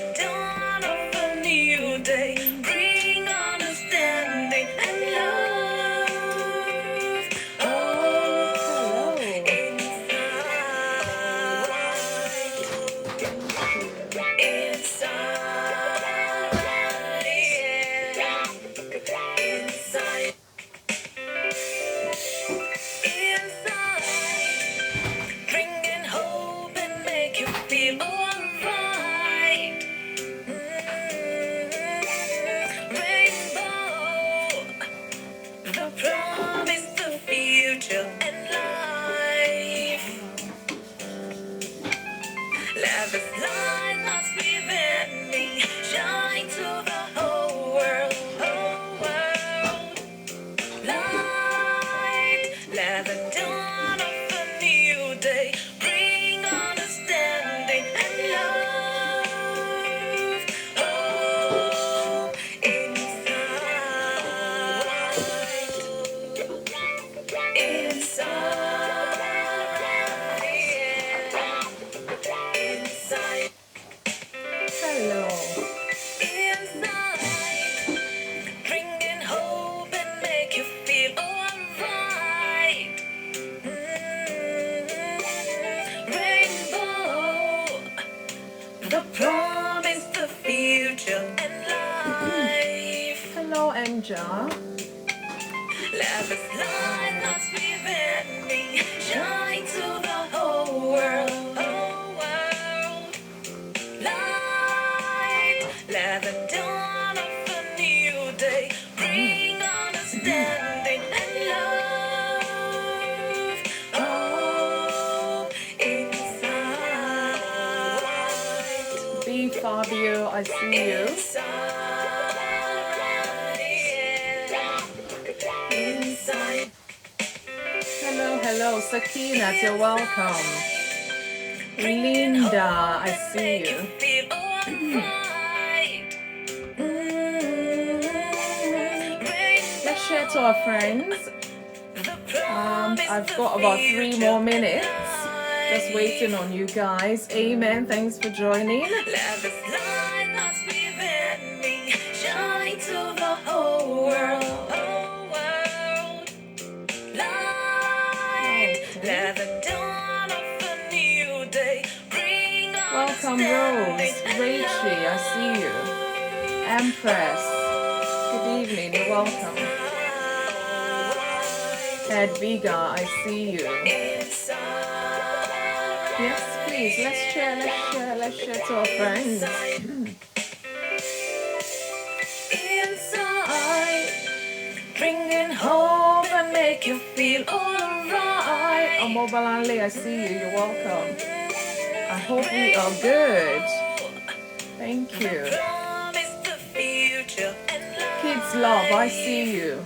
the dawn of a new day. Bring understanding and love. Oh, inside, bringing hope and make you feel alright. Rainbow, the promise, the future, and life. Love is light, not preventing. Shine to the whole world, whole world. Light, love and dawn of a new day. Bring understanding and love. Oh, inside. Hello. Inside, bringing hope and make you feel alright. Rainbow, the promise, the future, and life. Hello, Angel. Love is light, not preventing. Shine to the whole world, whole world. Light, love and dawn of a new day. Bring understanding and love. Oh, inside. B. Fabio, I see you. Inside. Hello, hello, Sakina, you're welcome. Linda, I see you. Feel alright. Let's share to our friends. I've got about 3 more minutes. Just waiting on you guys. Amen. Thanks for joining. Love is light, not preventing. Shine to the whole world, whole world. Light, love and dawn of a new day. Bring Welcome, Rose. Rachel, I see you. Empress, good evening. You're welcome. Edviga, I see you. Yes, please. Let's share to our friends. Inside, bringing hope and make you feel alright. Omobalale, I see you. You're welcome. I hope we are good. Thank you. Promise the future and love. Kids love, I see you.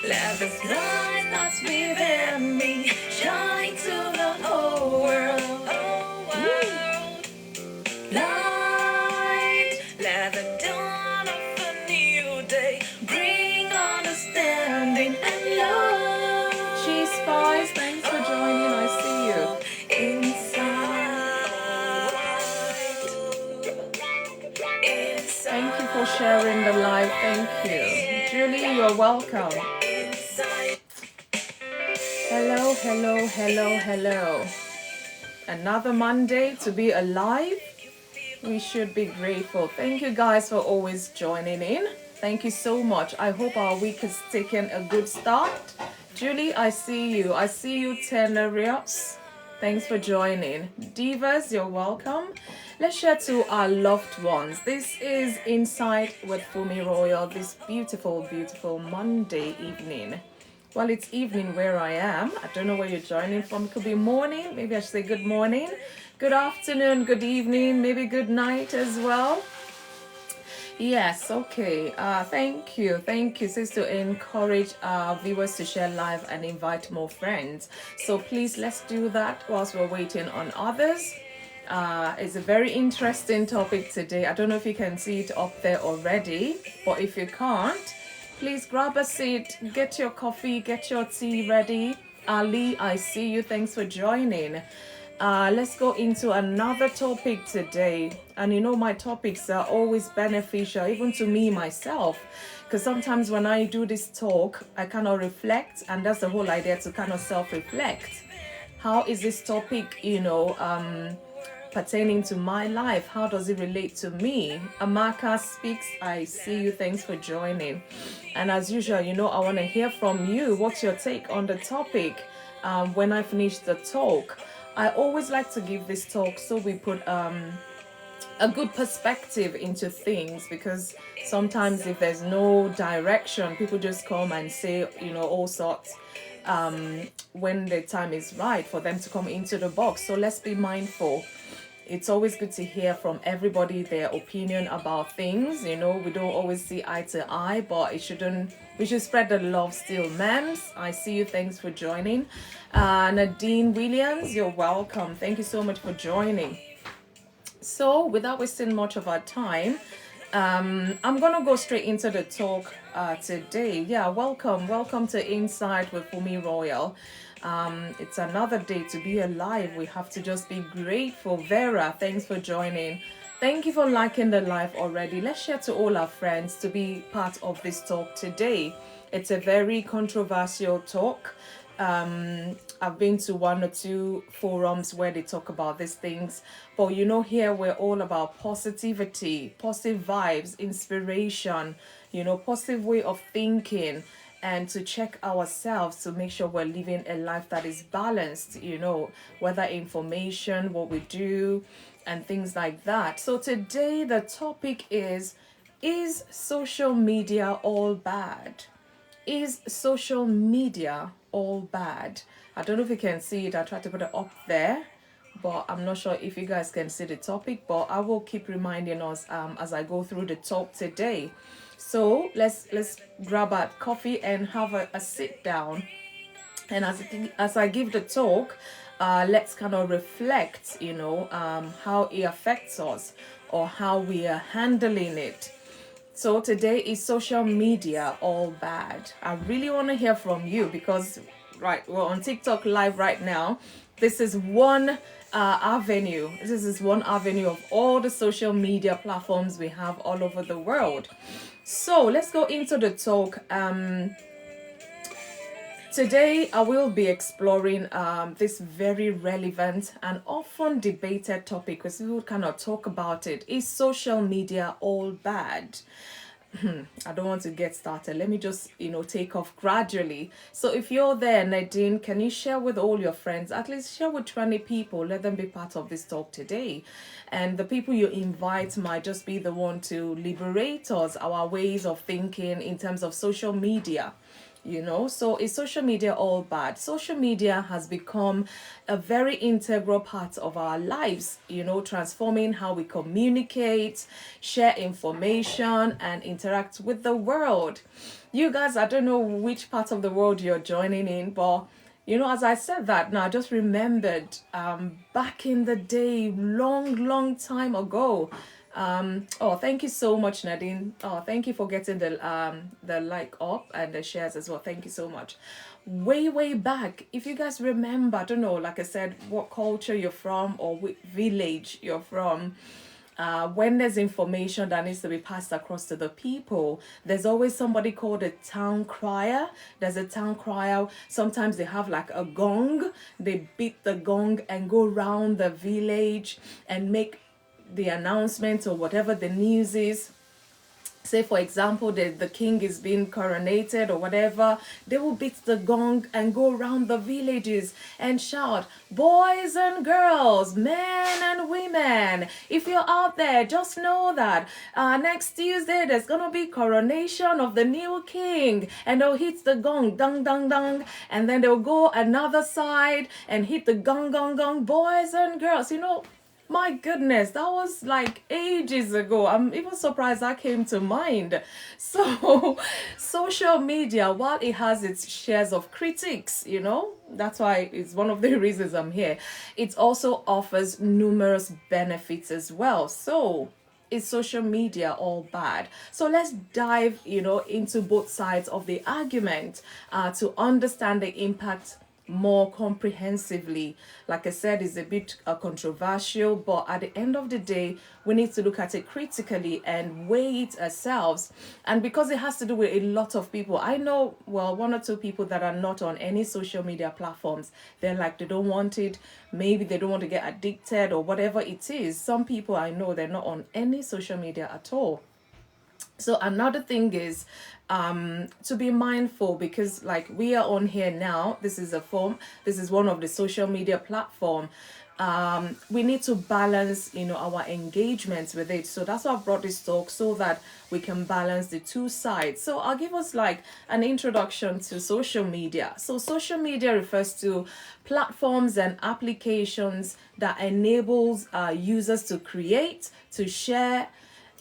Love is light, not preventing. Shine to the whole world, whole world. Light, love and dawn of a new day. Bring understanding and love. Cheese Spice, thanks for joining. I see you. Inside. Thank you for sharing the live. Thank you. Julie, you're welcome. Hello, hello, hello, hello. Another Monday to be alive. We should be grateful. Thank you guys for always joining in. Thank you so much. I hope our week has taken a good start. Julie, I see you. I see you, Tenerios. Thanks for joining. Divas, you're welcome. Let's share to our loved ones. This is Inside with FunmiRoyal, this beautiful, beautiful Monday evening. Well, it's evening where I am. I don't know where you're joining from. It could be morning. Maybe I should say good morning, good afternoon, good evening, maybe good night as well. Yes, okay. Thank you. This is to encourage our viewers to share live and invite more friends. So please, let's do that whilst we're waiting on others. It's a very interesting topic today. I don't know if you can see it up there already, but if you can't, please grab a seat, get your coffee, get your tea ready. Ali, I see you. Thanks for joining. Let's go into another topic today. And you know, my topics are always beneficial, even to me myself. Because sometimes when I do this talk, I kind of reflect, and that's the whole idea, to kind of self reflect. How is this topic, pertaining to my life? How does it relate to me? Amaka speaks. I see you. Thanks for joining. And as usual, I want to hear from you. What's your take on the topic? When I finish the talk, I always like to give this talk so we put a good perspective into things, because sometimes if there's no direction, people just come and say all sorts when the time is right for them to come into the box. So let's be mindful. It's always good to hear from everybody their opinion about things. We don't always see eye to eye, but we should spread the love still. Mams, I see you. Thanks for joining. Nadine Williams, you're welcome. Thank you so much for joining. So without wasting much of our time, I'm gonna go straight into the talk today. Yeah, welcome to Inside with FunmiRoyal. It's another day to be alive. We have to just be grateful. Vera, thanks for joining. Thank you for liking the live already. Let's share to all our friends to be part of this talk today. It's a very controversial talk. I've been to one or two forums where they talk about these things, but here we're all about positivity, positive vibes, inspiration, positive way of thinking, and to check ourselves to make sure we're living a life that is balanced, whether information, what we do, and things like that. So today the topic is social media all bad? Is social media all bad? I don't know if you can see it. I tried to put it up there, but I'm not sure if you guys can see the topic, but I will keep reminding us as I go through the talk today. So let's grab a coffee and have a sit down. And as I give the talk, let's kind of reflect, how it affects us or how we are handling it. So today, is social media all bad? I really want to hear from you, because we're on TikTok live right now. This is one avenue. This is one avenue of all the social media platforms we have all over the world. So let's go into the talk. Today, I will be exploring this very relevant and often debated topic, because we will kind of talk about it. Is social media all bad? I don't want to get started. Let me just, take off gradually. So if you're there, Nadine, can you share with all your friends, at least share with 20 people, let them be part of this talk today. And the people you invite might just be the one to liberate us, our ways of thinking in terms of social media. So is social media all bad? Social media has become a very integral part of our lives, transforming how we communicate, share information, and interact with the world. You guys, I don't know which part of the world you're joining in, but as I said that, now I just remembered back in the day, long time ago. Oh, thank you so much, Nadine. Oh, thank you for getting the like up and the shares as well. Thank you so much. Way back, if you guys remember, I don't know, like I said, what culture you're from or which village you're from. When there's information that needs to be passed across to the people, there's always somebody called a town crier. There's a town crier. Sometimes they have like a gong. They beat the gong and go around the village and make the announcement or whatever the news is. Say, for example, the king is being coronated or whatever, they will beat the gong and go around the villages and shout, boys and girls, men and women, if you're out there, just know that next Tuesday there's gonna be coronation of the new king, and they'll hit the gong, dong, dong, dong, and then they'll go another side and hit the gong, gong, gong, boys and girls, my goodness, that was like ages ago. I'm even surprised that came to mind. So, social media, while it has its shares of critics, that's why it's one of the reasons I'm here, it also offers numerous benefits as well. So, is social media all bad? So let's dive, into both sides of the argument to understand the impact more comprehensively. Like I said, it's a bit controversial, but at the end of the day, we need to look at it critically and weigh it ourselves. And because it has to do with a lot of people, I know, well, one or two people that are not on any social media platforms. They're like, they don't want it. Maybe they don't want to get addicted or whatever it is. Some people I know, they're not on any social media at all. So another thing is to be mindful, because like we are on here now, this is one of the social media platform. We need to balance, our engagements with it. So that's why I've brought this talk, so that we can balance the two sides. So I'll give us like an introduction to social media. So social media refers to platforms and applications that enables users to create, to share,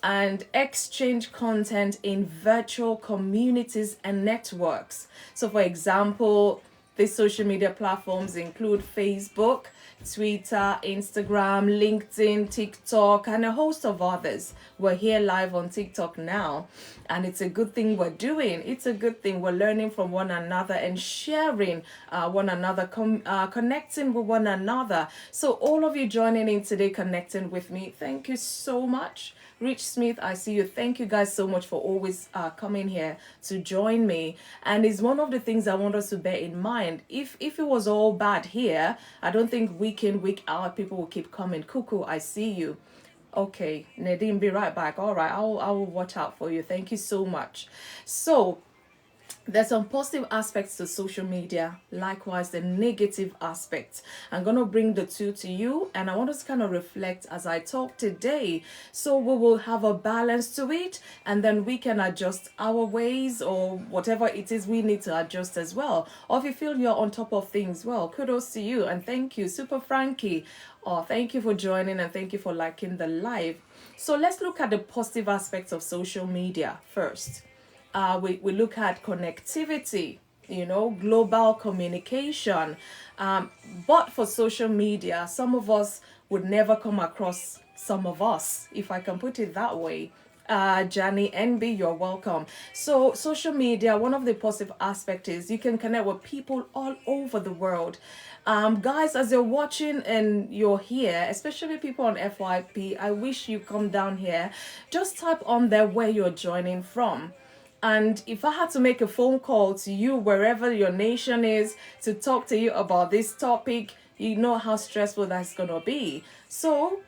and exchange content in virtual communities and networks. So, for example, these social media platforms include Facebook, Twitter, Instagram, LinkedIn, TikTok, and a host of others. We're here live on TikTok now, and it's a good thing we're doing. It's a good thing we're learning from one another and sharing one another, connecting with one another. So, all of you joining in today, connecting with me, thank you so much. Rich Smith, I see you. Thank you guys so much for always coming here to join me. And it's one of the things I want us to bear in mind. If it was all bad here, I don't think week in, week out, people will keep coming. Cuckoo, I see you. Okay, Nadine, be right back. All right, I will watch out for you. Thank you so much. So, there's some positive aspects to social media, likewise the negative aspects. I'm going to bring the two to you, and I want us to kind of reflect as I talk today, so we will have a balance to it, and then we can adjust our ways, or whatever it is we need to adjust as well. Or if you feel you're on top of things, well, kudos to you, and thank you, Super Frankie. Oh, thank you for joining, and thank you for liking the live. So let's look at the positive aspects of social media first. We look at connectivity, global communication. But for social media, some of us would never come across some of us, if I can put it that way. Johnny NB, you're welcome. So, social media, one of the positive aspects is you can connect with people all over the world. Guys, as you're watching and you're here, especially people on FYP, I wish you come down here. Just type on there where you're joining from. And if I had to make a phone call to you, wherever your nation is, to talk to you about this topic, you know how stressful that's going to be. So,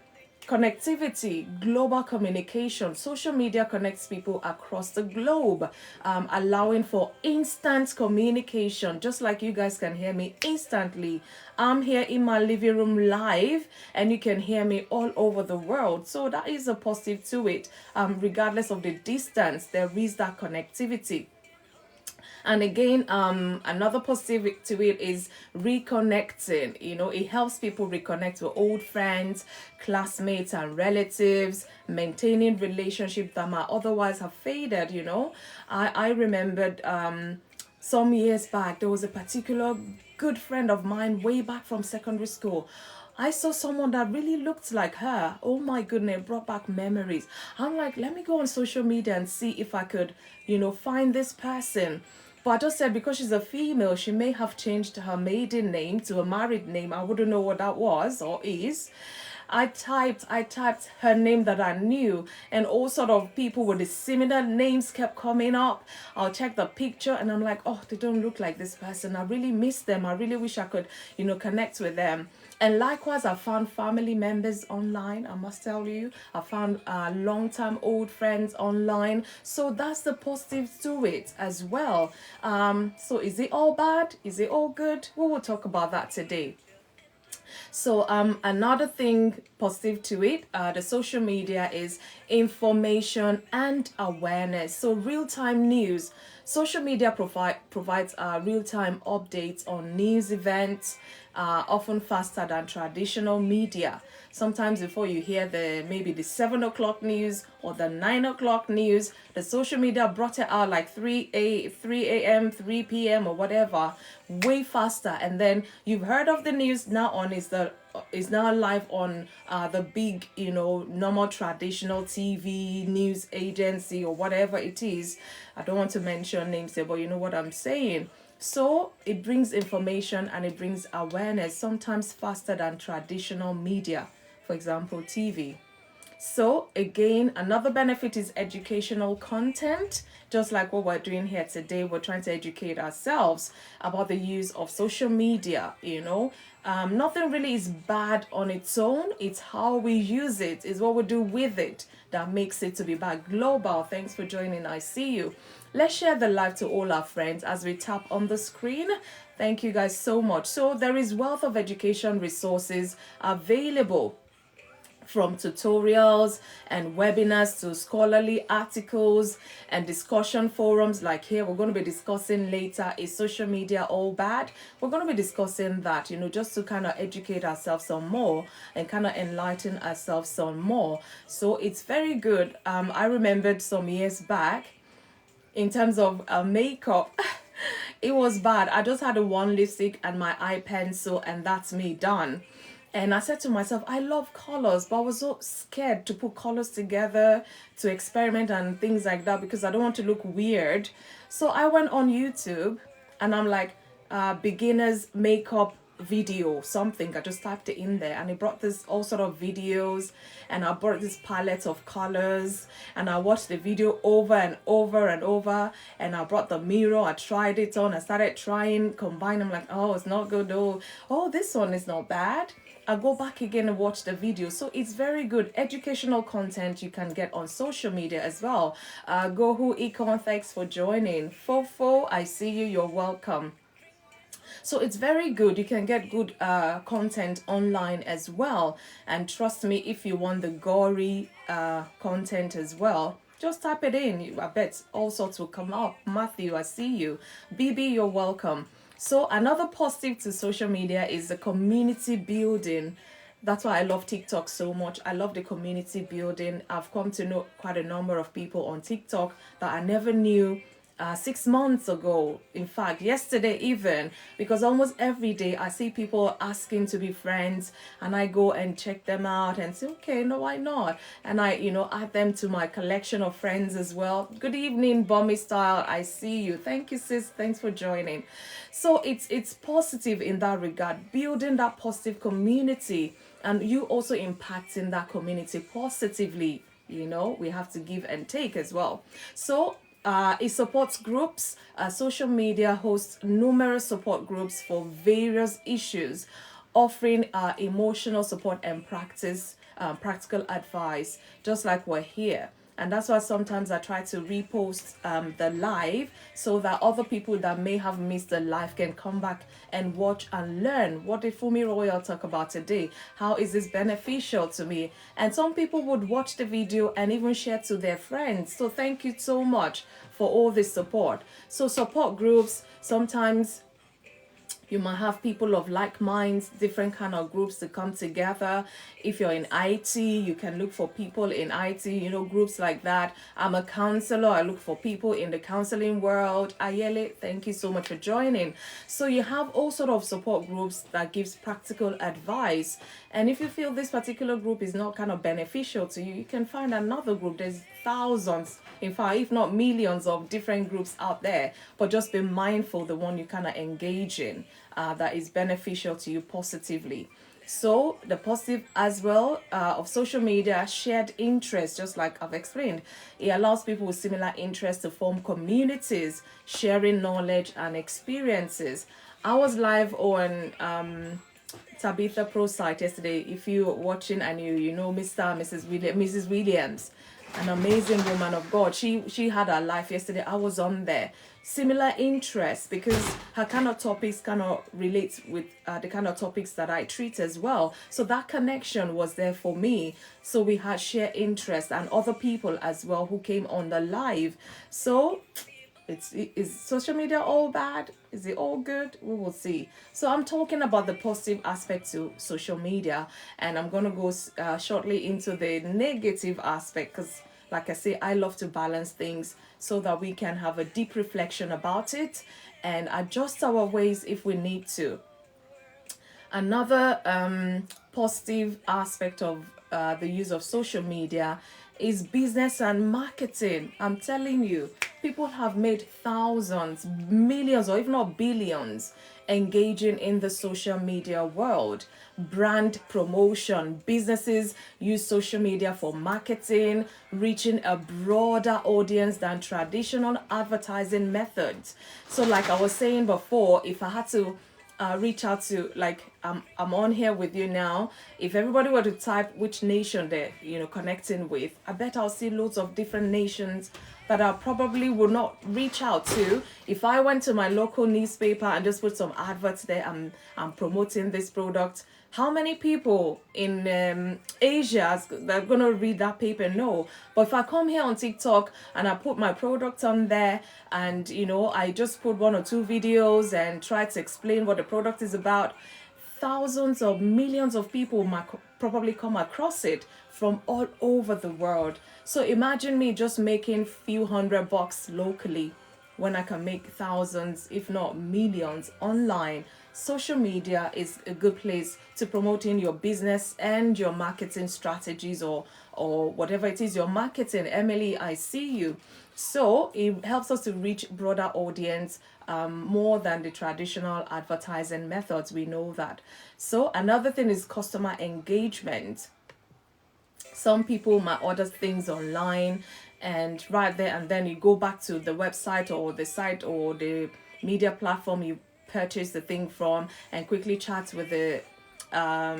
connectivity, global communication, social media connects people across the globe, allowing for instant communication, just like you guys can hear me instantly. I'm here in my living room live, and you can hear me all over the world. So that is a positive to it. Regardless of the distance, there is that connectivity. And again, another positive to it is reconnecting. It helps people reconnect with old friends, classmates, and relatives, maintaining relationships that might otherwise have faded. I remembered some years back, there was a particular good friend of mine way back from secondary school. I saw someone that really looked like her. Oh my goodness, it brought back memories. I'm like, let me go on social media and see if I could, find this person. But I just said, because she's a female, she may have changed her maiden name to a married name. I wouldn't know what that was or is. I typed her name that I knew, and all sort of people with the similar names kept coming up. I'll check the picture, and I'm like, oh, they don't look like this person. I really miss them. I really wish I could, connect with them. And likewise, I found family members online. I must tell you, I found long-time old friends online. So that's the positive to it as well. So is it all bad? Is it all good? We will talk about that today. So another thing positive to it, the social media, is information and awareness. So real-time news. Social media provides real-time updates on news events, often faster than traditional media. Sometimes before you hear maybe the 7 o'clock news or the 9 o'clock news, the social media brought it out like 3 a.m., 3 p.m. or whatever, way faster. And then you've heard of the news now on is now live on the big, normal traditional TV news agency or whatever it is. I don't want to mention names here, but you know what I'm saying. So it brings information and it brings awareness, sometimes faster than traditional media, for example, TV. So again, another benefit is educational content. Just like what we're doing here today, we're trying to educate ourselves about the use of social media. Nothing really is bad on its own. It's how we use it, is what we do with it that makes it to be bad. Global, thanks for joining. I see you. Let's share the live to all our friends as we tap on the screen. Thank you guys so much. So there is wealth of education resources available, from tutorials and webinars to scholarly articles and discussion forums. Like here, we're going to be discussing later, is social media all bad? We're going to be discussing that, just to kind of educate ourselves some more and kind of enlighten ourselves some more. So it's very good. I remembered some years back, in terms of makeup, it was bad. I just had a one lipstick and my eye pencil, and that's me done. And I said to myself, I love colors, but I was so scared to put colors together, to experiment and things like that, because I don't want to look weird. So I went on YouTube and I'm like, beginners makeup video something. I just typed it in there and it brought this all sort of videos, and I brought this palette of colors and I watched the video over and over and over, and I brought the mirror, I tried it on, I started trying, combine. I'm like, oh, it's not good. Oh, this one is not bad. I go back again and watch the video. So it's very good educational content you can get on social media as well. Gohu Econ, thanks for joining. Fofo, I see you, you're welcome. So it's very good. You can get good content online as well. And trust me, if you want the gory content as well, just type it in. I bet all sorts will come up. Matthew, I see you. BB, you're welcome. So another positive to social media is the community building. That's why I love TikTok so much. I love the community building. I've come to know quite a number of people on TikTok that I never knew 6 months ago. In fact, yesterday even, because almost every day I see people asking to be friends, and I go and check them out and say, okay, no, why not? And I, add them to my collection of friends as well. Good evening, Bommy Style. I see you. Thank you, sis. Thanks for joining. So it's positive in that regard, building that positive community, and you also impacting that community positively. We have to give and take as well. So it supports groups. Social media hosts numerous support groups for various issues, offering emotional support and practical advice, just like we're here. And that's why sometimes I try to repost the live, so that other people that may have missed the live can come back and watch and learn. What did FunmiRoyal talk about today? How is this beneficial to me? And some people would watch the video and even share to their friends. So thank you so much for all this support. So support groups, sometimes you might have people of like minds, different kind of groups to come together. If you're in IT, you can look for people in IT, groups like that. I'm a counselor. I look for people in the counseling world. Ayele, thank you so much for joining. So you have all sort of support groups that gives practical advice. And if you feel this particular group is not kind of beneficial to you, you can find another group. There's thousands, in fact, if not millions of different groups out there. But just be mindful the one you kind of engage in that is beneficial to you positively. So the positive as well of social media, shared interest, just like I've explained. It allows people with similar interests to form communities, sharing knowledge and experiences. I was live on Tabitha Pro site yesterday. If you're watching and you know Mr. and Mrs. Williams, an amazing woman of God. She had her life yesterday. I was on there. Similar interests, because her kind of topics kind of relates with the kind of topics that I treat as well. So that connection was there for me. So we had shared interest and other people as well who came on the live. So is social media all bad? Is it all good? We will see. So I'm talking about the positive aspect to social media, and I'm going to go shortly into the negative aspect, because like I say, I love to balance things so that we can have a deep reflection about it and adjust our ways if we need to. Another positive aspect of the use of social media is business and marketing. I'm telling you, people have made thousands, millions, or even not billions engaging in the social media world. Brand promotion, businesses use social media for marketing, reaching a broader audience than traditional advertising methods. So like I was saying before, if I had to reach out to, like, I'm on here with you now, if everybody were to type which nation they're connecting with, I bet I'll see loads of different nations that I probably would not reach out to if I went to my local newspaper and just put some adverts there. I'm promoting this product. How many people in Asia that are going to read that paper? No. But if I come here on TikTok and I put my product on there and, I just put 1 or 2 videos and try to explain what the product is about, thousands or millions of people might probably come across it from all over the world. So imagine me just making few $100 locally when I can make thousands, if not millions, online. Social media is a good place to promoting your business and your marketing strategies, or whatever it is you're marketing. Emily, I see you. So it helps us to reach broader audience, more than the traditional advertising methods. We know that. So another thing is customer engagement. Some people might order things online, and right there and then you go back to the website or the site or the media platform you purchase the thing from and quickly chat with the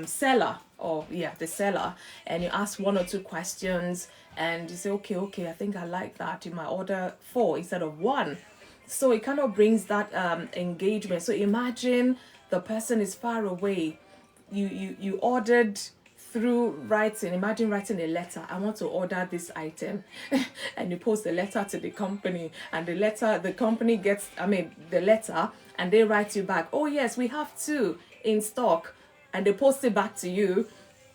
seller, or the seller, and you ask 1 or 2 questions and you say, okay, I think I like that. You might order 4 instead of 1. So it kind of brings that engagement. So imagine the person is far away. You ordered through writing. Imagine writing a letter. I want to order this item, and you post the letter to the company, and the company gets, the letter, and they write you back, oh yes, we have 2 in stock, and they post it back to you.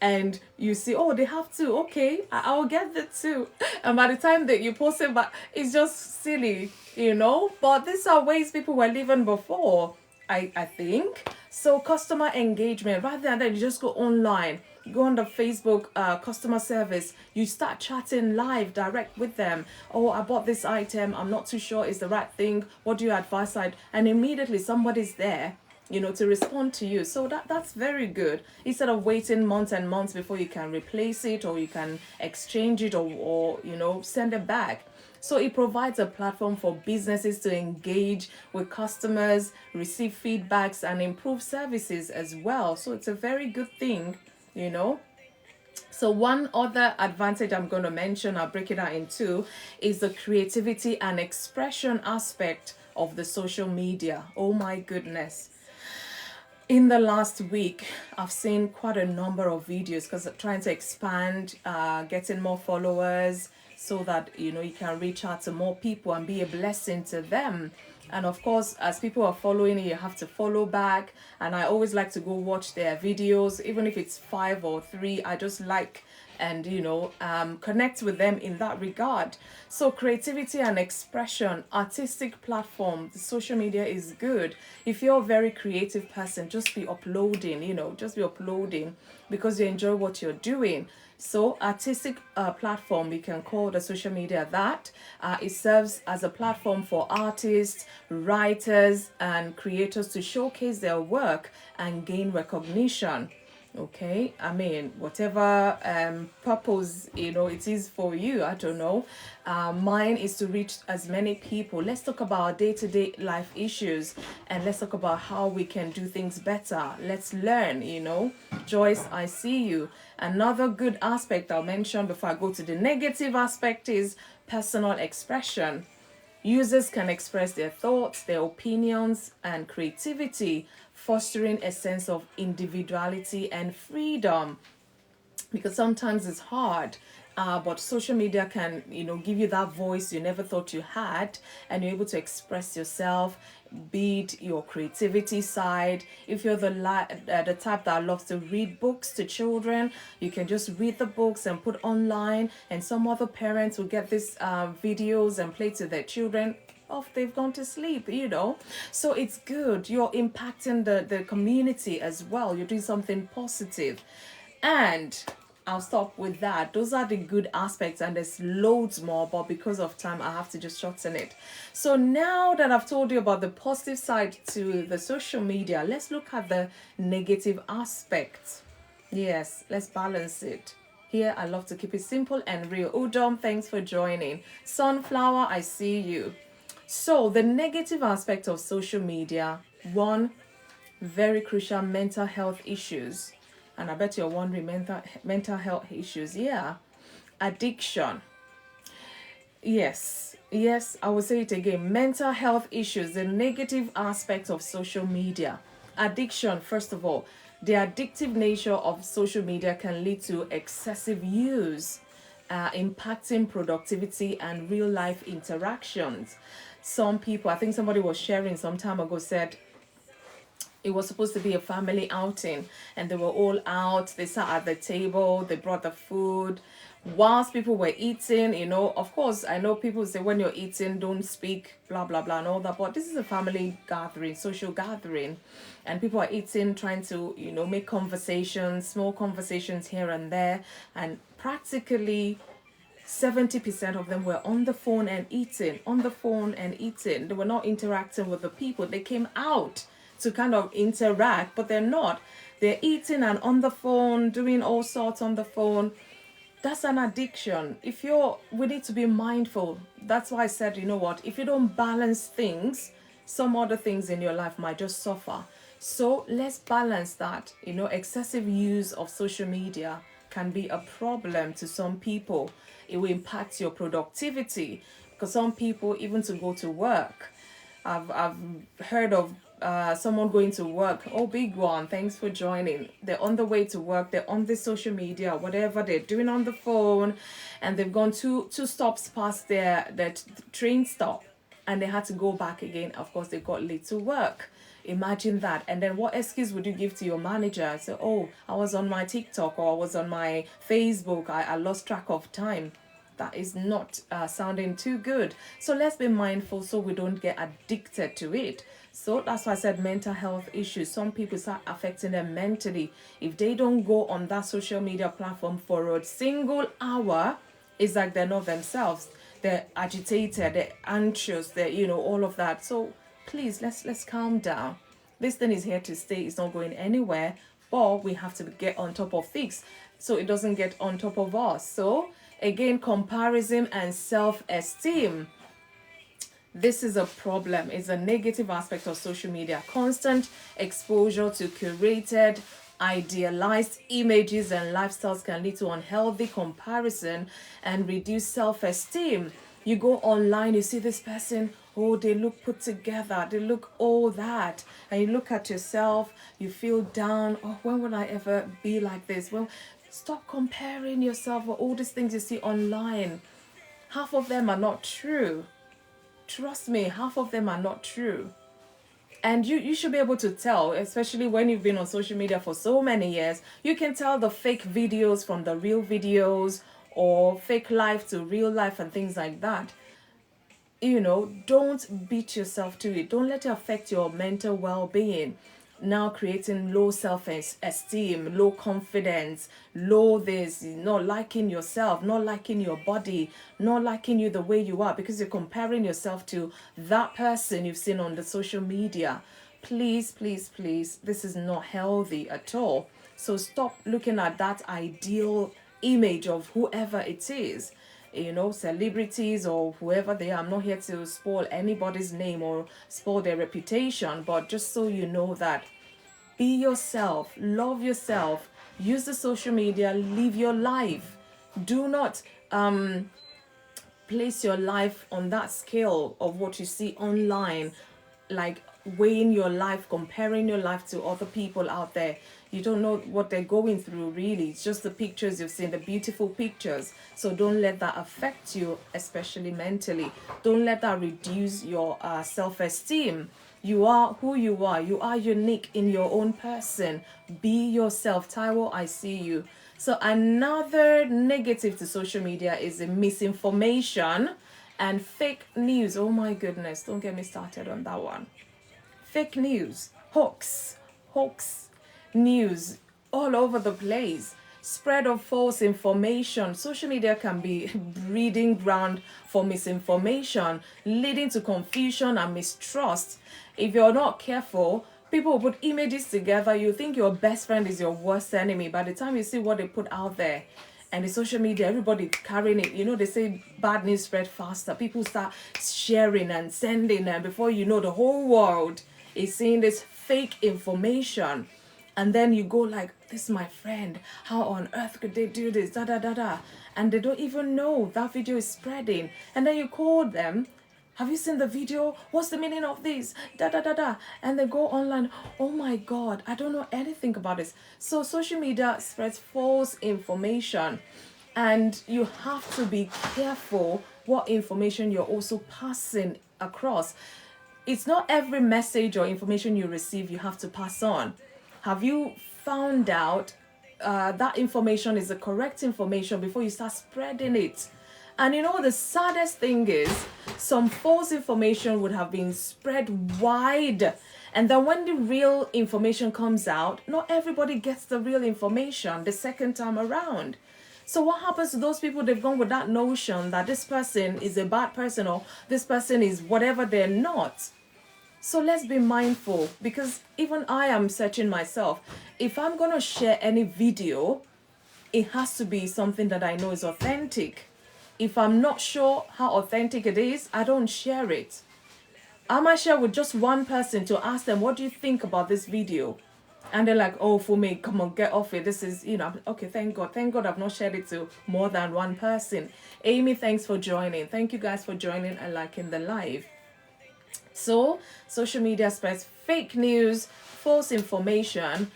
And you see, oh, they have 2. Okay, I'll get the 2. And by the time that you post it back, it's just silly, But these are ways people were living before, I think. So customer engagement, rather than that, you just go online, go on the Facebook customer service, you start chatting live direct with them. Oh, I bought this item, I'm not too sure it's the right thing, what do you advise? And immediately somebody's there, to respond to you. So that's very good. Instead of waiting months and months before you can replace it, or you can exchange it, or send it back. So it provides a platform for businesses to engage with customers, receive feedbacks, and improve services as well. So it's a very good thing, So one other advantage I'm going to mention, I'll break it out in 2, is the creativity and expression aspect of the social media. Oh my goodness. In the last week, I've seen quite a number of videos because I'm trying to expand, getting more followers so that, you can reach out to more people and be a blessing to them. And of course, as people are following you have to follow back. And I always like to go watch their videos, even if it's 5 or 3. I just like and connect with them in that regard. So creativity and expression, artistic platform, the social media is good. If you're a very creative person, just be uploading, because you enjoy what you're doing. So artistic platform, we can call the social media that. It serves as a platform for artists, writers, and creators to showcase their work and gain recognition. Okay, whatever purpose it is for you, I don't know. Mine is to reach as many people. Let's talk about day-to-day life issues, and let's talk about how we can do things better. Let's learn, Joyce, I see you. Another good aspect I'll mention before I go to the negative aspect is personal expression. Users can express their thoughts, their opinions, and creativity, fostering a sense of individuality and freedom. Because sometimes it's hard, but social media can, give you that voice you never thought you had, and you're able to express yourself, be it your creativity side. If you're the type that loves to read books to children, you can just read the books and put online, and some other parents will get these videos and play to their children off they've gone to sleep, So it's good. You're impacting the community as well. You're doing something positive. And I'll stop with that. Those are the good aspects, and there's loads more, but because of time, I have to just shorten it. So now that I've told you about the positive side to the social media, let's look at the negative aspects. Yes, let's balance it. Here, I love to keep it simple and real. Udom, thanks for joining. Sunflower, I see you. So, the negative aspect of social media, one, very crucial, mental health issues. And I bet you're wondering, mental health issues. Yeah. Addiction. Yes, I will say it again. Mental health issues, the negative aspect of social media. Addiction, first of all. The addictive nature of social media can lead to excessive use, impacting productivity and real life interactions. Some people, I think somebody was sharing some time ago, said it was supposed to be a family outing and they were all out, they sat at the table, they brought the food whilst people were eating. Of course, I know people say when you're eating don't speak, blah blah blah and all that, but this is a family gathering, social gathering, and people are eating, trying to make conversations, small conversations here and there, and practically 70% of them were on the phone and eating, They were not interacting with the people. They came out to kind of interact, but they're not. They're eating and on the phone, doing all sorts on the phone. That's an addiction. We need to be mindful. That's why I said, you know what, if you don't balance things, some other things in your life might just suffer. So let's balance that. Excessive use of social media can be a problem to some people. It will impact your productivity, because some people, even to go to work, I've heard of someone going to work. Oh, big one, thanks for joining. They're on the way to work, they're on the social media, whatever they're doing on the phone, and they've gone two stops past their train stop, and they had to go back again. Of course, they got late to work. Imagine that. And then what excuse would you give to your manager? So, oh, I was on my TikTok, or I was on my Facebook, I lost track of time. That is not sounding too good. So let's be mindful so we don't get addicted to it. So that's why I said mental health issues. Some people start affecting them mentally. If they don't go on that social media platform for a single hour, it's like they're not themselves. They're agitated, they're anxious, they're, all of that. So please, let's calm down. This thing is here to stay. It's not going anywhere. But we have to get on top of things so it doesn't get on top of us. So again, comparison and self-esteem. This is a problem. It's a negative aspect of social media. Constant exposure to curated, idealized images and lifestyles can lead to unhealthy comparison and reduce self-esteem. You go online, you see this person, oh, they look put together, they look all that, and you look at yourself, you feel down. Oh, when will I ever be like this? Well, stop comparing yourself with all these things you see online. Half of them are not true. Trust me, half of them are not true. And you should be able to tell, especially when you've been on social media for so many years, you can tell the fake videos from the real videos, or fake life to real life and things like that. Don't beat yourself to it. Don't let it affect your mental well-being. Now creating low self-esteem, low confidence, low this, not liking yourself, not liking your body, not liking you the way you are, because you're comparing yourself to that person you've seen on the social media. Please, please, please, this is not healthy at all. So stop looking at that ideal image of whoever it is, celebrities or whoever they are. I'm not here to spoil anybody's name or spoil their reputation, but just so you know that be yourself, love yourself, use the social media, live your life. Do not place your life on that scale of what you see online, like weighing your life, comparing your life to other people out there. You don't know what they're going through, really. It's just the pictures you've seen, the beautiful pictures. So don't let that affect you, especially mentally. Don't let that reduce your self-esteem. You are who you are. You are unique in your own person. Be yourself. Taiwo, I see you. So another negative to social media is the misinformation and fake news. Oh my goodness, don't get me started on that one. Fake news, hoax news all over the place. Spread of false information. Social media can be breeding ground for misinformation, leading to confusion and mistrust. If you're not careful, people will put images together. You think your best friend is your worst enemy. By the time you see what they put out there, and the social media, everybody carrying it. You know, they say bad news spread faster. People start sharing and sending, and before you know, the whole world is seeing this fake information. And then you go like, this is my friend. How on earth could they do this? Da da da da. And they don't even know that video is spreading. And then you call them, have you seen the video? What's the meaning of this? Da da da da. And they go online. Oh my God, I don't know anything about this. So social media spreads false information, and you have to be careful what information you're also passing across. It's not every message or information you receive you have to pass on. Have you found out that information is the correct information before you start spreading it? And you know, the saddest thing is some false information would have been spread wide. And then when the real information comes out, not everybody gets the real information the second time around. So what happens to those people? They've gone with that notion that this person is a bad person or this person is whatever they're not. So let's be mindful, because even I am searching myself. If I'm going to share any video, it has to be something that I know is authentic. If I'm not sure how authentic it is, I don't share it. I might share with just one person to ask them, what do you think about this video? And they're like, oh, for me, come on, get off it. This is, okay, thank God. Thank God I've not shared it to more than one person. Amy, thanks for joining. Thank you guys for joining and liking the live. So, social media spreads fake news, false information,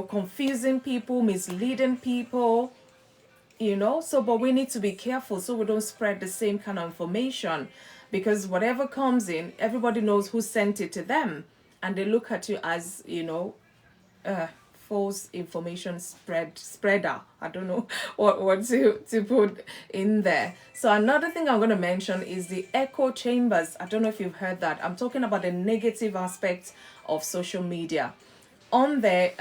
confusing people, misleading people, but we need to be careful so we don't spread the same kind of information, because whatever comes in, everybody knows who sent it to them, and they look at you as, false information spreader. I don't know what to put in there. So another thing I'm going to mention is the echo chambers. I don't know if you've heard that. I'm talking about the negative aspects of social media. On there,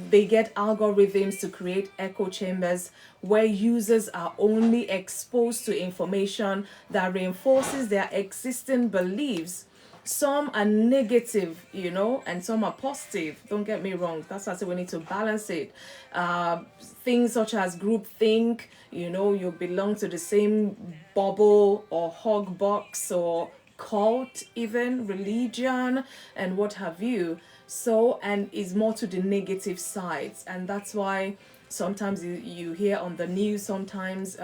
they get algorithms to create echo chambers where users are only exposed to information that reinforces their existing beliefs. Some are negative, and some are positive. Don't get me wrong. That's why I say we need to balance it. Things such as groupthink, you belong to the same bubble or hog box or cult, even religion, and what have you. So, and is more to the negative sides. And that's why sometimes you hear on the news, sometimes,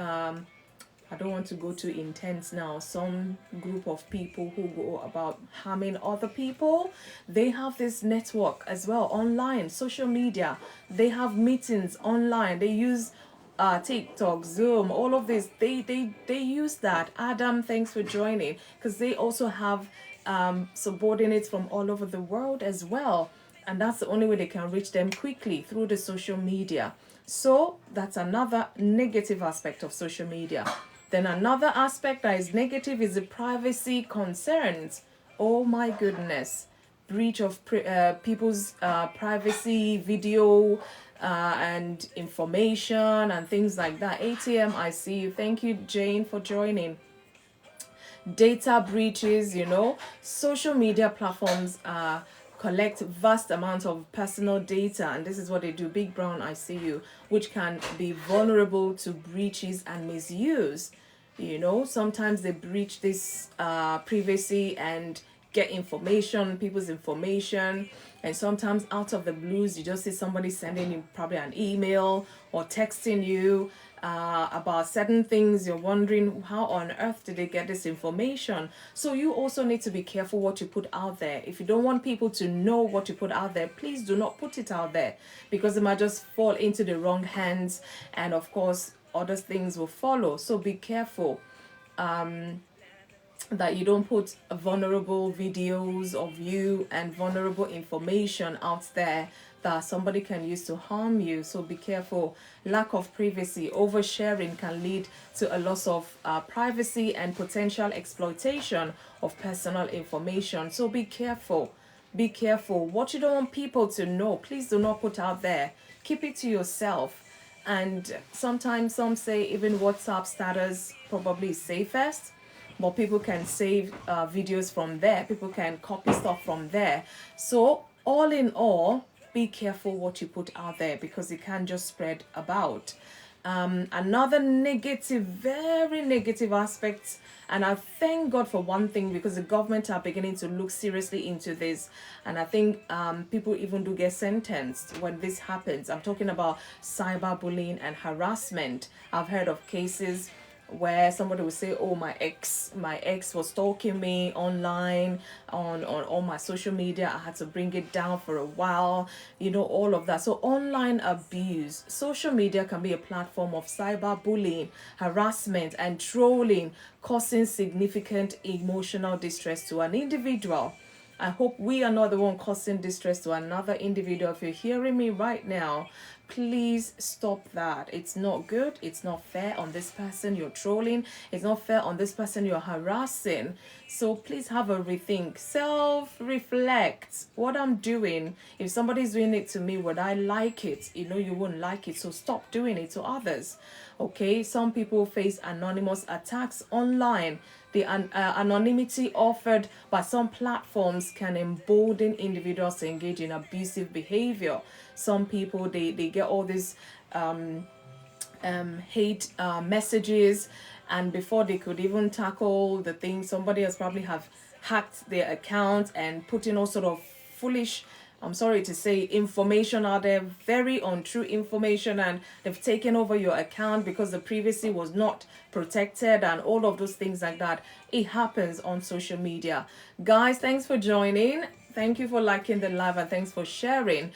I don't want to go too intense now. Some group of people who go about harming other people, they have this network as well online, social media. They have meetings online. They use TikTok, Zoom, all of this. They use that. Adam, thanks for joining, because they also have subordinates from all over the world as well. And that's the only way they can reach them quickly, through the social media. So that's another negative aspect of social media. Then another aspect that is negative is the privacy concerns. Oh my goodness. Breach of people's privacy, video and information and things like that. ATM, I see you. Thank you, Jane, for joining. Data breaches, social media platforms collect vast amounts of personal data, and this is what they do. Big Brown, I see you, which can be vulnerable to breaches and misuse. Sometimes they breach this privacy and get people's information, and sometimes out of the blues, you just see somebody sending you probably an email or texting you about certain things. You're wondering, how on earth did they get this information? So you also need to be careful what you put out there. If you don't want people to know what you put out there, please do not put it out there, because it might just fall into the wrong hands, and of course other things will follow. So be careful that you don't put vulnerable videos of you and vulnerable information out there that somebody can use to harm you. So be careful. Lack of privacy, oversharing can lead to a loss of privacy and potential exploitation of personal information. So be careful. Be careful. What you don't want people to know, please do not put out there. Keep it to yourself. And sometimes some say even WhatsApp status probably is safest, but people can save videos from there, people can copy stuff from there. So all in all, be careful what you put out there because it can just spread about. Another negative, very negative aspect, and I thank God for one thing because the government are beginning to look seriously into this, and I think people even do get sentenced when this happens. I'm talking about cyberbullying and harassment. I've heard of cases where somebody will say, oh, my ex was stalking me online on my social media. I had to bring it down for a while, all of that. So online abuse, social media can be a platform of cyberbullying, harassment and trolling, causing significant emotional distress to an individual. I hope we are not the one causing distress to another individual. If you're hearing me right now, please stop that. It's not good. It's not fair on this person you're trolling. It's not fair on this person you're harassing. So please have a rethink. Self-reflect. What I'm doing, if somebody's doing it to me, would I like it? You wouldn't like it. So stop doing it to others. Okay, some people face anonymous attacks online. The anonymity offered by some platforms can embolden individuals to engage in abusive behavior. Some people, they get all these hate messages, and before they could even tackle the thing, somebody else probably have hacked their account and put in all sort of foolish, I'm sorry to say, information out there, very untrue information, and they've taken over your account because the privacy was not protected and all of those things like that. It happens on social media. Guys, thanks for joining. Thank you for liking the live and thanks for sharing.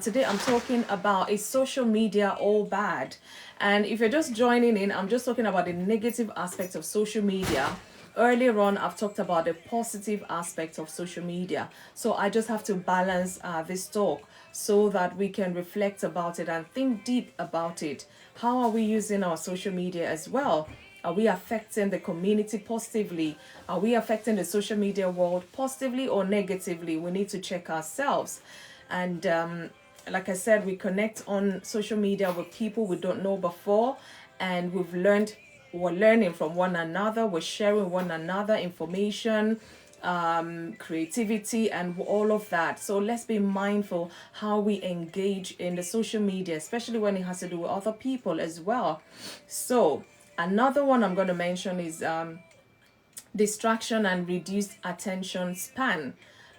Today I'm talking about, is social media all bad? And if you're just joining in, I'm just talking about the negative aspects of social media. Earlier on, I've talked about the positive aspects of social media. So I just have to balance this talk so that we can reflect about it and think deep about it. How are we using our social media as well? Are we affecting the community positively? Are we affecting the social media world positively or negatively? We need to check ourselves. And like I said, we connect on social media with people we don't know before, and we're learning from one another, we're sharing one another information, creativity and all of that. So let's be mindful how we engage in the social media, especially when it has to do with other people as well. So another one I'm going to mention is distraction and reduced attention span.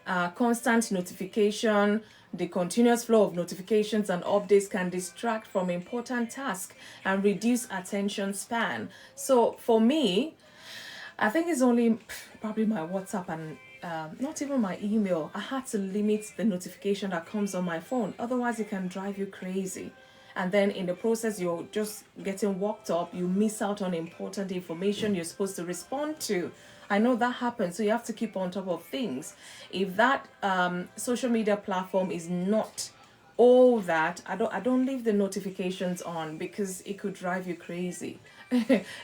Constant notification, the continuous flow of notifications and updates can distract from important tasks and reduce attention span. So for me, I think it's only probably my WhatsApp and not even my email. I had to limit the notification that comes on my phone. Otherwise, it can drive you crazy. And then in the process, you're just getting worked up. You miss out on important information you're supposed to respond to. I know that happens, so you have to keep on top of things. If that social media platform is not all that, I don't leave the notifications on because it could drive you crazy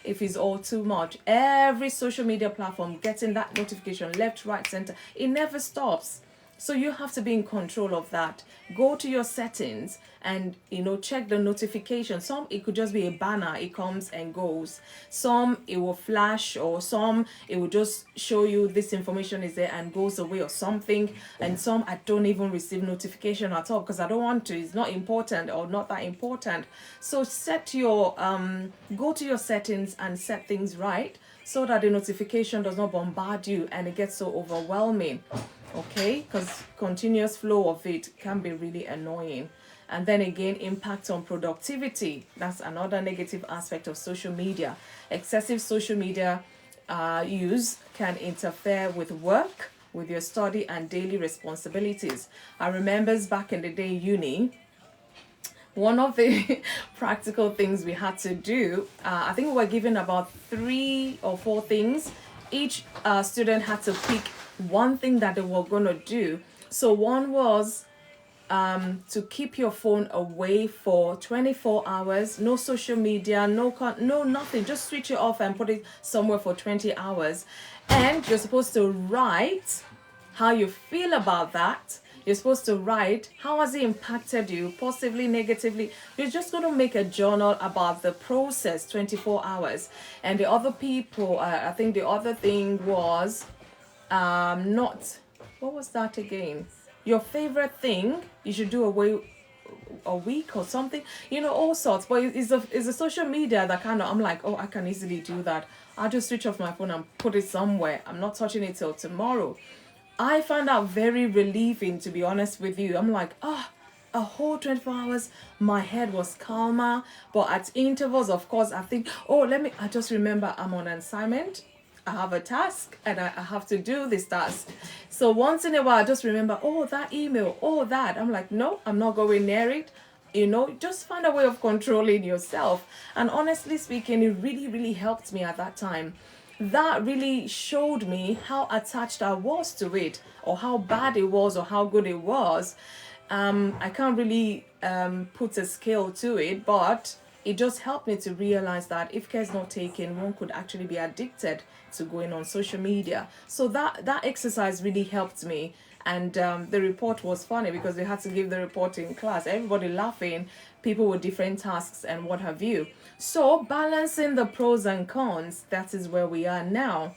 if it's all too much. Every social media platform getting that notification left, right, center, it never stops. So you have to be in control of that. Go to your settings and check the notification. Some it could just be a banner, it comes and goes. Some it will flash, or some it will just show you this information is there and goes away or something. And some I don't even receive notification at all because I don't want to. It's not important or not that important. So set your go to your settings and set things right so that the notification does not bombard you and it gets so overwhelming. Okay, because continuous flow of it can be really annoying. And then again, impact on productivity. That's another negative aspect of social media. Excessive social media use can interfere with work, with your study and daily responsibilities. I remember back in the day, uni, one of the practical things we had to do, I think we were given about 3 or 4 things. Each student had to pick one thing that they were going to do. So one was to keep your phone away for 24 hours, no social media, no nothing, just switch it off and put it somewhere for 20 hours. And you're supposed to write how you feel about that. You're supposed to write how has it impacted you, positively, negatively. You're just going to make a journal about the process, 24 hours. And the other people, I think the other thing was not, what was that again? Your favorite thing, you should do a week or something, all sorts. But it's the social media that kind of, I'm like, oh, I can easily do that. I'll just switch off my phone and put it somewhere. I'm not touching it till tomorrow. I found out very relieving, to be honest with you. I'm like, a whole 24 hours, my head was calmer. But at intervals, of course, I think, I just remember I'm on assignment. I have a task and I have to do this task. So once in a while, I just remember, that email, that. I'm like, no, I'm not going near it. Just find a way of controlling yourself. And honestly speaking, it really, really helped me at that time. That really showed me how attached I was to it, or how bad it was, or how good it was. I can't really put a scale to it, but it just helped me to realize that if care is not taken, one could actually be addicted to going on social media. So that exercise really helped me. And the report was funny because we had to give the report in class. Everybody laughing, people with different tasks and what have you. So balancing the pros and cons, that is where we are now.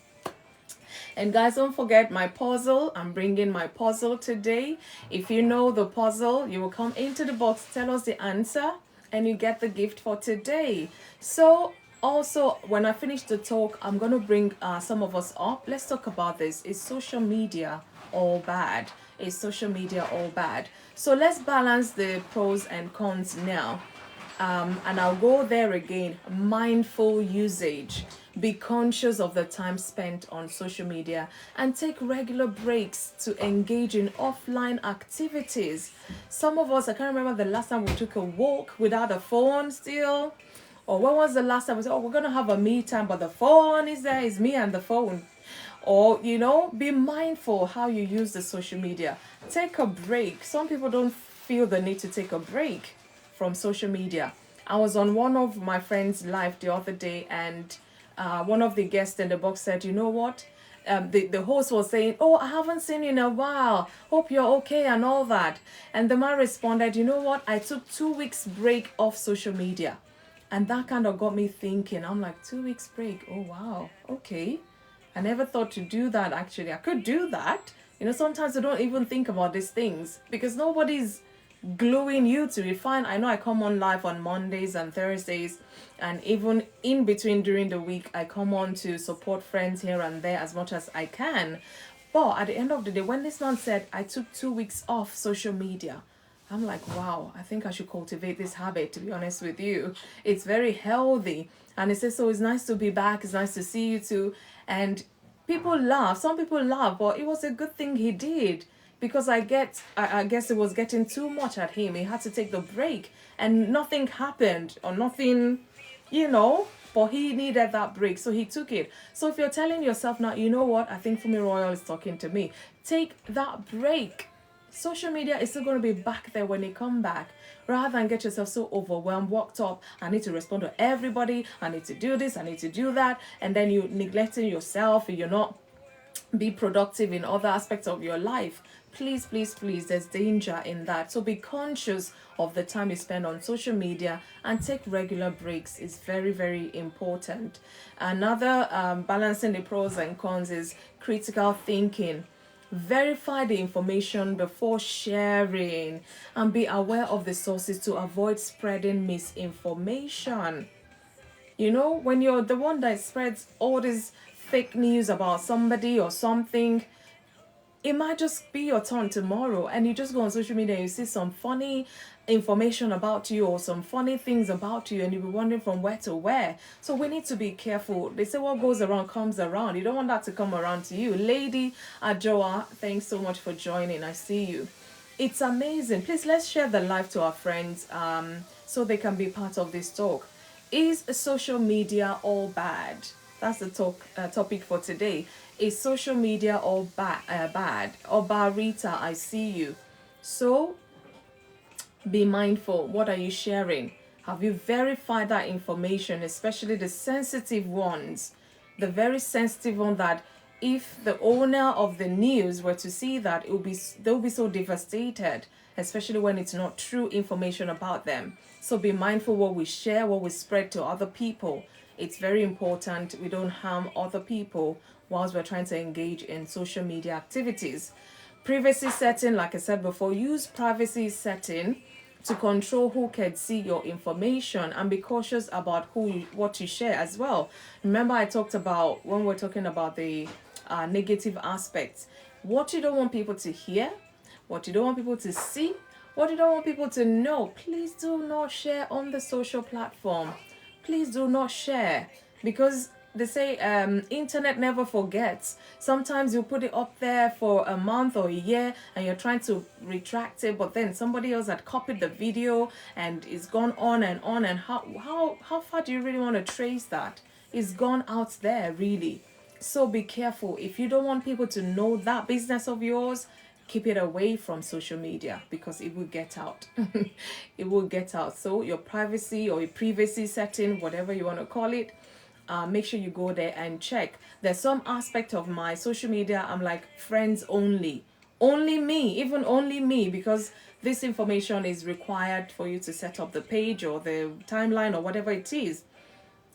And guys, don't forget my puzzle. I'm bringing my puzzle today. If you know the puzzle, you will come into the box, tell us the answer, and you get the gift for today. So also, when I finish the talk, I'm going to bring some of us up. Let's talk about this. Is social media all bad? Is social media all bad? So let's balance the pros and cons now. And I'll go there again. Mindful usage. Be conscious of the time spent on social media and take regular breaks to engage in offline activities. Some of us, I can't remember the last time we took a walk without a phone still. Or when was the last time we said, we're going to have a me time, but the phone is there, it's me and the phone. Or, be mindful how you use the social media. Take a break. Some people don't feel the need to take a break from social media. I was on one of my friends' live the other day, and one of the guests in the box said, you know what? The host was saying, I haven't seen you in a while. Hope you're okay and all that. And the man responded, you know what? I took 2 weeks break off social media. And that kind of got me thinking. I'm like, 2 weeks break. Oh, wow. Okay. I never thought to do that, actually. I could do that. Sometimes I don't even think about these things because nobody's gluing you to it. Fine, I know I come on live on Mondays and Thursdays, and even in between during the week, I come on to support friends here and there as much as I can. But at the end of the day, when this man said, I took 2 weeks off social media, I'm like, wow, I think I should cultivate this habit, to be honest with you. It's very healthy. And he says, so it's nice to be back. It's nice to see you too. And people laugh. Some people laugh, but it was a good thing he did. Because I guess it was getting too much at him. He had to take the break. And nothing happened. Or nothing, but he needed that break. So he took it. So if you're telling yourself now, you know what? I think FunmiRoyal is talking to me. Take that break. Social media is still going to be back there when you come back. Rather than get yourself so overwhelmed, worked up, I need to respond to everybody, I need to do this, I need to do that, and then you're neglecting yourself, you're not be productive in other aspects of your life. Please, please, please, there's danger in that. So be conscious of the time you spend on social media and take regular breaks is very, very important. Another balancing the pros and cons is critical thinking. Verify the information before sharing and be aware of the sources to avoid spreading misinformation. When you're the one that spreads all this fake news about somebody or something, it might just be your turn tomorrow, and you just go on social media and you see some funny information about you or some funny things about you, and you'll be wondering from where to where. So we need to be careful. They say what goes around comes around. You don't want that to come around to you. Lady Ajoa, thanks so much for joining. I see you. It's amazing. Please, let's share the live to our friends so they can be part of this talk. Is social media all bad? That's the topic for today. Is social media all bad? Oba Rita, I see you. So be mindful. What are you sharing? Have you verified that information, especially the sensitive ones? The very sensitive one that if the owner of the news were to see that, they'll be so devastated, especially when it's not true information about them. So be mindful what we share, what we spread to other people. It's very important we don't harm other people whilst we're trying to engage in social media activities. Privacy setting, like I said before, use privacy setting to control who can see your information, and be cautious about what you share as well. Remember, I talked about when we're talking about the negative aspects, what you don't want people to hear, what you don't want people to see, what you don't want people to know. Please do not share on the social platform. Please do not share, because they say internet never forgets. Sometimes you put it up there for a month or a year and you're trying to retract it, but then somebody else had copied the video and it's gone on and on. And how far do you really want to trace that? It's gone out there, really. So be careful. If you don't want people to know that business of yours, keep it away from social media, because it will get out. It will get out. So your privacy or your privacy setting, whatever you want to call it, make sure you go there and check. There's some aspect of my social media I'm like, friends only. Only me, even only me, because this information is required for you to set up the page or the timeline or whatever it is.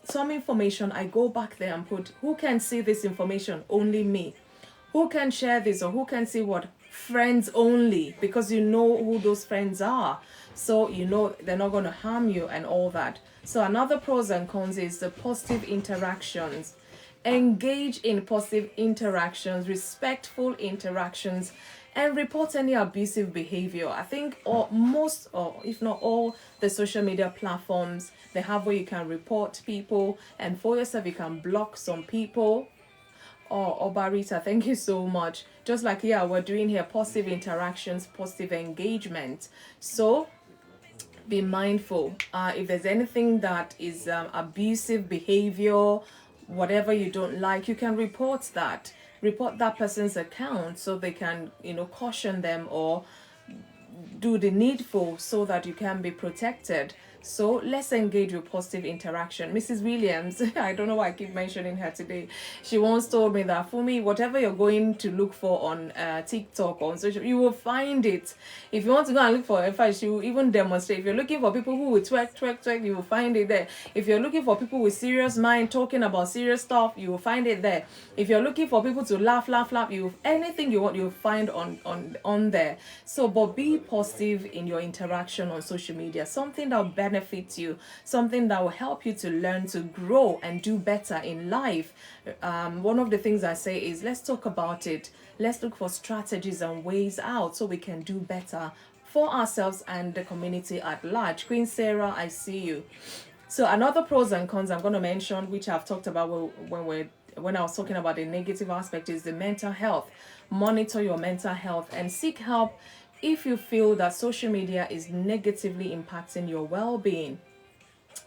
Some information, I go back there and put, who can see this information? Only me. Who can share this, or who can see what? Friends only, because you know who those friends are. So you know they're not going to harm you and all that. So another pros and cons is the positive interactions. Engage in positive interactions, respectful interactions, and report any abusive behavior. I think most, or if not all, the social media platforms, they have where you can report people, and for yourself you can block some people. Oh, Obarita, thank you so much. Just like, yeah, we're doing here, positive interactions, positive engagement. So be mindful. If there's anything that is abusive behavior, whatever you don't like, you can report that. Report that person's account so they can, caution them or do the needful so that you can be protected. So let's engage with positive interaction. Mrs. Williams, I don't know why I keep mentioning her today. She once told me that, for me, whatever you're going to look for on TikTok or on social, you will find it. If you want to go and look for a fight, she will even demonstrate. If you're looking for people who will twerk, you will find it there. If you're looking for people with serious mind talking about serious stuff, you will find it there. If you're looking for people to laugh, anything you want, you'll find on there. So, but be positive in your interaction on social media. Something that will benefit you, something that will help you to learn, to grow and do better in life. One of the things I say is, let's talk about it. Let's look for strategies and ways out so we can do better for ourselves and the community at large. Queen Sarah, I see you. So another pros and cons I'm going to mention, which I've talked about when I was talking about the negative aspect, is the mental health. Monitor your mental health and seek help if you feel that social media is negatively impacting your well-being.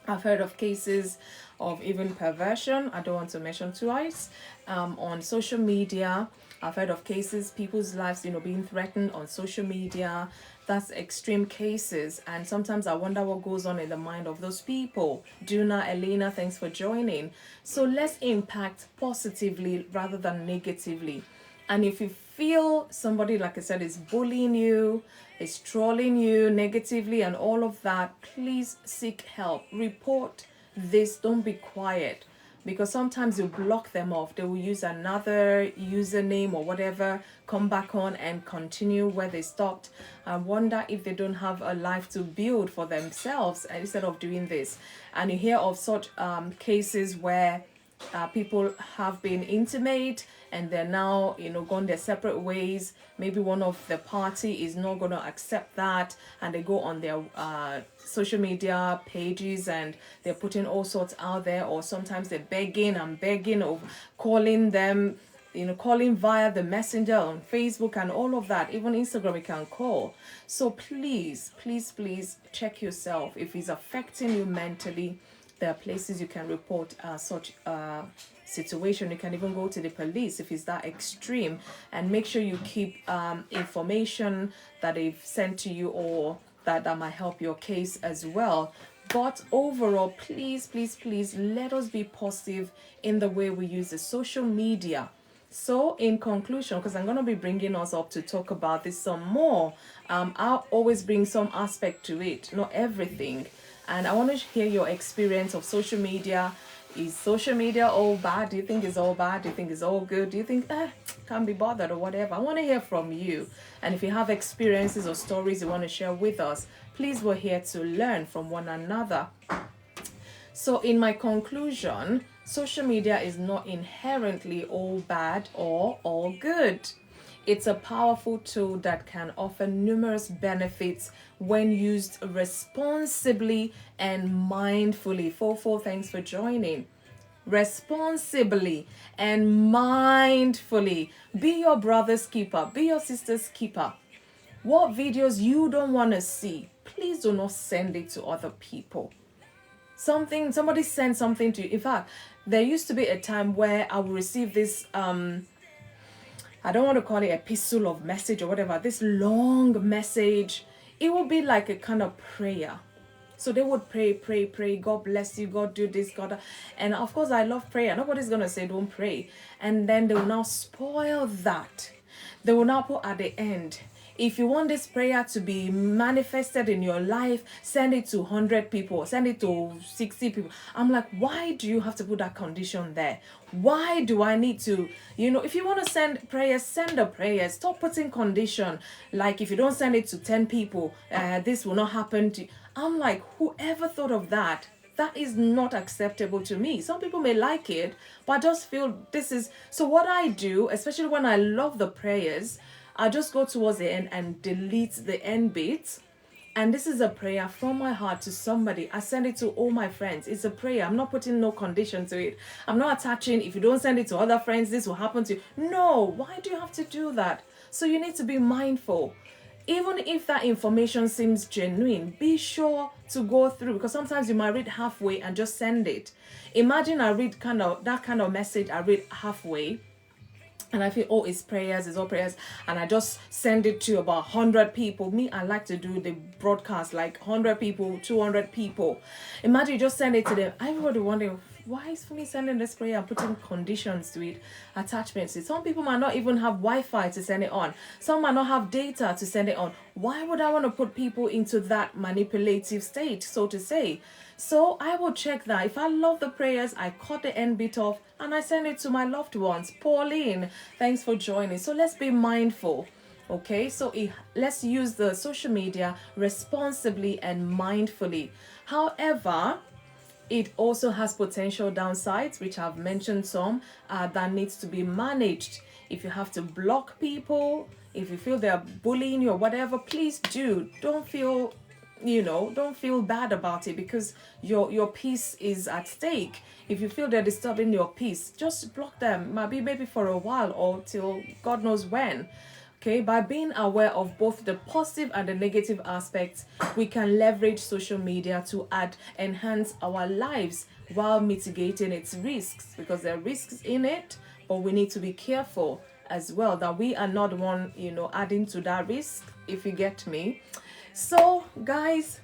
I've heard of cases of even perversion, I don't want to mention twice, on social media. I've heard of cases, people's lives, being threatened on social media. That's extreme cases, and sometimes I wonder what goes on in the mind of those people. Duna, Elena, thanks for joining. So let's impact positively rather than negatively. And if you feel somebody, like I said, is bullying you, is trolling you negatively and all of that, please seek help. Report this. Don't be quiet, because sometimes you block them off. They will use another username or whatever, come back on and continue where they stopped. I wonder if they don't have a life to build for themselves instead of doing this. And you hear of such cases where people have been intimate and they're now gone their separate ways. Maybe one of the party is not going to accept that, and they go on their social media pages and they're putting all sorts out there, or sometimes they're begging of calling them, calling via the messenger on Facebook and all of that. Even Instagram you can call. So please check yourself. If it's affecting you mentally, there are places you can report such situation. You can even go to the police if it's that extreme, and make sure you keep information that they've sent to you or that might help your case as well. But overall, please let us be positive in the way we use the social media. So, in conclusion, because I'm going to be bringing us up to talk about this some more, I'll always bring some aspect to it, not everything. And I want to hear your experience of social media. Is social media all bad? Do you think it's all bad? Do you think it's all good? Do you think, can't be bothered or whatever? I want to hear from you. And if you have experiences or stories you want to share with us, please, we're here to learn from one another. So, in my conclusion, social media is not inherently all bad or all good. It's a powerful tool that can offer numerous benefits when used responsibly and mindfully. Fofo, thanks for joining. Responsibly and mindfully. Be your brother's keeper, be your sister's keeper. What videos you don't want to see, please do not send it to other people. Somebody sent something to you. In fact, there used to be a time where I would receive this I don't want to call it epistle of message or whatever, this long message. It would be like a kind of prayer. So they would pray, pray, pray. God bless you. God do this. God. And of course, I love prayer. Nobody's going to say don't pray. And then they will now spoil that. They will now put at the end, if you want this prayer to be manifested in your life, send it to 100 people, send it to 60 people. I'm like, why do you have to put that condition there? Why do I need to, if you want to send prayers, send the prayers. Stop putting condition. Like, if you don't send it to 10 people, this will not happen to you. I'm like, whoever thought of that? That is not acceptable to me. Some people may like it, but I just feel this is... So what I do, especially when I love the prayers, I just go towards the end and delete the end bits. And this is a prayer from my heart to somebody. I send it to all my friends. It's a prayer. I'm not putting no condition to it. I'm not attaching, if you don't send it to other friends, this will happen to you. No, why do you have to do that? So you need to be mindful. Even if that information seems genuine, be sure to go through, because sometimes you might read halfway and just send it. Imagine I read that kind of message, I read halfway, and I feel, oh, it's all prayers, and I just send it to about 100 people. Me, I like to do the broadcast like 100 people, 200 people. Imagine you just send it to them. Everybody wondering, why is Funmi sending this prayer and putting conditions to it, attachments to it? Some people might not even have Wi-Fi to send it on. Some might not have data to send it on. Why would I want to put people into that manipulative state, so to say? So I will check that. If I love the prayers, I cut the end bit off and I send it to my loved ones. Pauline, thanks for joining. So let's be mindful. Okay, so let's use the social media responsibly and mindfully. However, it also has potential downsides, which I've mentioned some, that needs to be managed. If you have to block people, if you feel they're bullying you or whatever, please do. Don't feel bad about it, because your peace is at stake. If you feel they're disturbing your peace, just block them. Maybe for a while or till God knows when. Okay, by being aware of both the positive and the negative aspects, we can leverage social media to enhance our lives while mitigating its risks, because there are risks in it, but we need to be careful as well that we are not the one, adding to that risk, if you get me. So, guys,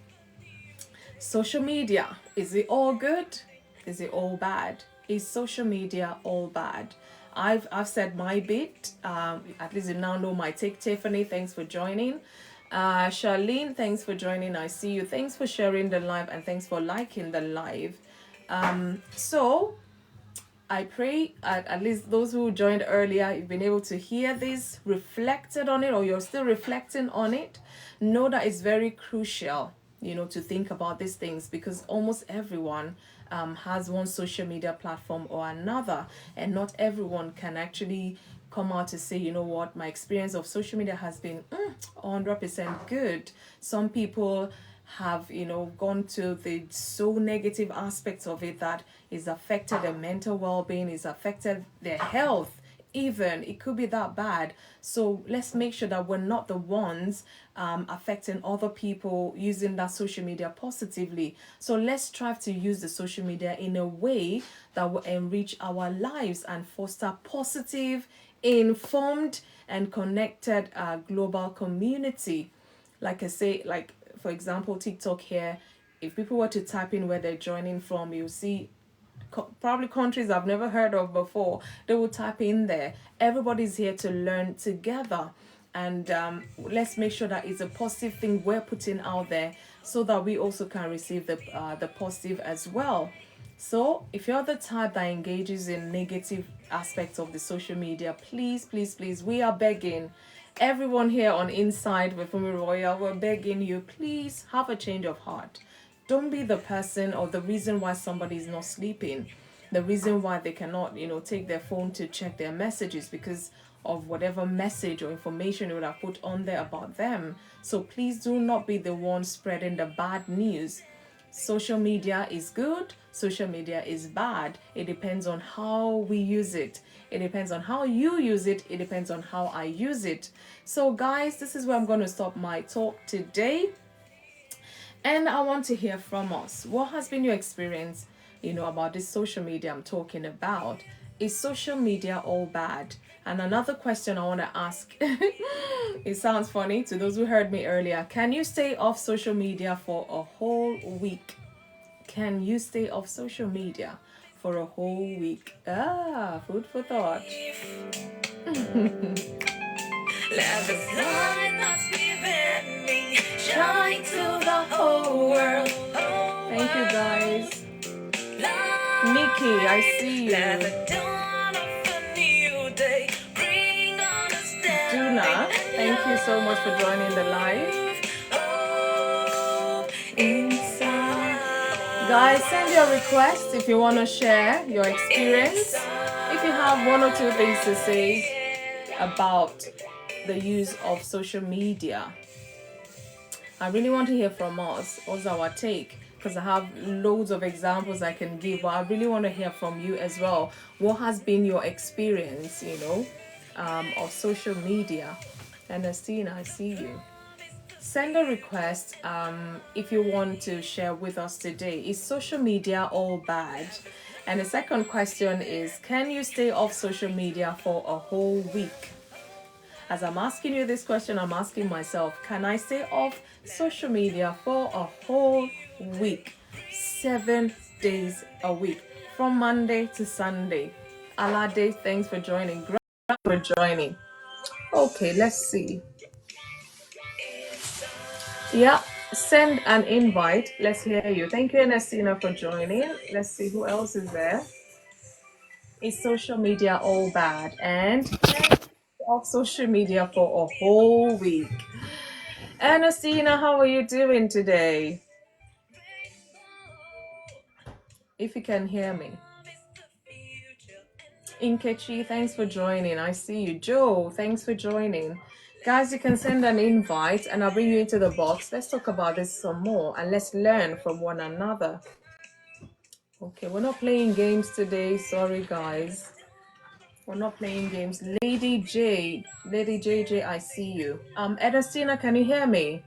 social media, is it all good? Is it all bad? Is social media all bad? I've said my bit. At least you now know my take. Tiffany, thanks for joining. Charlene, thanks for joining. I see you. Thanks for sharing the live, and thanks for liking the live. So I pray at least those who joined earlier, you've been able to hear this, reflected on it, or you're still reflecting on it. Know that it's very crucial, to think about these things, because almost everyone has one social media platform or another, and not everyone can actually come out to say, what, my experience of social media has been 100% good. Some people have gone to the so negative aspects of it that is affected their mental well-being, is affected their health. Even it could be that bad. So let's make sure that we're not the ones affecting other people using that social media positively. So let's strive to use the social media in a way that will enrich our lives and foster positive, informed, and connected global community. Like I say, like for example, TikTok here, if people were to type in where they're joining from, you'll see probably countries I've never heard of before. They will type in there. Everybody's here to learn together. And let's make sure that it's a positive thing we're putting out there so that we also can receive the positive as well. So if you're the type that engages in negative aspects of the social media, please, please, please, we are begging everyone here on Inside with FunmiRoyal, we're begging you, please have a change of heart. Don't be the person or the reason why somebody is not sleeping, the reason why they cannot, take their phone to check their messages because of whatever message or information you would have put on there about them. So please do not be the one spreading the bad news. Social media is good, social media is bad. It depends on how we use it. It depends on how you use it. It depends on how I use it. So, guys, this is where I'm going to stop my talk today. And I want to hear from us. What has been your experience, about this social media I'm talking about? Is social media all bad? And another question I want to ask, it sounds funny to those who heard me earlier. Can you stay off social media for a whole week? Can you stay off social media for a whole week? Food for thought. Let the light that's within me shine to the whole world. Thank you, guys. Nikki, I see you. Let the dawn of a new day bring understanding. Duna, thank you so much for joining the live. Inside. Guys, send your requests if you want to share your experience. If you have one or two things to say about the use of social media. I really want to hear from us. What's our take? Because I have loads of examples I can give, but I really want to hear from you as well. What has been your experience, of social media? Ernestina, I see you. Send a request if you want to share with us today. Is social media all bad? And the second question is, can you stay off social media for a whole week? As I'm asking you this question, I'm asking myself, can I stay off social media for a whole week? 7 days a week, from Monday to Sunday. Alade, thanks for joining. Grant for joining. Okay, let's see. Yeah, send an invite. Let's hear you. Thank you, Ernestina, for joining. Let's see who else is there. Is social media all bad? And off social media for a whole week. Ernestina, how are you doing today? If you can hear me. Inkechi, thanks for joining. I see you. Joe, thanks for joining. Guys, you can send an invite and I'll bring you into the box. Let's talk about this some more and let's learn from one another. Okay, we're not playing games today. Sorry, guys. We're not playing games. Lady JJ, I see you. Ernestina, can you hear me?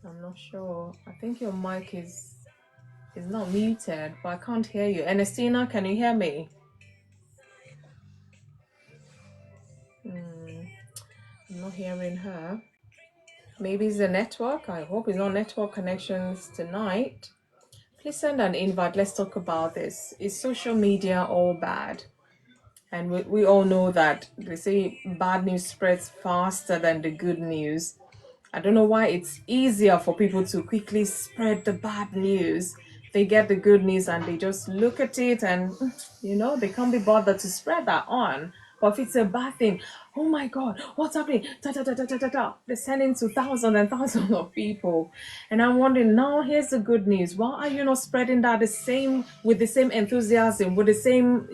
I'm not sure. I think your mic is not muted, but I can't hear you. Ernestina, can you hear me? I'm not hearing her. Maybe it's the network. I hope it's not network connections tonight. Please send an invite. Let's talk about this. Is social media all bad? And we all know that they say bad news spreads faster than the good news. I don't know why it's easier for people to quickly spread the bad news. They get the good news and they just look at it and, they can't be bothered to spread that on. But if it's a bad thing, oh my God, what's happening? Da, da, da, da, da, da, da. They're sending to thousands and thousands of people. And I'm wondering, now here's the good news. Why are you not spreading that with the same enthusiasm, with the same,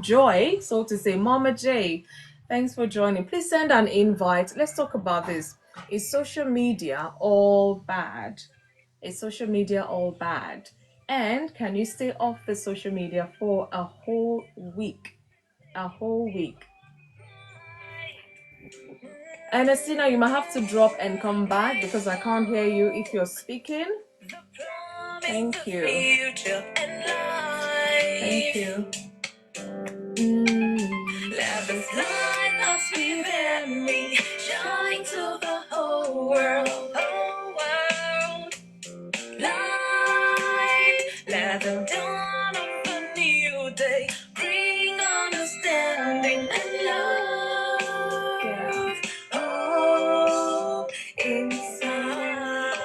joy, so to say? Mama J, thanks for joining. Please send an invite. Let's talk about this. Is social media all bad? Is social media all bad? And can you stay off the social media for a whole week? A whole week. Ernestina, you might have to drop and come back because I can't hear you if you're speaking. Thank you. Thank you. Let the light that's within me shine to the whole world, whole world. Let the dawn of a new day bring understanding and love. Hope inside.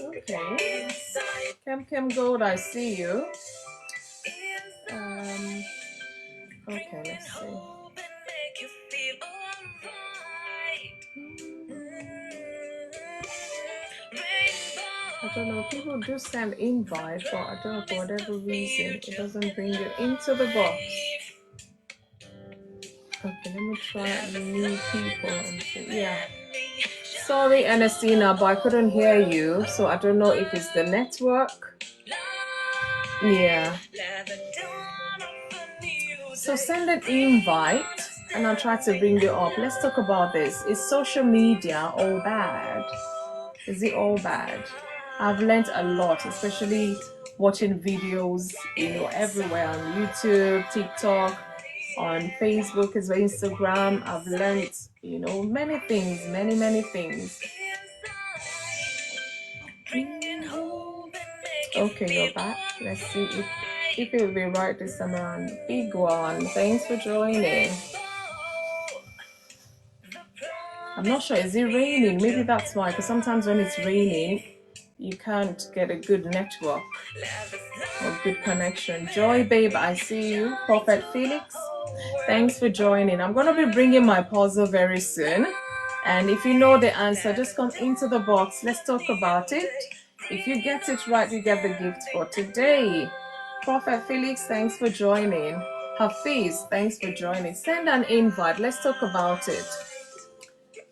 Okay. Kem Gold, I see you. Okay, let's see. I don't know, people do send invite, but I don't know, for whatever reason, it doesn't bring you into the box. Okay, let me try new people and see. Yeah. Sorry, Ernestina, but I couldn't hear you, so I don't know if it's the network. Yeah. So send an invite and I'll try to bring you up. Let's talk about this. Is social media all bad? Is it all bad? I've learned a lot, especially watching videos, everywhere on YouTube, TikTok, on Facebook as well, Instagram. I've learned, many things, many things. Okay, you're back. Let's see if it will be right this time around. Big one. Thanks for joining. I'm not sure. Is it raining? Maybe that's why. Because sometimes when it's raining, you can't get a good network or good connection. Joy, babe, I see you. Prophet Felix, thanks for joining. I'm going to be bringing my puzzle very soon. And if you know the answer, just come into the box. Let's talk about it. If you get it right, you get the gift for today. Prophet Felix, thanks for joining. Hafiz, thanks for joining. Send an invite. Let's talk about it.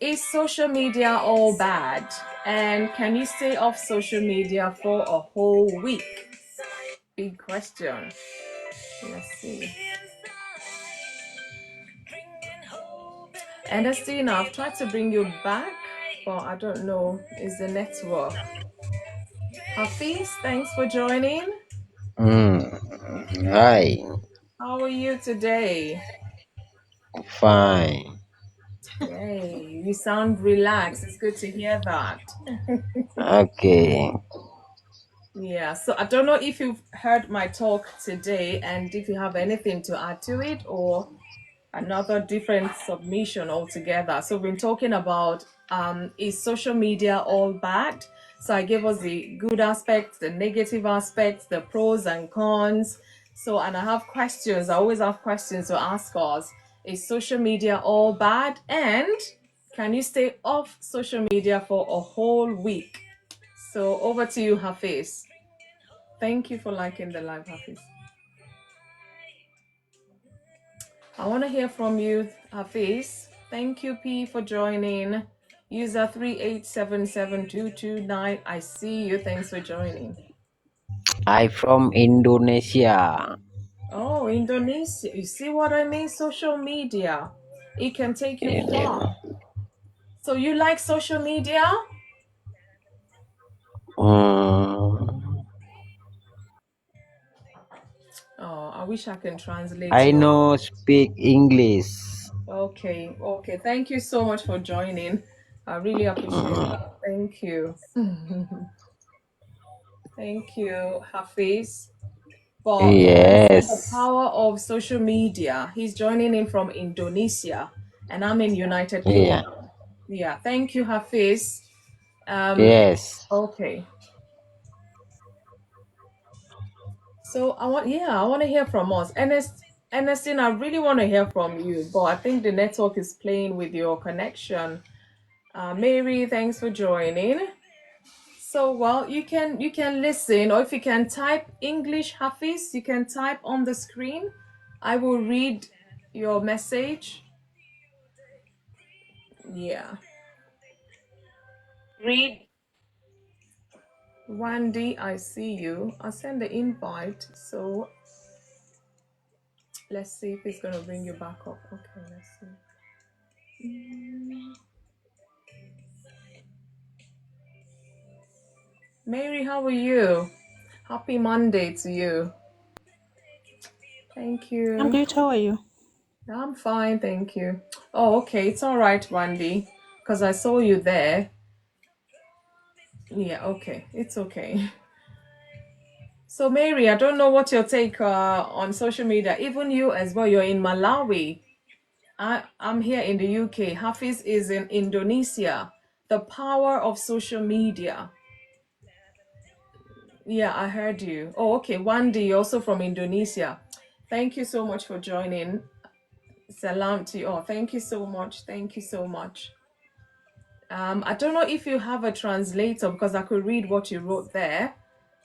Is social media all bad? And can you stay off social media for a whole week? Big question. Let's see. Ernestina, I've tried to bring you back, but I don't know. Is the network? Hafiz, thanks for joining. Hi, How are you today? fine. Yay, you sound relaxed. It's good to hear that. Okay. Yeah, so I don't know if you've heard my talk today and if you have anything to add to it or another different submission altogether. So we've been talking about is social media all bad? So I gave us the good aspects, the negative aspects, the pros and cons. So, and I have questions. I always have questions to ask us. Is social media all bad? And can you stay off social media for a whole week? So over to you, Hafiz. Thank you for liking the live, Hafiz. I want to hear from you, Hafiz. Thank you, P, for joining. User 3877229. I see you. Thanks for joining. I from Indonesia. Oh, Indonesia. You see what I mean? Social media. It can take you Yeah. far. So you like social media? Oh, I wish I can translate I your. know speak English. Okay, okay. Thank you so much for joining. I really appreciate that. Thank you. Thank you, Hafiz. But let's see the Yes. power of social media. He's joining in from Indonesia, and I'm in United Yeah. Kingdom. Yeah, thank you, Hafiz. Yes. Okay. So I want to hear from us. Ernestine, I really want to hear from you, but I think the network is playing with your connection. Mary, thanks for joining. So well, you can listen, or if you can type English, Hafiz, you can type on the screen. I will read your message. Yeah. Read. Wendy, I see you. I'll send the invite. So let's see if it's gonna bring you back up. Okay, let's see. Mary, how are you? Happy Monday to you. Thank I'm you. good. How are you? I'm fine, thank you. Oh, okay, it's all right, Wendy. because I saw you there. Yeah, okay. It's okay. So, Mary, I don't know what your take on social media. Even you as well, you're in Malawi. I'm here in the UK. Hafiz is in Indonesia. The power of social media. Yeah, I heard you. Oh, okay. Wandi, also from Indonesia. Thank you so much for joining. Salam to you. Oh, thank you so much. Thank you so much. I don't know if you have a translator because I could read what you wrote there.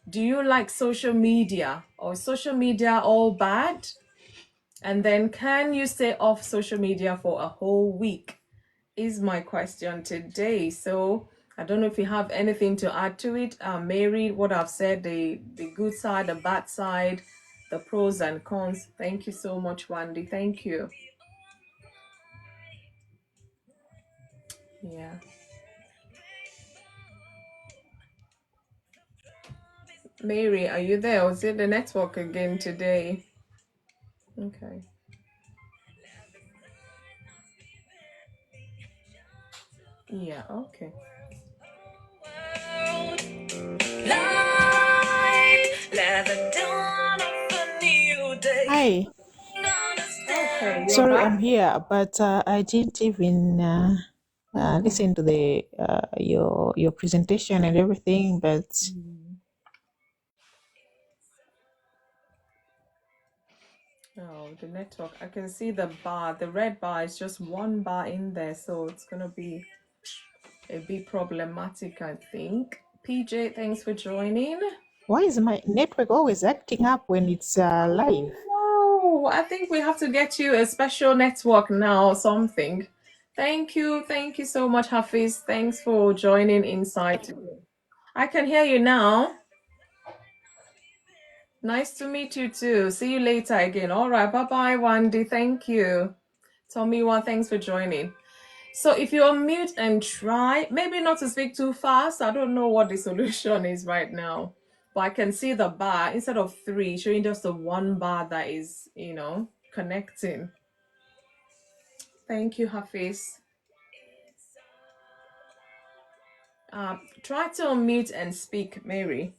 Do you like social media or is social media all bad? And then can you stay off social media for a whole week? Is my question today. So I don't know if you have anything to add to it. Mary, what I've said, the good side, the bad side, the pros and cons. Thank you so much, Wandy. Thank you. Yeah. Mary, are you there? Or is it the network again today? Okay. Yeah, okay. Hi, Okay, you're sorry I'm back. here, but I didn't even listen to the your presentation and everything. But Oh, the network. I can see the bar. The red bar is just one bar in there, so it's gonna be a bit problematic, I think. PJ, thanks for joining. why is my network always acting up when it's live? Oh, I think we have to get you a special network now or something. Thank you so much, Hafiz. Thanks for joining Insight. I can hear you now. Nice to meet you too. See you later again. All right, bye-bye, Wandy. Thank you. Tomiwa, thanks for joining. So if you unmute and try, maybe not to speak too fast. I don't know what the solution is right now. But I can see the bar instead of 3 showing just the one bar that is, connecting. Thank you, Hafiz. Try to unmute and speak, Mary.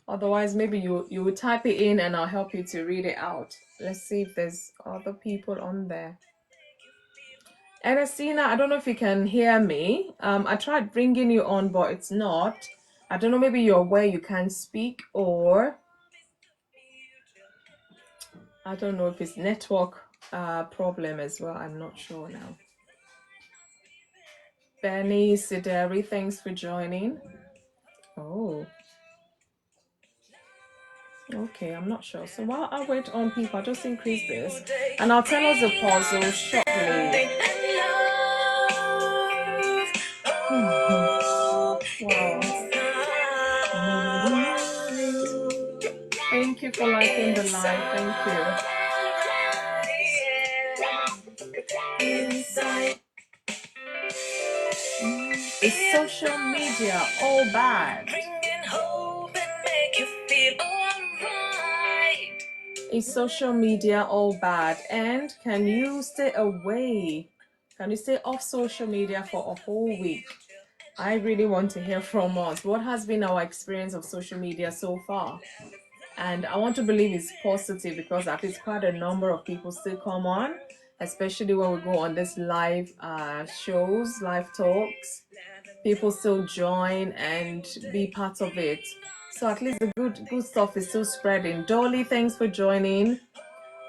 Otherwise, maybe you will type it in and I'll help you to read it out. Let's see if there's other people on there. Ernestina, I don't know if you can hear me. I tried bringing you on, but it's not. I don't know, maybe you're where you can speak, or I don't know if it's network problem as well. I'm not sure now. Benny Sideri, thanks for joining. Oh, okay, I'm not sure. So while I wait on people, I'll just increase this and I'll tell us the puzzle shortly. Wow. Thank you for liking the live. Thank you. Is social media all bad? Is social media all bad? And can you stay away? Can you stay off social media for a whole week? I really want to hear from us. What has been our experience of social media so far? And I want to believe it's positive because at least quite a number of people still come on, especially when we go on this live shows, live talks. People still join and be part of it. So at least the good stuff is still spreading. Dolly, thanks for joining.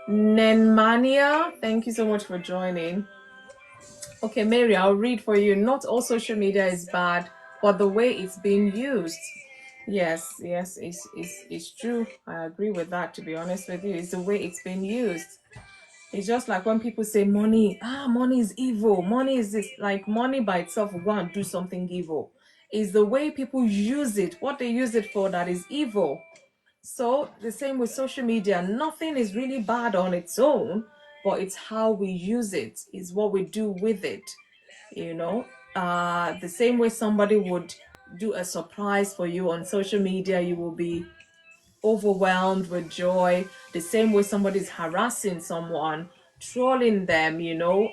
Nenmania, thank you so much for joining. Okay, Mary, I'll read for you. Not all social media is bad, but the way it's being used. Yes, it's true. I agree with that, to be honest with you. It's the way it's being used. It's just like when people say money is evil. Money is this. Like money by itself will go and do something evil. It's the way people use it, what they use it for, that is evil. So the same with social media. Nothing is really bad on its own, but it's how we use it, is what we do with it. The same way somebody would do a surprise for you on social media, you will be overwhelmed with joy. The same way somebody's harassing someone, trolling them,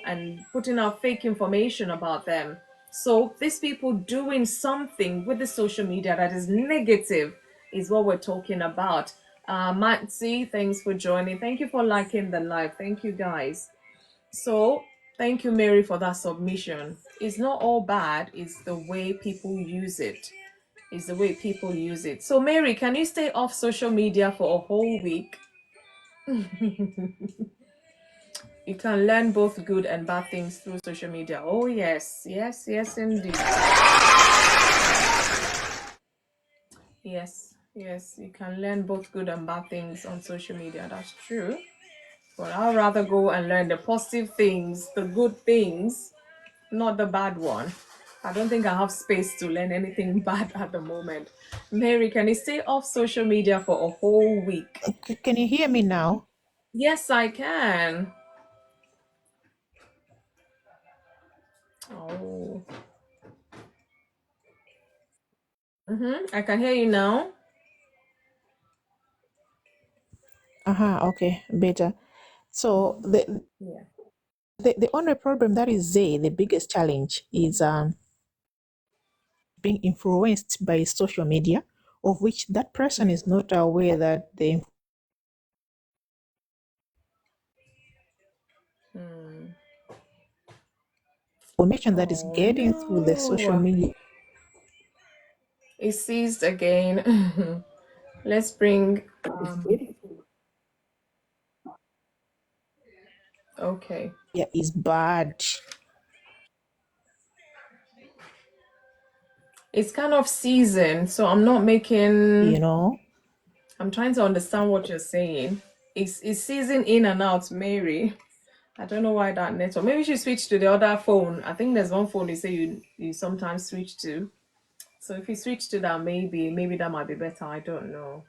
and putting out fake information about them. So these people doing something with the social media that is negative is what we're talking about. Matzi, thanks for joining. Thank you for liking the live. Thank you guys. So thank you, Mary, for that submission. It's not all bad, it's the way people use it. It's the way people use it. So Mary, can you stay off social media for a whole week? You can learn both good and bad things through social media. Oh yes, yes, yes indeed. Yes, yes, you can learn both good and bad things on social media. That's true. But I'd rather go and learn the positive things, the good things, not the bad one. I don't think I have space to learn anything bad at the moment. Mary, can you stay off social media for a whole week? Can you hear me now? Yes, I can. Oh. I can hear you now. Okay, better. So Yeah. the only problem that is there, the biggest challenge is being influenced by social media, of which that person is not aware that the information that is Oh getting through the social no. media. It ceased again. Let's bring okay. Is bad, It's kind of season, so I'm not making. you know. I'm trying to understand what you're saying. It's season in and out, Mary. I don't know why that network. Maybe you should switch to the other phone. I think there's one phone you say you sometimes switch to. So if you switch to that, maybe that might be better. I don't know.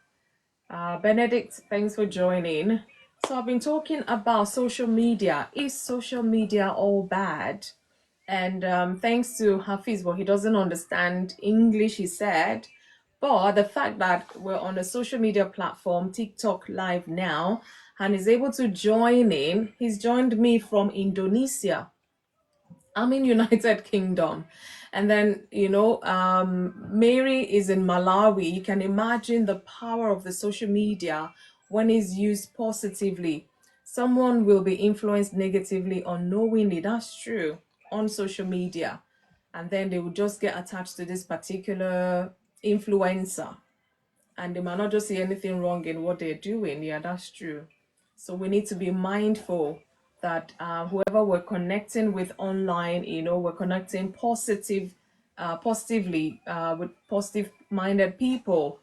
Benedict, thanks for joining. So I've been talking about social media. Is social media all bad? And thanks to Hafiz, but he doesn't understand English, he said. But the fact that we're on a social media platform, TikTok Live now, and he's able to join in, he's joined me from Indonesia. I'm in United Kingdom. And then, Mary is in Malawi. You can imagine the power of the social media when it's used positively. Someone will be influenced negatively unknowingly. That's true on social media. And then they will just get attached to this particular influencer and they might not just see anything wrong in what they're doing. Yeah, that's true. So we need to be mindful that whoever we're connecting with online, we're connecting positively with positive-minded people,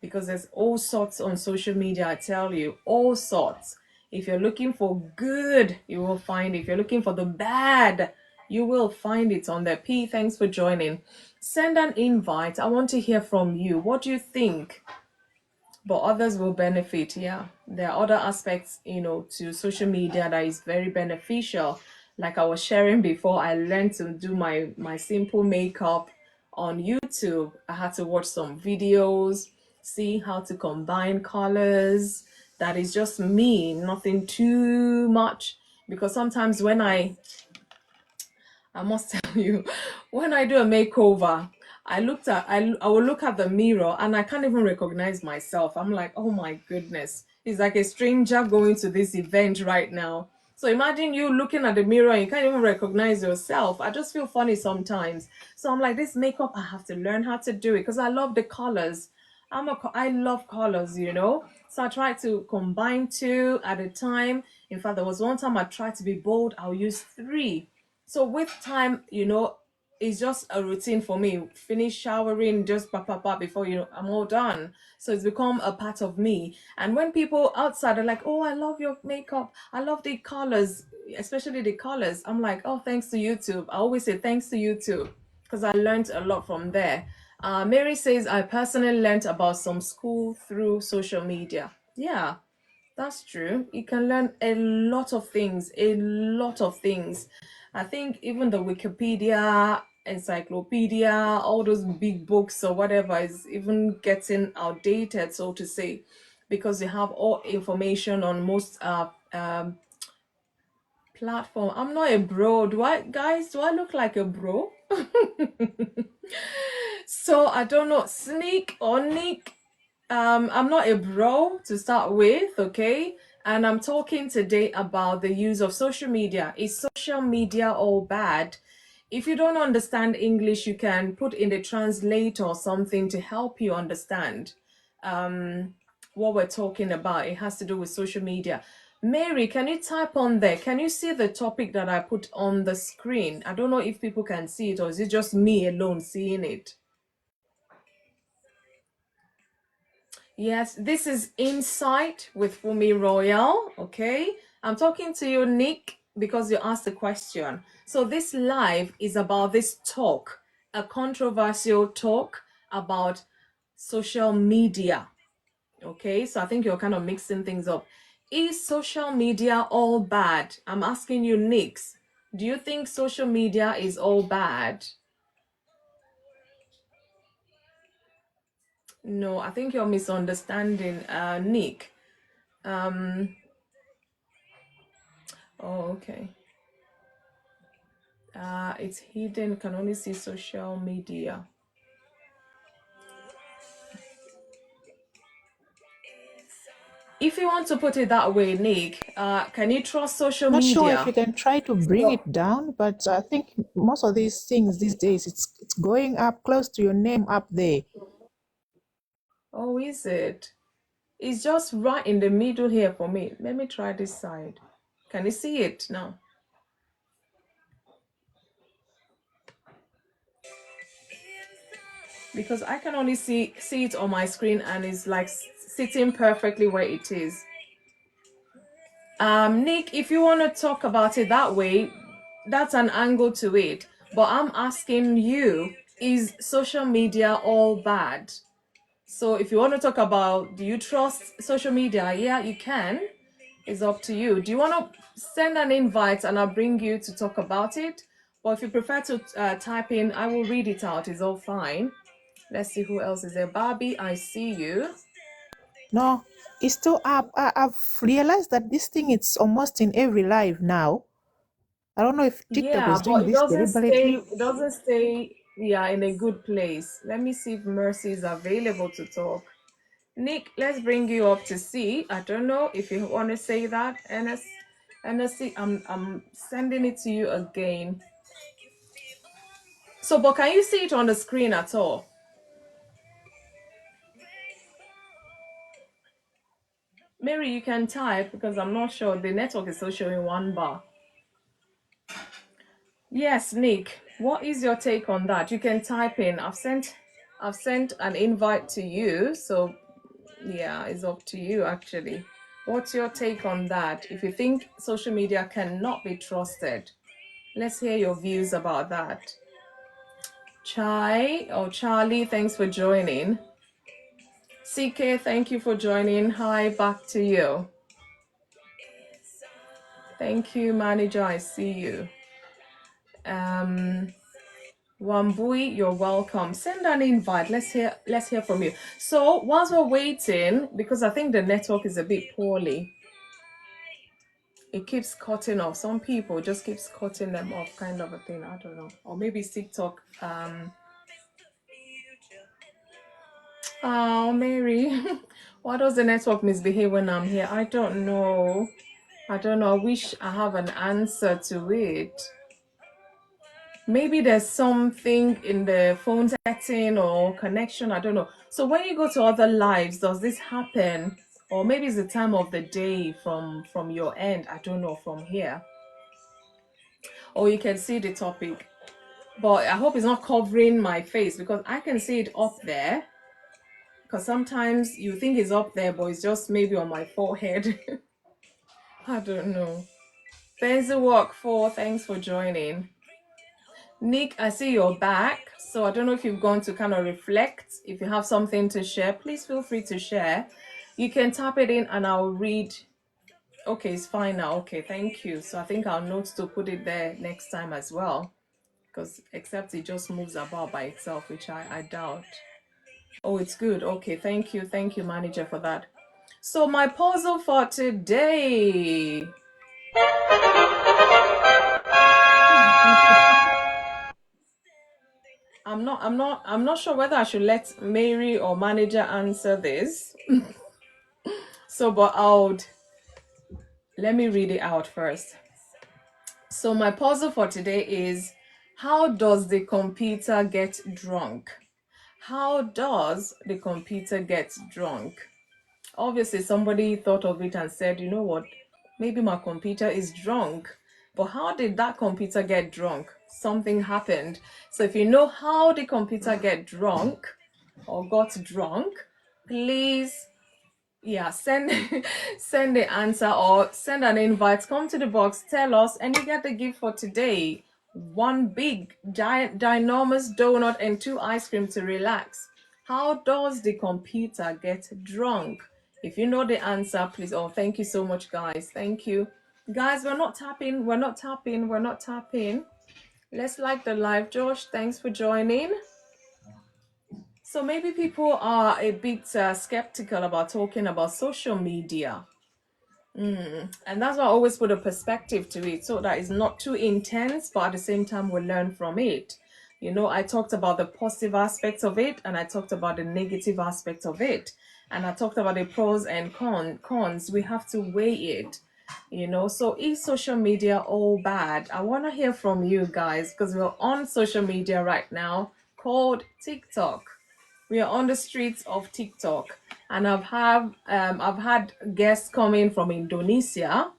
because there's all sorts on social media. I tell you, all sorts. If you're looking for good, you will find it. If you're looking for the bad, you will find it on there. P, thanks for joining. Send an invite. I want to hear from you. What do you think? But others will benefit. Yeah, there are other aspects to social media that is very beneficial. Like I was sharing before, I learned to do my simple makeup on YouTube. I had to watch some videos, see how to combine colors. That is just me, nothing too much, because sometimes when I must tell you, when I do a makeover, I will look at the mirror and I can't even recognize myself. I'm like, oh my goodness, it's like a stranger going to this event right now. So imagine you looking at the mirror and you can't even recognize yourself. I just feel funny sometimes. So I'm like, this makeup, I have to learn how to do it because I love the colors. I love colors. So I try to combine two at a time. In fact, there was one time I tried to be bold. I'll use three. So with time, it's just a routine for me. Finish showering, just before I'm all done. So it's become a part of me. And when people outside are like, "Oh, I love your makeup. I love the colors, especially the colors." I'm like, "Oh, thanks to YouTube." I always say thanks to YouTube because I learned a lot from there. Mary says, "I personally learned about some school through social media." Yeah, that's true. You can learn a lot of things, a lot of things. I think even the Wikipedia, encyclopedia, all those big books or whatever is even getting outdated, so to say, because you have all information on most platform. I'm not a bro. Do I, guys? Do I look like a bro? So I don't know, sneak or nick. I'm not a bro to start with, okay? And I'm talking today about the use of social media. Is social media all bad? If you don't understand English, you can put in the translator or something to help you understand what we're talking about. It has to do with social media. Mary, can you type on there? Can you see the topic that I put on the screen? I don't know if people can see it, or is it just me alone seeing it? Yes, this is Insight with FunmiRoyal. Okay, I'm talking to you, Nick, because you asked the question. So this live is about this talk, a controversial talk about social media. Okay, so I think you're kind of mixing things up. Is social media all bad? I'm asking you, Nix. Do you think social media is all bad? No, I think you're misunderstanding, Nick. Oh, okay. It's hidden, can only see social media. If you want to put it that way, Nick, can you trust social Not sure if media? you can try to bring it down, but I think most of these things these days it's going up close to your name up there. Oh, is it? It's just right in the middle here for me. Let me try this side. Can you see it now? Because I can only see it on my screen and it's like sitting perfectly where it is. Nick, if you want to talk about it that way, that's an angle to it. But I'm asking you, is social media all bad? So if you want to talk about, do you trust social media? Yeah, you can. It's up to you. Do you want to send an invite and I'll bring you to talk about it? Or if you prefer to type in, I will read it out. It's all fine. Let's see who else is there. Barbie, I see you. No, it's still up. I've realized that this thing it's almost in every live now. I don't know if TikTok Yeah, is doing but it this doesn't stay. deliberately. It doesn't stay. Yeah, in a good place. Let me see if Mercy is available to talk. Nick, let's bring you up to see. I don't know if you want to say that, NSC. I'm sending it to you again. So, but can you see it on the screen at all? Mary, you can type because I'm not sure. The network is still showing one bar. Yes, Nick. What is your take on that? You can type in. I've sent an invite to you. So yeah, it's up to you actually. What's your take on that? If you think social media cannot be trusted, let's hear your views about that. Charlie, thanks for joining. CK, thank you for joining. Hi, back to you. Thank you, manager. I see you. Wambui, you're welcome. Send an invite. Let's hear from you. So whilst we're waiting, because I think the network is a bit poorly, it keeps cutting off. Some people just keeps cutting them off, kind of a thing. I don't know. Or maybe it's TikTok. Oh, Mary, why does the network misbehave when I'm here? I don't know. I don't know. I wish I have an answer to it. Maybe there's something in the phone setting or connection. I don't know. So when you go to other lives, does this happen? Or maybe it's the time of the day from your end. I don't know, from here. Or you can see the topic. But I hope it's not covering my face because I can see it up there. Because sometimes you think it's up there, but it's just maybe on my forehead. I don't know. Benzi Walk 4, thanks for joining. Nick, I see you're back. So I don't know if you've gone to kind of reflect. If you have something to share, please feel free to share. You can tap it in and I'll read. Okay, it's fine now. Okay, thank you. So I think I'll note to put it there next time as well. Because except it just moves about by itself, which I doubt. Oh, it's good. Okay, thank you. Thank you, manager, for that. So my puzzle for today. I'm not sure whether I should let Mary or manager answer this. So, but let me read it out first. So my puzzle for today is, how does the computer get drunk? How does the computer get drunk? Obviously, somebody thought of it and said, you know what, maybe my computer is drunk. But how did that computer get drunk? Something happened. So if you know how the computer get drunk or got drunk, please, yeah, send send the answer or send an invite. Come to the box, tell us, and you get the gift for today. One big giant ginormous donut and 2 ice cream to relax. How does the computer get drunk? If you know the answer, please. Oh, thank you so much, guys. Thank you. Guys, we're not tapping. We're not tapping. We're not tapping. Let's like the live. Josh, thanks for joining. So maybe people are a bit skeptical about talking about social media. And that's why I always put a perspective to it so that it's not too intense, but at the same time, we learn from it. You know, I talked about the positive aspects of it and I talked about the negative aspects of it. And I talked about the pros and cons. We have to weigh it, you know. So is social media all bad? I want to hear from you guys because we're on social media right now called TikTok. We are on the streets of TikTok, and I've had guests coming from Indonesia,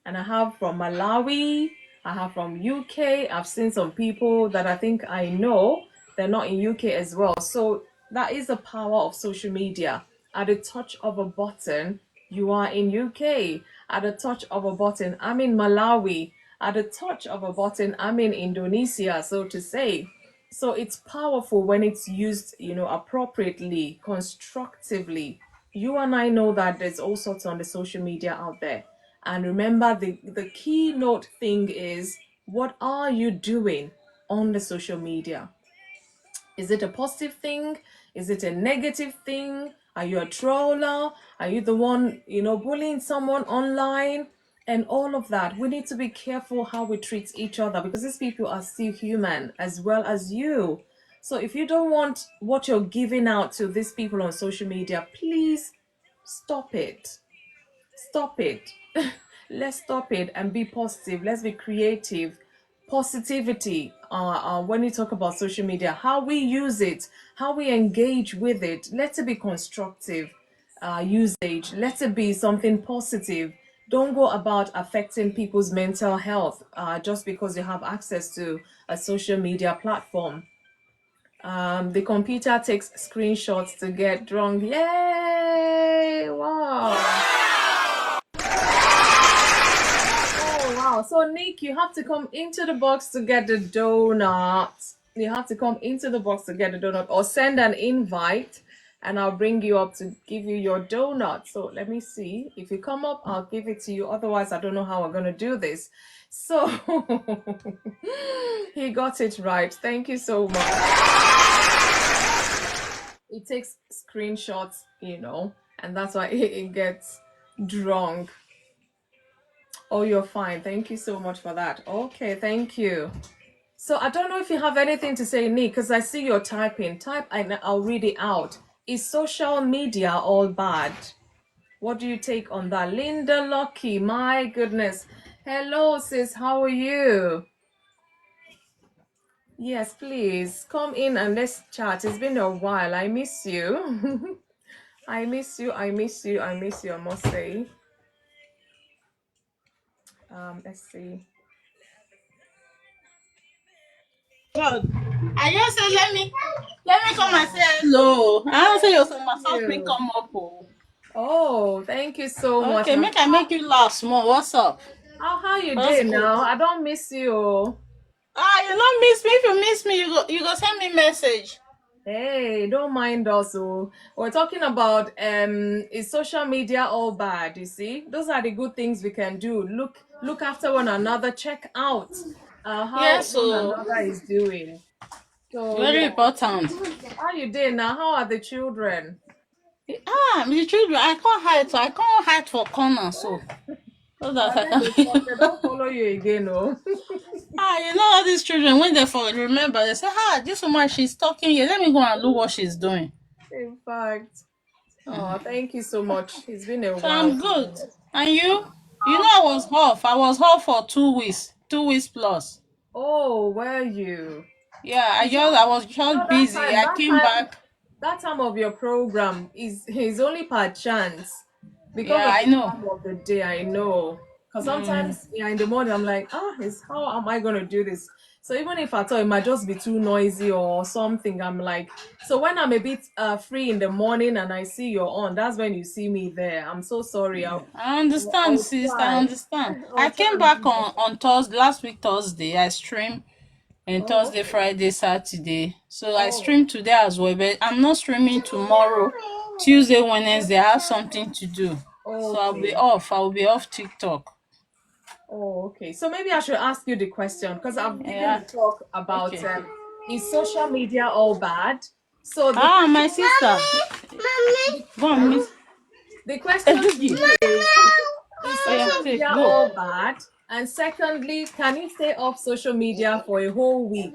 and I have from Malawi, I have from UK. I've seen some people that I think I know, they're not in UK as well. So that is the power of social media. At the touch of a button, you are in UK. At the touch of a button, I'm in Malawi. At the touch of a button, I'm in Indonesia, so to say. So it's powerful when it's used, you know, appropriately, constructively. You and I know that there's all sorts on the social media out there. And remember, the keynote thing is, what are you doing on the social media? Is it a positive thing? Is it a negative thing? Are you a troller? Are you the one, you know, bullying someone online? And all of that. We need to be careful how we treat each other because these people are still human as well as you. So if you don't want what you're giving out to these people on social media, please stop it. Stop it. Let's stop it and be positive. Let's be creative. Positivity, when you talk about social media, how we use it, how we engage with it, let it be constructive usage. Let it be something positive. Don't go about affecting people's mental health just because you have access to a social media platform. The computer takes screenshots to get drunk. Yay! Wow. Oh, wow. So, Nick, you have to come into the box to get the donut. You have to come into the box to get the donut or send an invite and I'll bring you up to give you your donut. So, let me see. If you come up, I'll give it to you. Otherwise, I don't know how we're going to do this. So, he got it right. Thank you so much. It takes screenshots, you know, and that's why it gets drunk. Oh, you're fine. Thank you so much for that. Okay, thank you. So I don't know if you have anything to say, Nick, because I see you're typing. Type and I'll read it out. Is social media all bad? What do you take on that? Linda Lucky, my goodness. Hello, sis. How are you? Yes, please come in and let's chat. It's been a while. I miss you. I miss you. I miss you. I miss you, I must say. Let's see. God, I just said let me come and say hello. I don't say your son my something come up. Oh, thank you so much. Okay, make I make you laugh small. What's up? How you That's doing good. now? I don't miss you. You don't miss me. If you miss me, you go send me message. Hey, don't mind us. Oh. We're talking about is social media all bad? You see, those are the good things we can do. Look after one another. Check out how Yes, one so another is doing. So very yeah, important. how you doing now? How are the children? The children, I can't hide for corner, so So that And I then can. they don't follow you again, oh. You know all these children when they for remember they say, this woman she's talking here. Let me go and look what she's doing. In fact. Oh, thank you so much. It's been a So while, I'm good. isn't it? And you? You know I was off. I was off for 2 weeks. 2 weeks plus. Oh, were you? Yeah, Is I was just that busy. time, I that came time, back. that time of your program is only per chance because Yeah, of I the know. time of the day. I know. Because Mm. sometimes, yeah, in the morning I'm like, how am I gonna do this? So even if I thought it might just be too noisy or something, I'm like, so when I'm a bit free in the morning and I see you're on, that's when you see me there. I'm so sorry. I I understand, will sis. I try. understand. I I'll try came and back do my on Thursday, last week Thursday. I streamed and Oh, Thursday, okay. Friday, Saturday. So I Oh, stream today as well, but I'm not streaming tomorrow. Tuesday, Wednesday, I have something to do. So I'll be okay. off. I'll be off TikTok. Oh, okay. So maybe I should ask you the question because I've given Yeah. a talk about Okay. is social media all bad? So My sister. the, Go on, miss. the question to Ejugi. you is Oh yeah, social take, media go. all bad? And secondly, can you stay off social media for a whole week?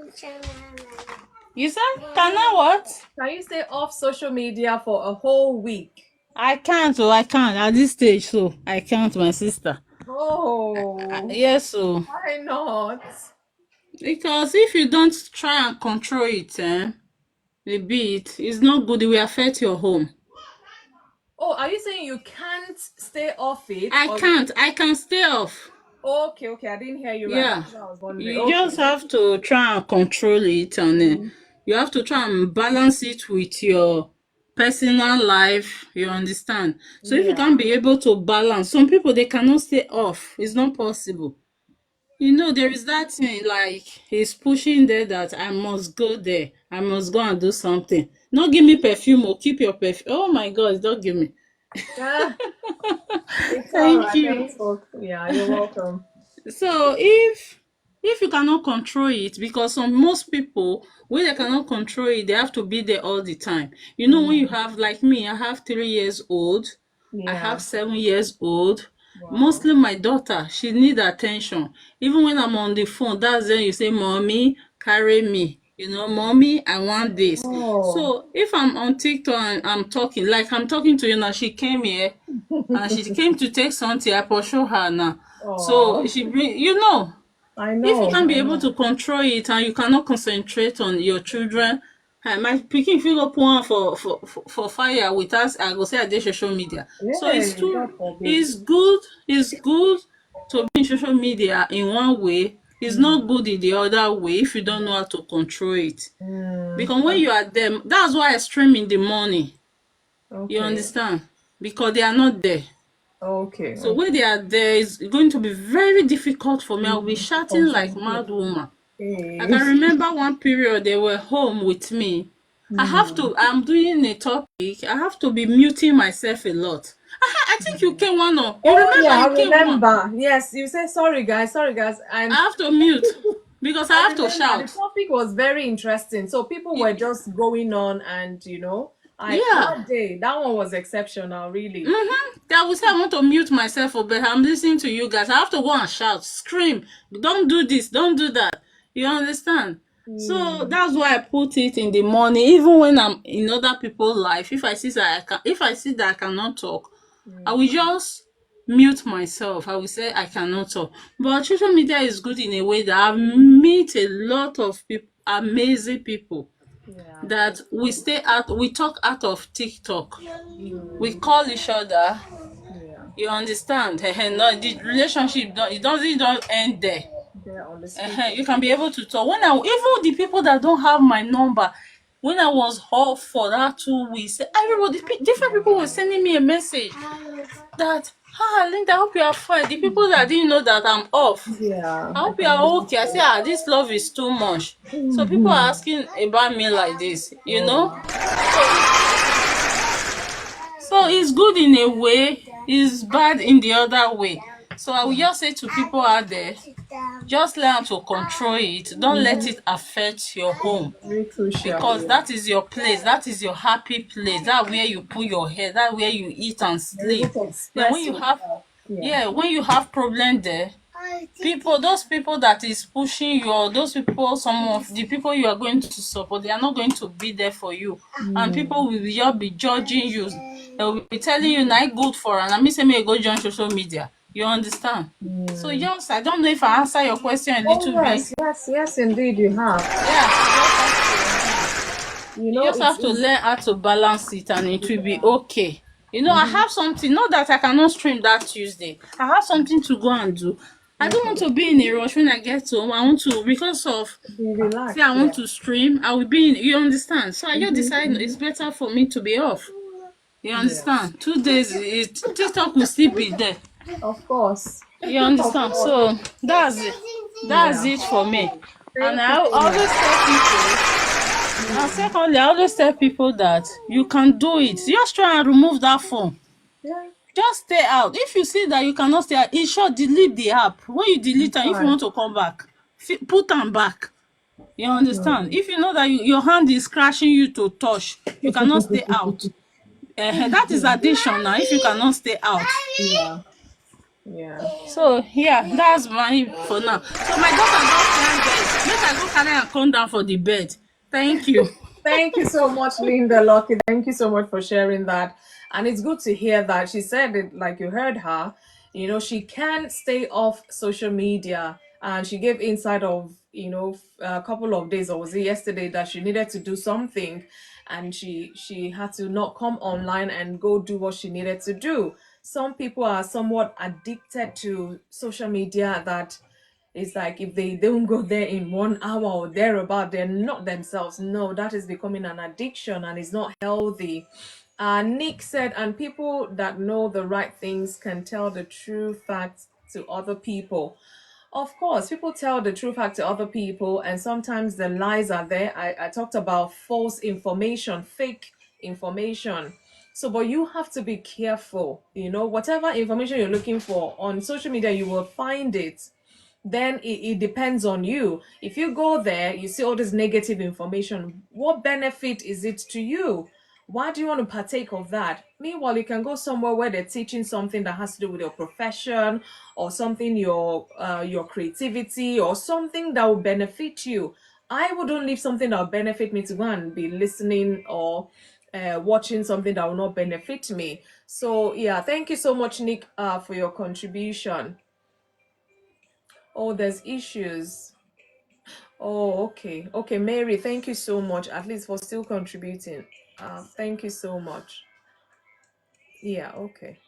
You said, can I what? Can you stay off social media for a whole week? I can't, I can't at this stage, so I can't, my sister. Oh, Yes, so why not? because if you don't try and control it, a bit, it's not good. It will affect your home. Oh, are you saying you can't stay off it I or can't. I can stay off. okay, okay, I didn't hear you right. Yeah, That's what I was wondering. you just Okay. have to try and control it, and you have to try and balance it with your personal life. You understand? So if you Yeah. can't be able to balance, some people they cannot stay off. It's not possible. You know, there is that thing like he's pushing there that I must go there. I must go and do something. Not give me perfume or keep your perfume. Oh my God, don't give me. Ah, it's all Thank right. you. Thanks for yeah, you're welcome. So if you cannot control it, because most people when they cannot control it, they have to be there all the time. You know, when you have like me, I have 3 years old, I have Yeah. 7 years old. Wow. Mostly my daughter, she need attention. Even when I'm on the phone, that's when you say, "Mommy, carry me." You know, "Mommy, I want this." Oh. So if I'm on TikTok and I'm talking, like I'm talking to you now, she came here and she came to take something. I pursue her now. So Oh. she bring, you know, I if you know. can't be I able know. to control it and you cannot concentrate on your children, my pikin fit go put on for fire with us, I go say I dey social media. So Yeah, God forbid. it's good to be in social media in one way. It's not good in the other way if you don't know how to control it. Mm, Because when you are them, that's why I stream in the morning. You okay. understand? Because they are not there. Okay. So when Okay. they are there, it's going to be very difficult for me. I'll be To shouting like concentrate. mad woman. I Hey. can remember one period they were home with me. I'm doing a topic. I have to be muting myself a lot. I think you came one or you Oh remember yeah, I you came one. remember. Yes, you say sorry guys, I and have to mute because I I have to remember the shout. topic was very interesting. So people were Y- just going on, and I Yeah. that day that one was exceptional, really. I will say I want to mute myself, but I'm listening to you guys. I have to go and shout, scream, don't do this, don't do that. You understand? So Mm, that's why I put it in the morning, even when I'm in other people's life. If I see that I cannot talk, I will just mute myself. I will say I cannot talk. But social media is good in a way that I've met a lot of people, amazing people yeah, that it's true. we talk out of TikTok. We Mm, call each other. yeah, You understand? No, the relationship don't end there. they're on the street. You can be able to talk. Even the people that don't have my number, when I was off for that 2 weeks, different people were sending me a message that, Linda, I hope you are fine. The people that didn't know that I'm off, Yeah, I I hope you can are believe okay. I say, so. this love is too much. So people are asking about me like this, you Oh know? wow. So it's good in a way, it's bad in the other way. So I will just say to people out there, just learn to control it. Don't let it affect your home. Very crucial. Because Yeah. that is your place, that is your happy place, that's where you put your head, that's where you eat and You're able sleep. to Then when express you have yourself. Yeah. Yeah, when you have problem there, those people that is pushing you, or those people, some of the people you are going to support, they are not going to be there for you, and people will just be judging you. They will be telling you na good for, and I mean say make you go join social media. You understand? So just, I don't know if I answer your question a Oh little bit. yes, yes, yes, indeed you have. You just have to It's learn how to balance it, and it will be okay. I have something, not that I cannot stream that Tuesday. I have something to go and do. I don't want okay. to be in a rush when I get home. I want to, because of, Be say I relaxed, want yeah. to stream, I will be in, you understand? So I just decided it's better for me to be off. You Yes. understand? 2 days, TikTok will still be there. Of course. You Of understand? course. So that's it. That's Yeah. it for me. And Thank you I so much. always tell people, and secondly, I always tell people that you can do it. Just try and remove that phone. Yeah. Just stay out. If you see that you cannot stay out, in short, delete the app. When you delete am, if you Right. want to come back, put am back. You understand? If you know that your hand is scratching you to touch, you cannot stay out. That is addiction now, if you cannot stay out. Yeah. Yeah. So yeah, that's my for now. So my daughter just climb bed. Make I go carry am come down for the bed. Thank you. Thank you so much, Linda Lucky. Thank you so much for sharing that. And it's good to hear that she said it like you heard her. She can stay off social media. And she gave insight of, a couple of days, or was it yesterday, that she needed to do something, and she had to not come online and go do what she needed to do. Some people are somewhat addicted to social media, that it's like if they don't go there in 1 hour or thereabout, they're not themselves. No, that is becoming an addiction and it's not healthy. Nick said, and people that know the right things can tell the true facts to other people. Of course, people tell the true fact to other people, and sometimes the lies are there. I talked about false information, fake information. So, but you have to be careful. Whatever information you're looking for on social media, you will find it. Then it depends on you. If you go there, you see all this negative information, what benefit is it to you? Why do you want to partake of that? Meanwhile, you can go somewhere where they're teaching something that has to do with your profession, or something, your creativity, or something that will benefit you. I wouldn't leave something that will benefit me to go and be listening, or watching something that will not benefit me. So yeah, thank you so much, Nick, for your contribution. Oh, there's issues. Oh, okay. Okay, Mary, thank you so much, at least for still contributing. Thank you so much. Yeah, okay.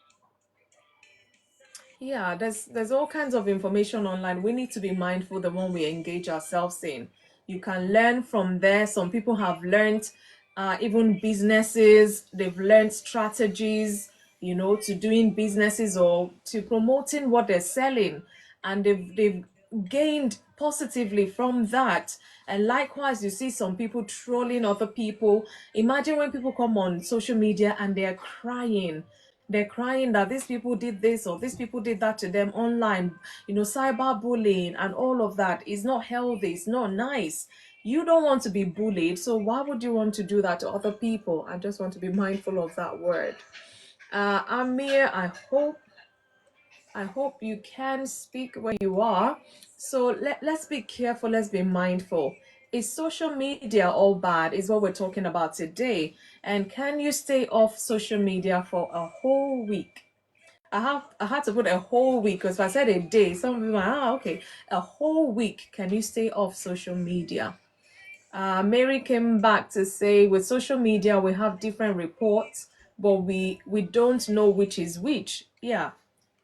Yeah, there's all kinds of information online. We need to be mindful the one we engage ourselves in. You can learn from there. Some people have learned, even businesses, they've learned strategies, to doing businesses or to promoting what they're selling. And they've gained positively from that. And likewise, you see some people trolling other people. Imagine when people come on social media and they're crying, that these people did this or these people did that to them online. Cyberbullying and all of that is not healthy, it's not nice. You don't want to be bullied, so why would you want to do that to other people? I just want to be mindful of that word. Amir, I hope you can speak where you are. So let's be careful, let's be mindful. Is social media all bad? Is what we're talking about today. And can you stay off social media for a whole week? I had to put a whole week, because if I said a day, some people are like, okay, a whole week. Can you stay off social media? Mary came back to say, with social media, we have different reports, but we don't know which is which. Yeah,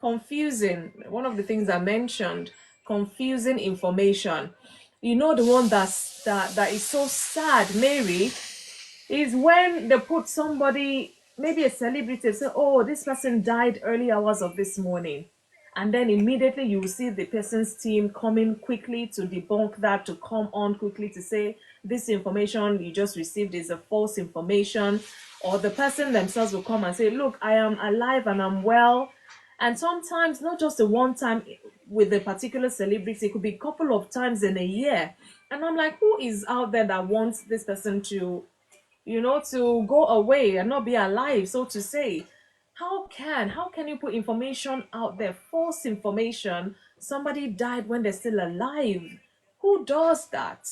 confusing. One of the things I mentioned, confusing information. The one that is so sad, Mary, is when they put somebody, maybe a celebrity, say, oh, this person died early hours of this morning. And then immediately you will see the person's team coming quickly to debunk that, to come on quickly to say, this information you just received is a false information. Or the person themselves will come and say, look, I am alive and I'm well. And sometimes, not just a one time with a particular celebrity, it could be a couple of times in a year. And I'm like, who is out there that wants this person to go away and not be alive, so to say? How can you put information out there, false information? Somebody died when they're still alive. Who does that?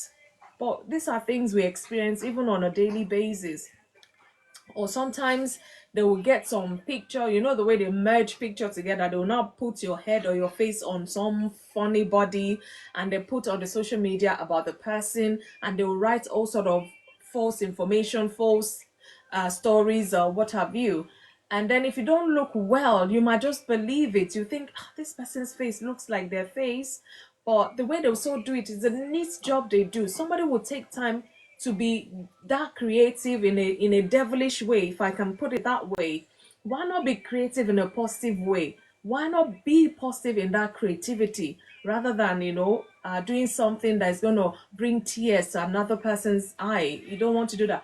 But these are things we experience even on a daily basis. Or sometimes they will get some picture, the way they merge picture together. They will not put your head or your face on some funny body, and they put on the social media about the person, and they will write all sort of false information, false stories, or what have you. And then if you don't look well, you might just believe it. You think, this person's face looks like their face. But the way they also do it is a neat job they do. Somebody will take time to be that creative in a devilish way, if I can put it that way. Why not be creative in a positive way? Why not be positive in that creativity rather than doing something that's going to bring tears to another person's eye? You don't want to do that.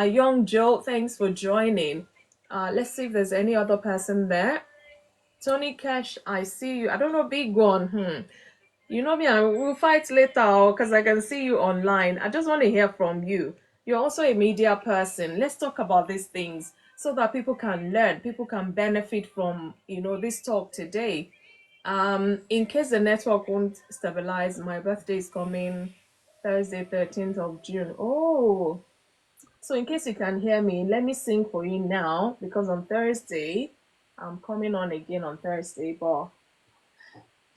Young Joe, thanks for joining. Let's see if there's any other person there. Tony Cash, I see you. I don't know, big one. You know me, we'll fight later because I can see you online. I just want to hear from you. You're also a media person. Let's talk about these things so that people can learn, people can benefit from, this talk today. In case the network won't stabilize, my birthday is coming Thursday, 13th of June. Oh, so in case you can hear me, let me sing for you now because on Thursday, I'm coming on again on Thursday, but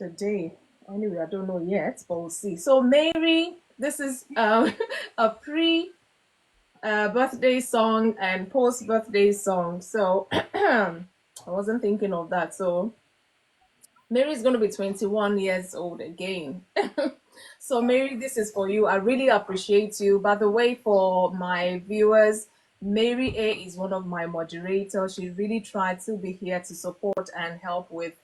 the day, anyway, I don't know yet, but we'll see. So Mary, this is a pre birthday song and post birthday song. So I wasn't thinking of that. So Mary is going to be 21 years old again. So, Mary, this is for you. I really appreciate you. By the way, for my viewers, Mary A is one of my moderators. She really tried to be here to support and help with,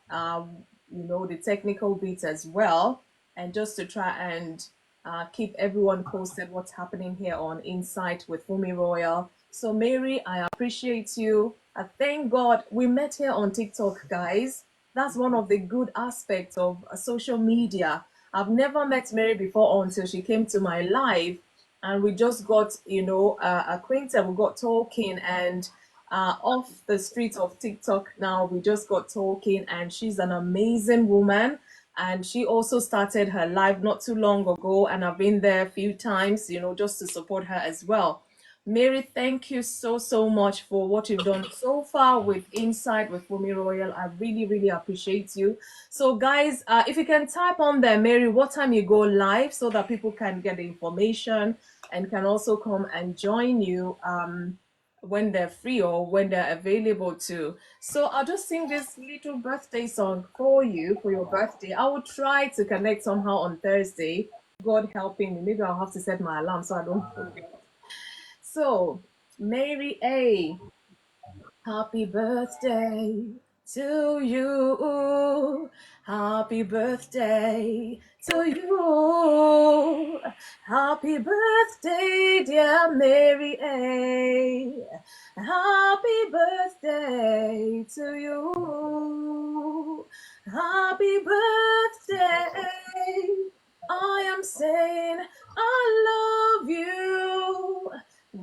the technical bits as well, and just to try and keep everyone posted what's happening here on Insight with FunmiRoyal. So, Mary, I appreciate you. Thank God we met here on TikTok, guys. That's one of the good aspects of social media. I've never met Mary before until she came to my live, and we just got, acquainted. We got talking, and off the streets of TikTok now, we just got talking, and she's an amazing woman. And she also started her live not too long ago, and I've been there a few times, just to support her as well. Mary, thank you so, so much for what you've done so far with Insight with FunmiRoyal. I really, really appreciate you. So, guys, if you can type on there, Mary, what time you go live so that people can get the information and can also come and join you when they're free or when they're available to. So, I'll just sing this little birthday song for you for your birthday. I will try to connect somehow on Thursday. God helping me. Maybe I'll have to set my alarm so I don't forget. So, Mary A, happy birthday to you. Happy birthday to you. Happy birthday, dear Mary A. Happy birthday to you. Happy birthday. I am saying I love you.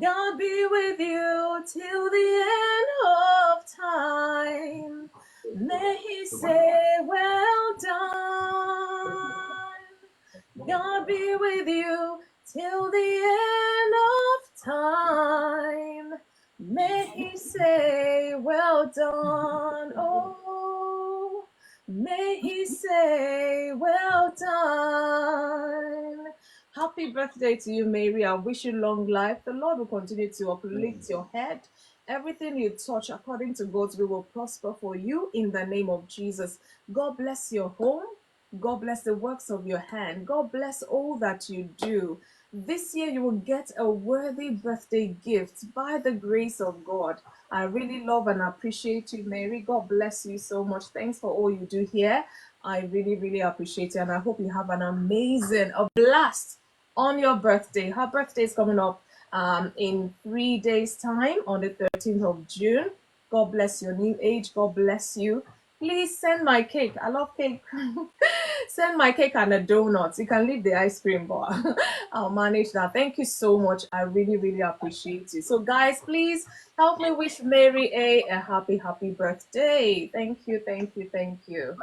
God be with you till the end of time. May He say, well done. God be with you till the end of time. May He say, well done. Oh, may He say, well done. Happy birthday to you, Mary. I wish you long life. The Lord will continue to uplift your head. Everything you touch, according to God's will prosper for you in the name of Jesus. God bless your home. God bless the works of your hand. God bless all that you do. This year you will get a worthy birthday gift by the grace of God. I really love and appreciate you, Mary. God bless you so much. Thanks for all you do here. I really, really appreciate you, and I hope you have an amazing, a blast on your birthday. Her birthday is coming up in 3 days' time on the 13th of June. God bless your new age. God bless you. Please send my cake. I love cake. Send my cake and a donut. You can leave the ice cream, but I'll manage that. Thank you so much. I really, really appreciate it. So, guys, please help me wish Mary a happy, happy birthday. Thank you, thank you, thank you.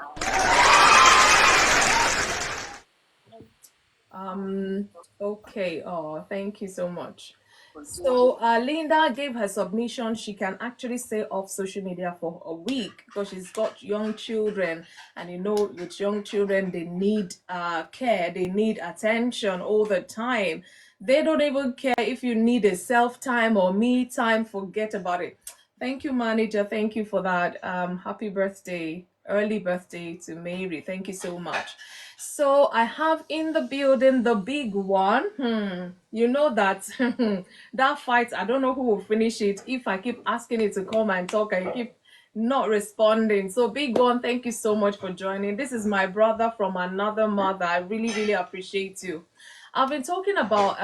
Okay. Oh, thank you so much. So Linda gave her submission. She can actually stay off social media for a week because she's got young children, and with young children, they need care, they need attention all the time. They don't even care if you need a self time or me time. Forget about it. Thank you, manager. Thank you for that. Happy birthday, early birthday to Mary. Thank you so much. So I have in the building the big one. You know that that fight. I don't know who will finish it if I keep asking it to come and talk and you keep not responding. So big one, thank you so much for joining. This is my brother from another mother. I really, really appreciate you. I've been talking about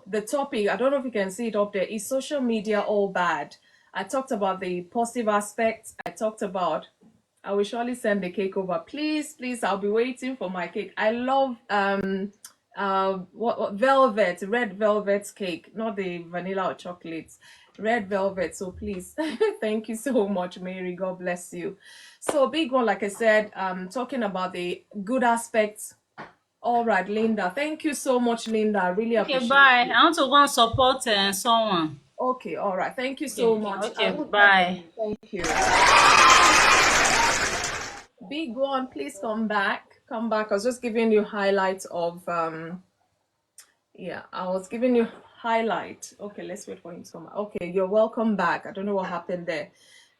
the topic. I don't know if you can see it up there. Is social media all bad? I talked about the positive aspects. I talked about I will surely send the cake over. Please, please, I'll be waiting for my cake. I love what velvet, red velvet cake, not the vanilla or chocolates, red velvet. So please, thank you so much, Mary. God bless you. So big one, like I said, talking about the good aspects. All right, Linda. Thank you so much, Linda. I really Okay, appreciate bye. it. I want to go and support someone. Okay, all right. Thank you so Okay, much. okay, Who's that bye. coming? Thank you. Big one, please come back. Come back. I was just giving you highlights of yeah, I was giving you highlight. Okay, let's wait for him to come back. Okay, you're welcome back. I don't know what happened there.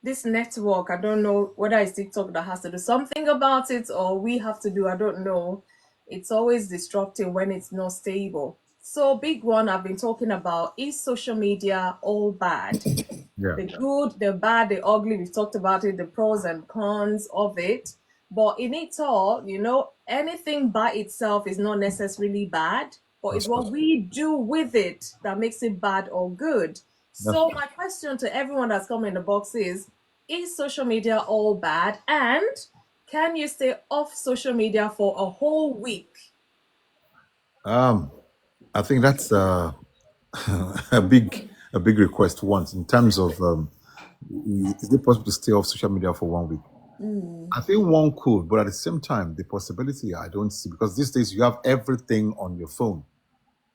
This network, I don't know whether it's TikTok that has to do something about it or we have to do, I don't know. It's always disrupting when it's not stable. So big one I've been talking about, is social media all bad? Yeah. The good, the bad, the ugly. We've talked about it, the pros and cons of it. But in it all, anything by itself is not necessarily bad, but it's That's what true. we do with it that makes it bad or good. That's So true. my question to everyone that's come in the box is social media all bad? And can you stay off social media for a whole week? I think that's a big request once in terms of is it possible to stay off social media for 1 week? I think one could, but at the same time, the possibility I don't see, because these days you have everything on your phone.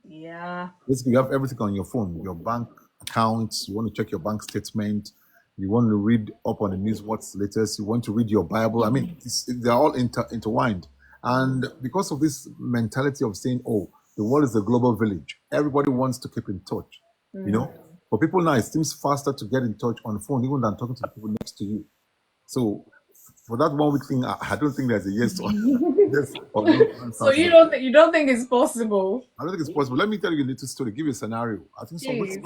Yeah. Basically, you have everything on your phone, your bank accounts, you want to check your bank statement, you want to read up on the news, what's latest, you want to read your Bible. I mean, they're all intertwined. And because of this mentality of saying, oh, the world is a global village, everybody wants to keep in touch, For people now, it seems faster to get in touch on the phone even than talking to the people next to you. So for that 1 week thing, I don't think there's a yes or, yes or no answer. So you don't think it's possible? I don't think it's possible. Let me tell you a little story. Give you a scenario. I think some weeks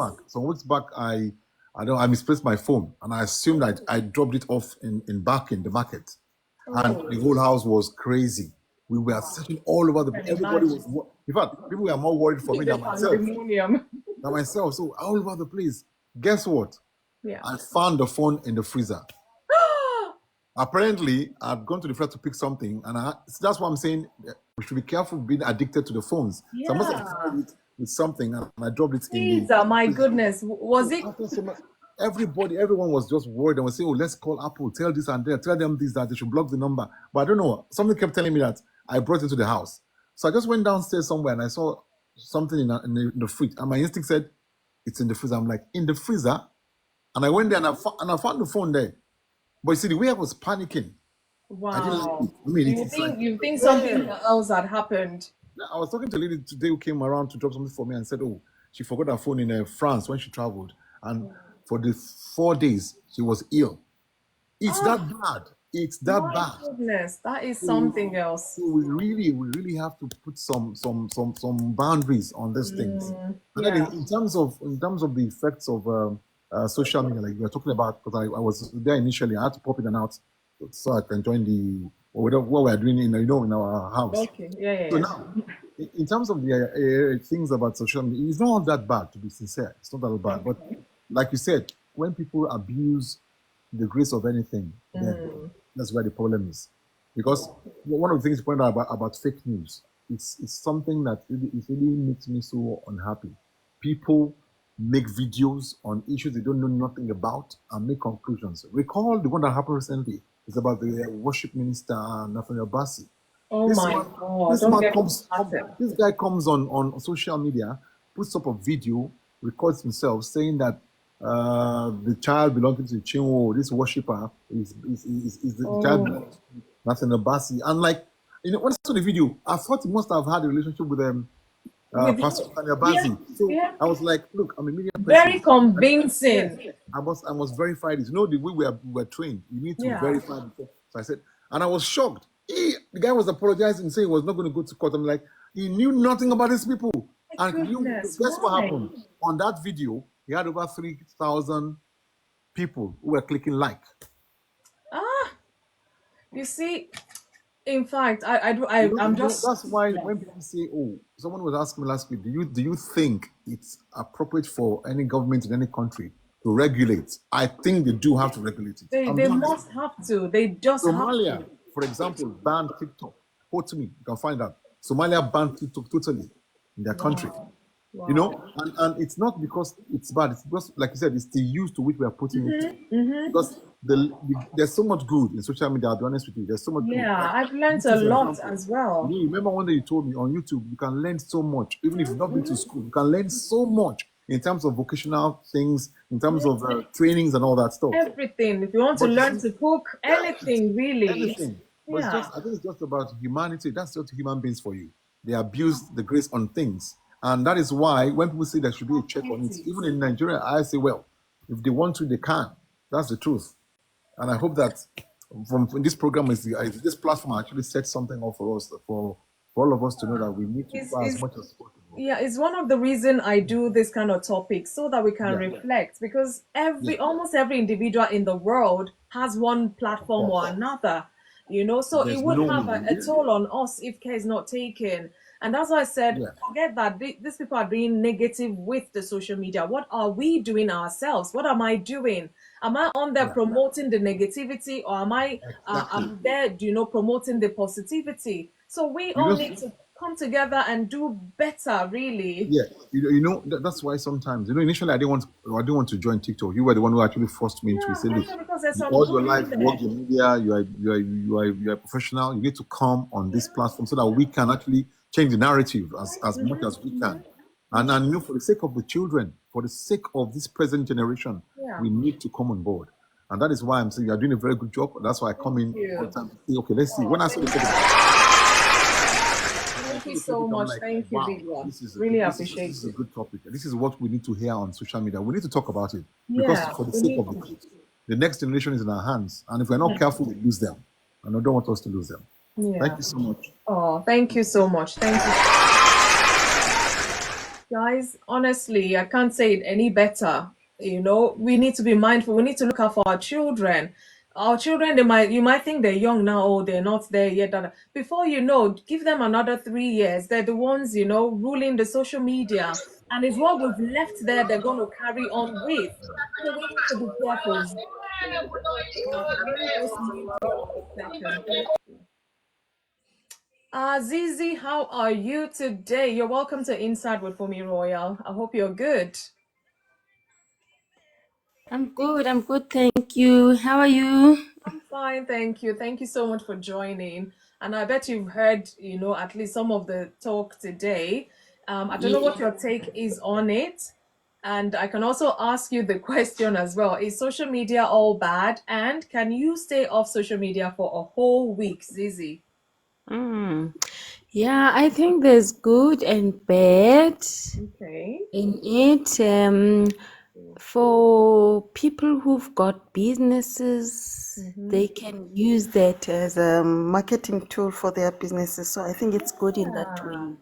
back, I misplaced my phone and I assumed that I dropped it off in the market, and the whole house was crazy. We were searching all over everybody was. In fact, people were more worried for me than myself. So all over the place. Guess what? Yeah. I found the phone in the freezer. Apparently, I've gone to the flat to pick something, and that's why I'm saying we should be careful being addicted to the phones. Yeah. So I must have found it with something, and I dropped it in the. Freezer, my goodness, was it? Everyone was just worried and was saying, "Oh, let's call Apple, tell this and that, tell them this that they should block the number." But I don't know. Something kept telling me that I brought it to the house, so I just went downstairs somewhere and I saw something in the fridge, and my instinct said, "It's in the freezer." I'm like, "In the freezer," and I went there and I found the phone there. But you see, the way I was panicking, Wow. I didn't like it. I mean, you think something else had happened? I was talking to a lady today who came around to drop something for me and said, oh, she forgot her phone in France when she traveled. And for the 4 days, she was ill. It's that bad. It's that bad. Goodness, that is something else. So we really have to put some boundaries on these things. And then in terms of the effects of social media, like we were talking about, because I was there initially, I had to pop in and out so I can join what we're doing in our house. Okay, yeah. So now, in terms of the things about social media, it's not all that bad, to be sincere. It's not that bad. But like you said, when people abuse the grace of anything, then That's where the problem is. Because one of the things you pointed out about fake news, it's something that it really makes me so unhappy. People make videos on issues they don't know nothing about and make conclusions. Recall the one that happened recently. It's about the worship minister Nathaniel Bassi. Oh This my man, God, this don't man get me comes, started. this guy comes on social media, puts up a video, records himself saying that the child belonging to Chinwo, this worshipper, is the child Oh, belonging to Nathaniel Bassi. And like, when I saw the video, I thought he must have had a relationship with with Pastor Nathaniel yeah, Bassi. So yeah, I was like, look, I'm a media person. very Yes, convincing. I must verify this. You know, the way we were trained, you need to Yeah, verify before. So I said, and I was shocked. The guy was apologizing, saying he was not going to go to court. I'm like, he knew nothing about these people. my And goodness, guess what why? happened? On that video, he had over 3,000 people who were clicking like. Ah, you see, in fact, I'm just That's why when people say, "Oh," someone was asking me last week, do you think it's appropriate for any government in any country to regulate? I think they do have to regulate it. they I'm they being honest. must have to. They just have Somalia, to. for example, banned TikTok. Quote me, you can find that. Somalia banned TikTok totally in their country. Wow, You know, wow. and it's not because it's bad. It's because, like you said, it's the use to which we are putting it to. Mm-hmm. Because there's so much good in social media. I'll be honest with you. There's so much good. Yeah, Like I've learned a YouTube, for lot example. as well. You remember one day you told me on YouTube, you can learn so much, even if you've not been to school. You can learn so much in terms of vocational things, in terms of trainings and all that stuff. Everything. If you want to But you learn see, to cook, anything really. anything. But it's Yeah. just, I think it's just about humanity. That's just human beings for you. They abuse the grace on things. And that is why when people say there should be a check on it, even in Nigeria, I say, well, if they want to, they can. That's the truth. And I hope that from this program this platform actually sets something up for us, for all of us to know that we need to Is try as is much as possible. yeah, it's one of the reason I do this kind of topic so that we can Yeah, reflect because yeah, almost every individual in the world has one of platform or course. another, so it There's would no have way. a toll on us if care is not taken. And that's why I said, Yeah, forget that these people are being negative with the social media. What are we doing ourselves? What am I doing? Am I on there yeah, promoting the negativity or am I exactly. am there, promoting the positivity? So we You all know, need to come together and do better, really. yeah, that's why sometimes initially I didn't want to join TikTok. You were the one who actually forced me into it. Yeah, Say, look, because there's some all your good life in you work there. in media, you are a professional. You need to come on this platform so that we can actually change the narrative as much as we can. And for the sake of the children, for the sake of this present generation, Yeah. we need to come on board. And that is why I'm saying you're doing a very good job. That's why I come in all the time to say, okay, let's see. When I saw the Thank you so I'm much. like, Thank you, wow, big one. this is Really this appreciate is a it. good topic. This is what we need to hear on social media. We need to talk about it because Yeah, for the we sake need of the to. kids, the next generation is in our hands, and if we're not careful, we lose them. And I don't want us to lose them. Thank Yeah. you so much. Oh, thank you so much. Thank you. Guys, honestly, I can't say it any better. We need to be mindful. We need to look out for our children. Our children, you might think they're young now, or they're not there yet. Before you know, give them another 3 years. They're the ones, ruling the social media. And it's what we've left there they're going to carry on with. So we need to be careful. Let me just mute you for a second. Thank you. Zizi, how are you today? You're welcome to Inside with FunmiRoyal. I hope you're good. I'm good. Thank you. How are you? I'm fine, thank you. Thank you so much for joining. And I bet you've heard, at least some of the talk today. I don't know Yeah. what your take is on it. And I can also ask you the question as well. Is social media all bad? And can you stay off social media for a whole week, Zizi? Yeah, I think there's good and bad Okay. in it. For people who've got businesses, they can use that as a marketing tool for their businesses. So I think it's good in that way.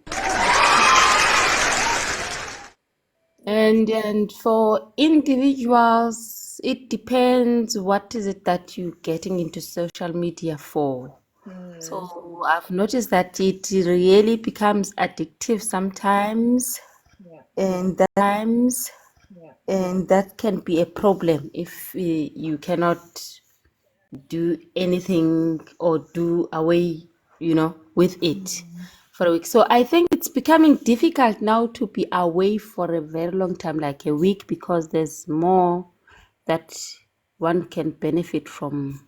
And for individuals, it depends what is it that you're getting into social media for. So I've noticed that it really becomes addictive sometimes, Yeah. and Yeah. that can be a problem if you cannot do anything or do away, with it for a week. So I think it's becoming difficult now to be away for a very long time, like a week, because there's more that one can benefit from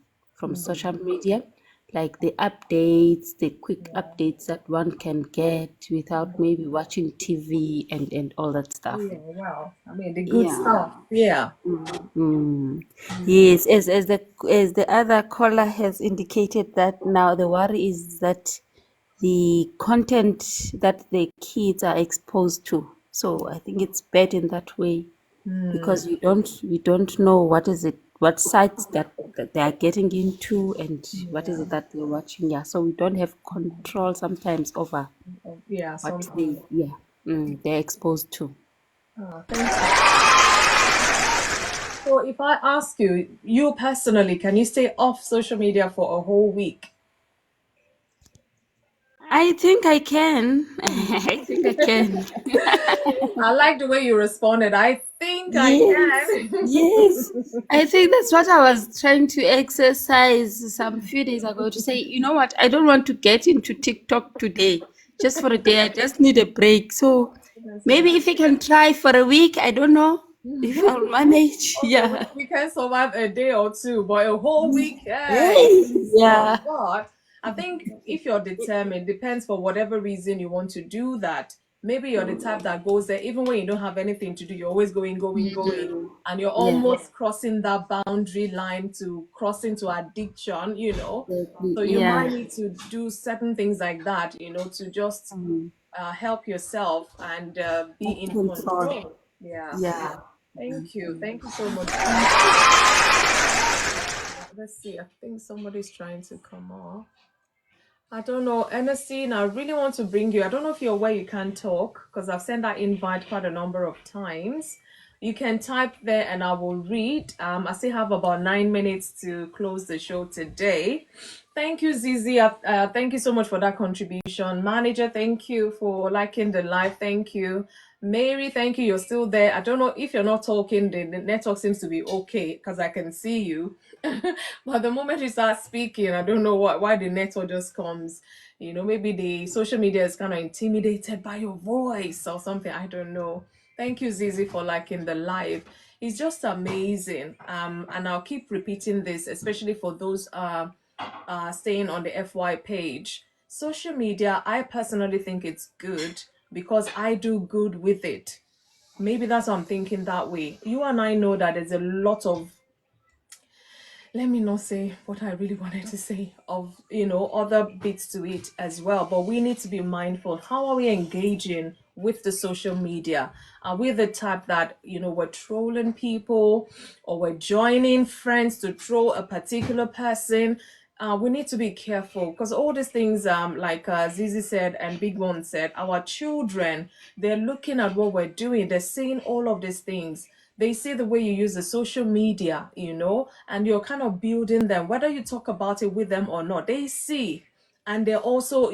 social media, like the updates, the quick updates that one can get without maybe watching TV and all that stuff. Yeah, well, I mean, the good Yeah. stuff. Yeah. Mm. Yes, as the other caller has indicated, that now the worry is that the content that the kids are exposed to. So I think it's bad in that way, because we don't know what sites that they are getting into, and what is it that they're watching. Yeah, so we don't have control sometimes over Yeah, what something. they're exposed to. Thank you. So if I ask you, you personally, can you stay off social media for a whole week? I think I can. I think I can. I like the way you responded. I think I Yes, yes. can. I think that's what I was trying to exercise some few days ago, to say, you know what, I don't want to get into TikTok today. Just for a day, I just need a break. So That's maybe nice. if I can try for a week, I don't know if I'll manage. Okay, Yeah. we can survive a day or two, but a whole week, hey, Hey, please no. yeah. But I think if you're determined, depends for whatever reason you want to do that. Maybe you're the type that goes there even when you don't have anything to do. You're always going, going, going, and you're Yeah. almost crossing that boundary line to cross into addiction. So you might Yeah. need to do certain things like that. To just help yourself and be in Control. control. Yeah. Yeah. Thank you. Thank you so much. Let's see. I think somebody's trying to come off. I don't know. Ernestine, I really want to bring you. I don't know if you're aware you can talk, because I've sent that invite quite a number of times. You can type there and I will read. I still have about 9 minutes to close the show today. Thank you, Zizi. Thank you so much for that contribution. Manager, thank you for liking the live. Thank you. Mary, thank you. You're still there. I don't know if you're not talking, the network seems to be okay because I can see you. But the moment you start speaking, I don't know why the network just comes. Maybe the social media is kind of intimidated by your voice or something. I don't know. Thank you, Zizi, for liking the live. It's just amazing. And I'll keep repeating this, especially for those staying on the FY page. Social media, I personally think it's good because I do good with it. Maybe that's why I'm thinking that way. You and I know that there's a lot of, let me not say what I really wanted to say, of other bits to it as well, but we need to be mindful. How are we engaging with the social media? Are we the type that we're trolling people, or we're joining friends to troll a particular person? We need to be careful, because all these things, like Zizi said and Big One said, our children, they're looking at what we're doing, they're seeing all of these things. They see the way you use the social media, and you're kind of building them, whether you talk about it with them or not. They see, and they're also,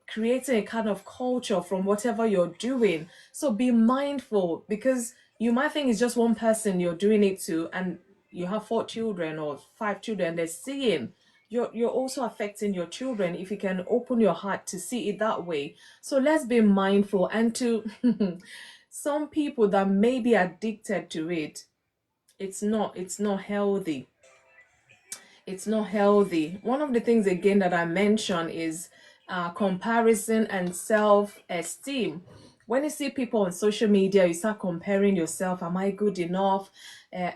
creating a kind of culture from whatever you're doing. So be mindful, because you might think it's just one person you're doing it to, and you have 4 children or 5 children, they're seeing. You're also affecting your children if you can open your heart to see it that way. So let's be mindful, and to some people that may be addicted to it, it's not healthy. It's not healthy. One of the things again that I mentioned is comparison and self-esteem. When you see people on social media, you start comparing yourself. Am I good enough?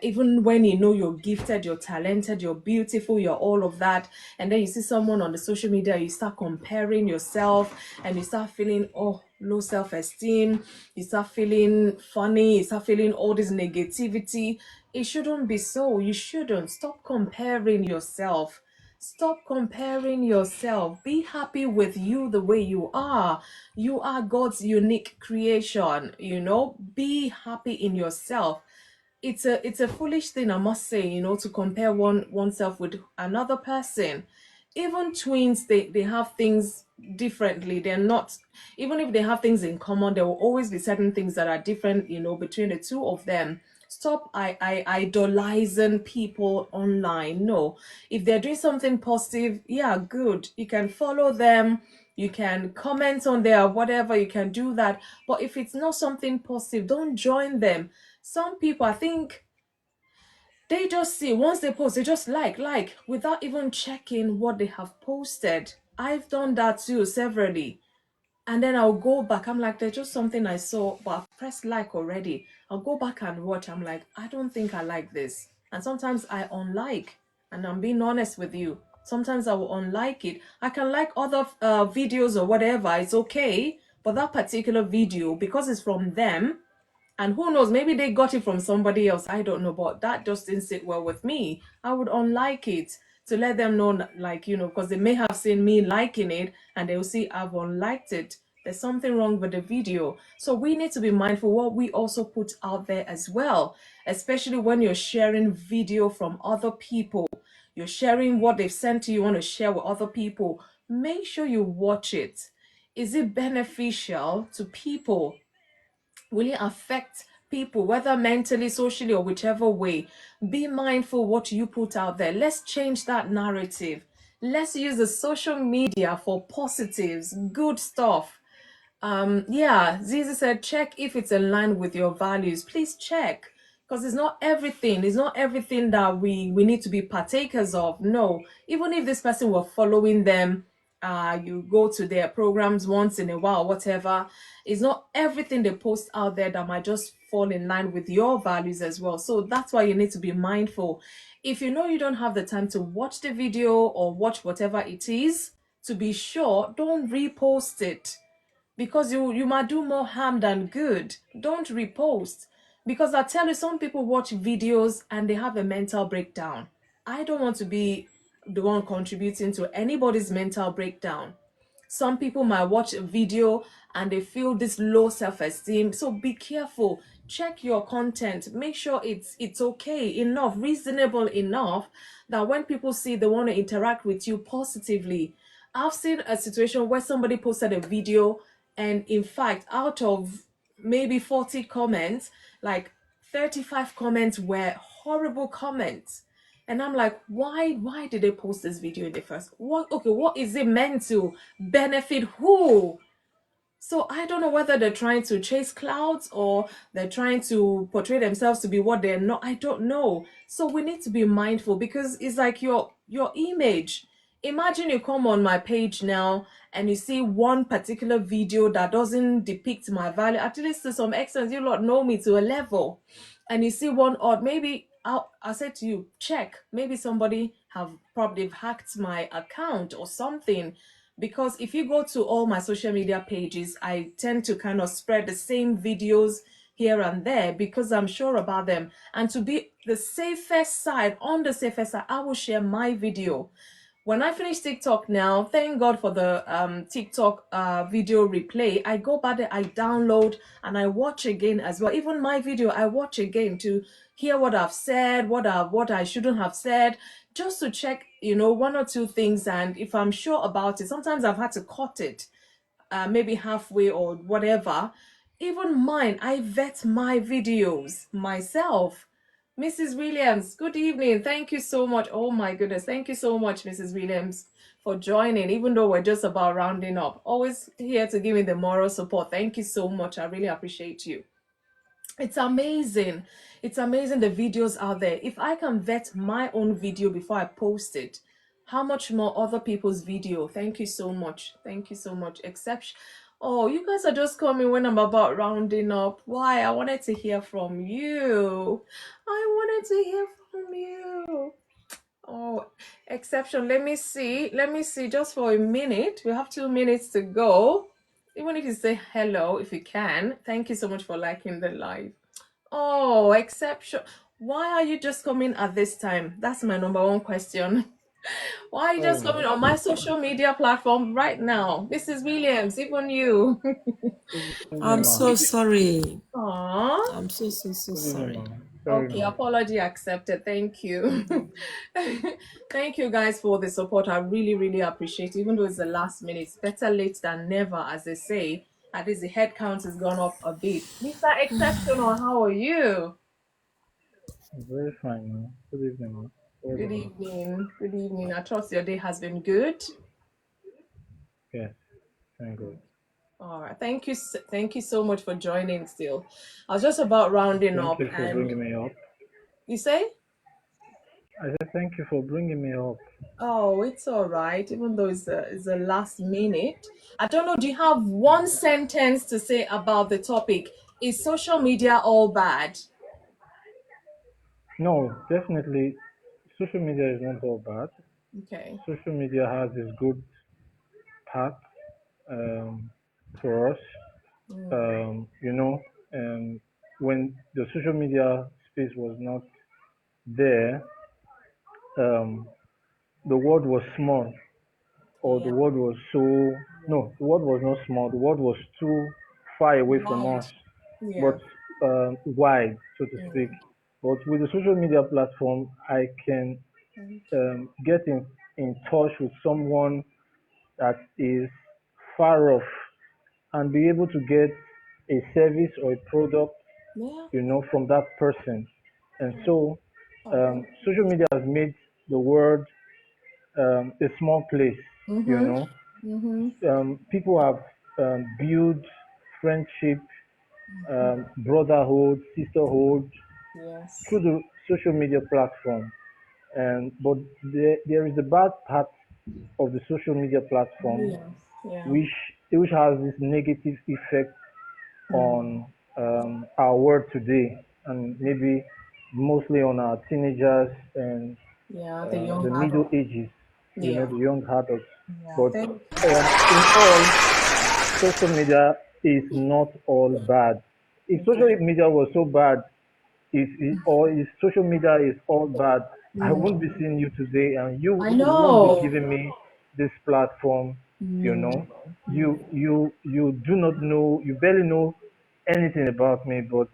Even when you know you're gifted, you're talented, you're beautiful, you're all of that, and then you see someone on the social media, you start comparing yourself, and you start feeling, oh, low self-esteem. You start feeling funny. You start feeling all this negativity. It shouldn't be so. You shouldn't. Stop comparing yourself. Stop comparing yourself. Be happy with you the way you are. You are God's unique creation. Be happy in yourself. It's a foolish thing, I must say, to compare oneself with another person. Even twins, they have things differently. They're not, even if they have things in common, there will always be certain things that are different, between the two of them. Stop idolizing people online. No, if they're doing something positive, yeah, good. You can follow them, you can comment on their whatever, you can do that. But if it's not something positive, don't join them. Some people, I think, they just see once they post, they just like without even checking what they have posted. I've done that too severally. And then I'll go back. I'm like, there's just something I saw, but I've pressed like already. I'll go back and watch. I'm like, I don't think I like this. And sometimes I unlike, and I'm being honest with you. Sometimes I will unlike it. I can like other videos or whatever. It's okay. But that particular video, because it's from them, and who knows, maybe they got it from somebody else. I don't know, but that just didn't sit well with me. I would unlike it to let them know, like, because they may have seen me liking it and they'll see I've unliked it. There's something wrong with the video. So we need to be mindful what we also put out there as well, especially when you're sharing video from other people. You're sharing what they've sent to you, want to share with other people. Make sure you watch it. Is it beneficial to people? Will it affect people, whether mentally, socially, or whichever way? Be mindful what you put out there. Let's change that narrative. Let's use the social media for positives, good stuff. Yeah, Zizi said, check if it's in line with your values. Please check, because it's not everything that we need to be partakers of. No, even if this person were following them, you go to their programs once in a while, whatever. It's not everything they post out there that might just fall in line with your values as well. So that's why you need to be mindful. If you know you don't have the time to watch the video or watch whatever it is, to be sure, don't repost it, because you might do more harm than good. Don't repost, because I tell you, some people watch videos and they have a mental breakdown. I don't want to be the one contributing to anybody's mental breakdown. Some people might watch a video and they feel this low self-esteem. So be careful. Check your content. Make sure it's okay enough, reasonable enough that when people see, they want to interact with you positively. I've seen a situation where somebody posted a video, and in fact, out of maybe 40 comments, like 35 comments were horrible comments. And I'm like, why did they post this video in the first? What is it meant to benefit who? So I don't know whether they're trying to chase clouds or they're trying to portray themselves to be what they're not. I don't know. So we need to be mindful, because it's like your image. Imagine you come on my page now and you see one particular video that doesn't depict my value. At least to some extent, you lot know me to a level. And you see one odd, maybe I'll say to you, check. Maybe somebody have probably hacked my account or something, because if you go to all my social media pages, I tend to kind of spread the same videos here and there because I'm sure about them. And to be the safest side, on the safest side, I will share my video. When I finish TikTok now, thank God for the TikTok video replay. I go back there, I download, and I watch again as well. Even my video, I watch again to hear what I've said, what I shouldn't have said, just to check, one or two things. And if I'm sure about it, sometimes I've had to cut it, maybe halfway or whatever. Even mine, I vet my videos myself. Mrs. Williams, good evening. Thank you so much. Oh my goodness. Thank you so much, Mrs. Williams, for joining, even though we're just about rounding up. Always here to give me the moral support. Thank you so much. I really appreciate you. It's amazing. It's amazing, the videos out there. If I can vet my own video before I post it, how much more other people's video? Thank you so much. Thank you so much. Exception. Oh, you guys are just coming when I'm about rounding up. Why? I wanted to hear from you. I wanted to hear from you. Oh, exception. Let me see. Let me see just for a minute. We have 2 minutes to go. Even if you say hello, if you can. Thank you so much for liking the live. Oh, exception. Why are you just coming at this time? That's my number one question. Why are you just coming on my social media platform right now? Mrs. Williams, even you. I'm so sorry. Aww. I'm so sorry. Okay, apology accepted. Thank you. Thank you guys for the support. I really, really appreciate it. Even though it's the last minute, it's better late than never, as they say. At least the head count has gone up a bit. Mr. Exceptional, how are you? Very fine, man. Good evening, man. Well Good done, man. evening. Good evening. I trust your day has been good. Yes, thank God. All right. Thank you so much for joining still. I was just about rounding Thank up you for and bringing me up. you say? I said thank you for bringing me up. Oh, it's all right, even though it's a last minute. I don't know, do you have one sentence to say about the topic? Is social media all bad? No, definitely, social media is not all bad. Okay. Social media has its good part um, for us. Mm, You know, when the social media space was not there, um, the world was small, or the yeah. world was so, no, the world was not small, the world was too far away from Right. us, but Yeah. wide, so to speak. Mm, But with the social media platform, I can get in touch with someone that is far off and be able to get a service or a product, yeah. from that person. And so, Oh, thank you. social media has made the world a small place, you Mm-hmm. know. Mm-hmm. People have built friendship, brotherhood, sisterhood Yes. through the social media platform. And but there is a bad part of the social media platform, Yeah. Yeah. which has this negative effect Mm, on our world today, and maybe mostly on our teenagers and yeah. The young the middle adult. ages, Yeah. the young adults. Yeah. But Thank in all, social media is not all bad. If social Okay. media was so bad, or if social media is all bad, I won't be Mm. seeing you today, and you I won't be know. giving me this platform. You Mm. know, you do not know, you barely know anything about me, but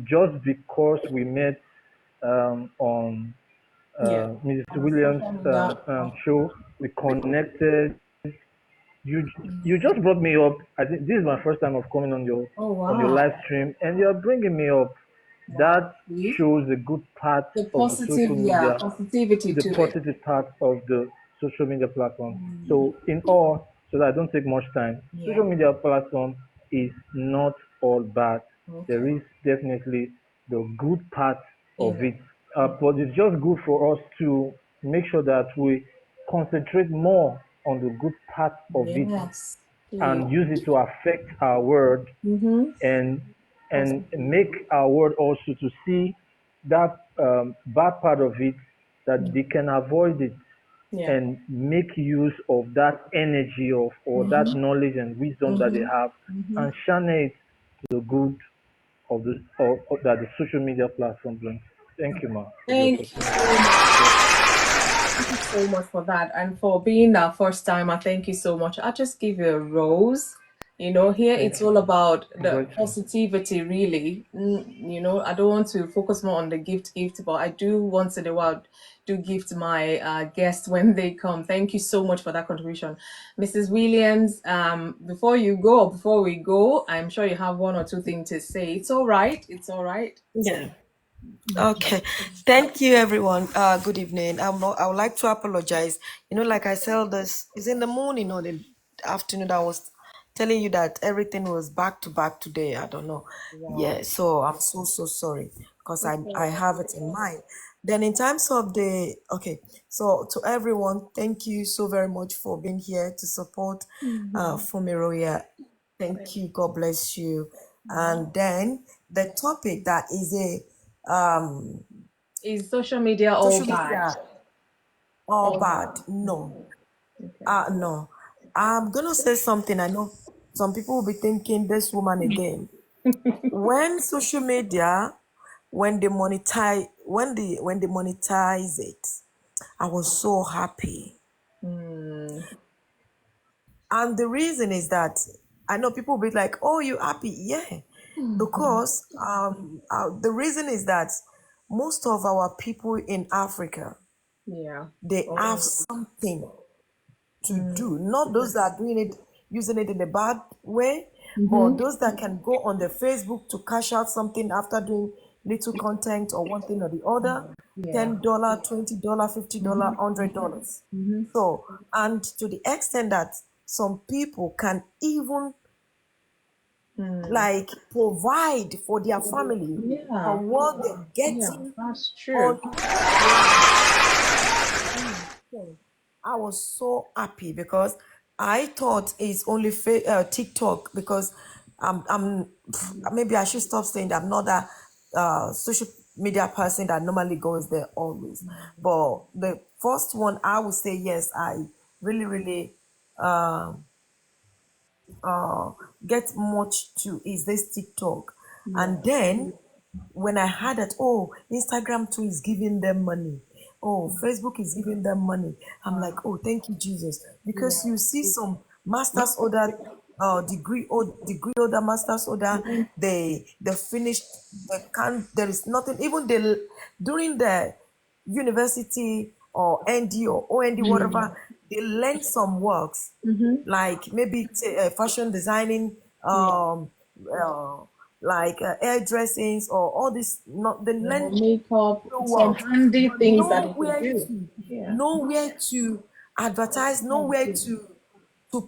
just because we met on Yeah. Mrs. On Williams' social media. show, we connected. You just brought me up. I think this is my first time of coming Oh on your live wow. stream, and you're bringing me up. Wow. That See? shows the good part The of the positive, social yeah, media, positivity the to it. positive part of the social media platform. Mm. So in all, so that I don't take much time, Yeah. social media platform is not all bad. There Okay. is definitely the good part of In it, it. but it's just good for us to make sure that we concentrate more on the good part of it Yes. Please. and use it to affect our world, Mm-hmm. and Positively. make our world also to see that bad part of it, that Mm. they can avoid it Yeah. and make use of that energy of, or that Mm-hmm. knowledge and wisdom that they Mm-hmm. have, Mm-hmm. and channel it to the good of the of that the social media platform brings. Thank you, ma, for the Thank you opportunity. so much. Thank you so much for that. And for being our first timer, thank you so much. I'll just give you a rose. Here Thank it's you. all about I'm the grateful. positivity, really. I don't want to focus more on the gift, but I do once in a while do gift my guests when they come. Thank you so much for that contribution. Mrs. Williams, before we go, I'm sure you have one or two things to say. It's all right. It's all right. Yeah. Okay. Thank you, everyone. Good evening. I would like to apologize. Like I said, this is in the morning or the afternoon. I was telling you that everything was back to back today. I don't know. Wow. Yeah. So I'm so sorry because It's I all have it in mind. Then in terms of the okay, so to everyone, thank you so very much for being here to support right. FunmiRoyal. Thank you. God bless you. And then the topic that is Is social media all social bad? media all All bad. bad. No. Okay. No. I'm gonna say something. I know some people will be thinking this woman again. When social media, when they monetize it, I was so happy. Hmm. And the reason is that I know people will be like, "Oh, you happy?" Yeah, because the reason is that most of our people in Africa, Yeah. they have Oh. something to Mm. do. Not those that are doing it, using it in a bad way, but Mm-hmm. those that can go on the Facebook to cash out something after doing little content or one thing or the other, Yeah. $10, $20, $50, $100. So, and to the extent that some people can even like provide for their family Yeah. from what they're Yeah. getting That's true. online. I was so happy because I thought it's only TikTok because maybe I should stop saying that I'm not that social media person that normally goes there always. But the first one I would say yes, I really really um get much to is this TikTok. Yeah. And then when I heard that, oh, Instagram too is giving them money, oh, Facebook is giving them money, I'm like, oh, thank you, Jesus. Because you see some masters order, degree older, masters order, they finished, they can't, there is nothing, even they during the university or ND or OND, whatever, they learn some works like maybe fashion designing, Yeah. uh, like hairdressings or all this. Not they Yeah. learn Makeup, real some works, handy but things that you could do. Yeah. nowhere to advertise, nowhere to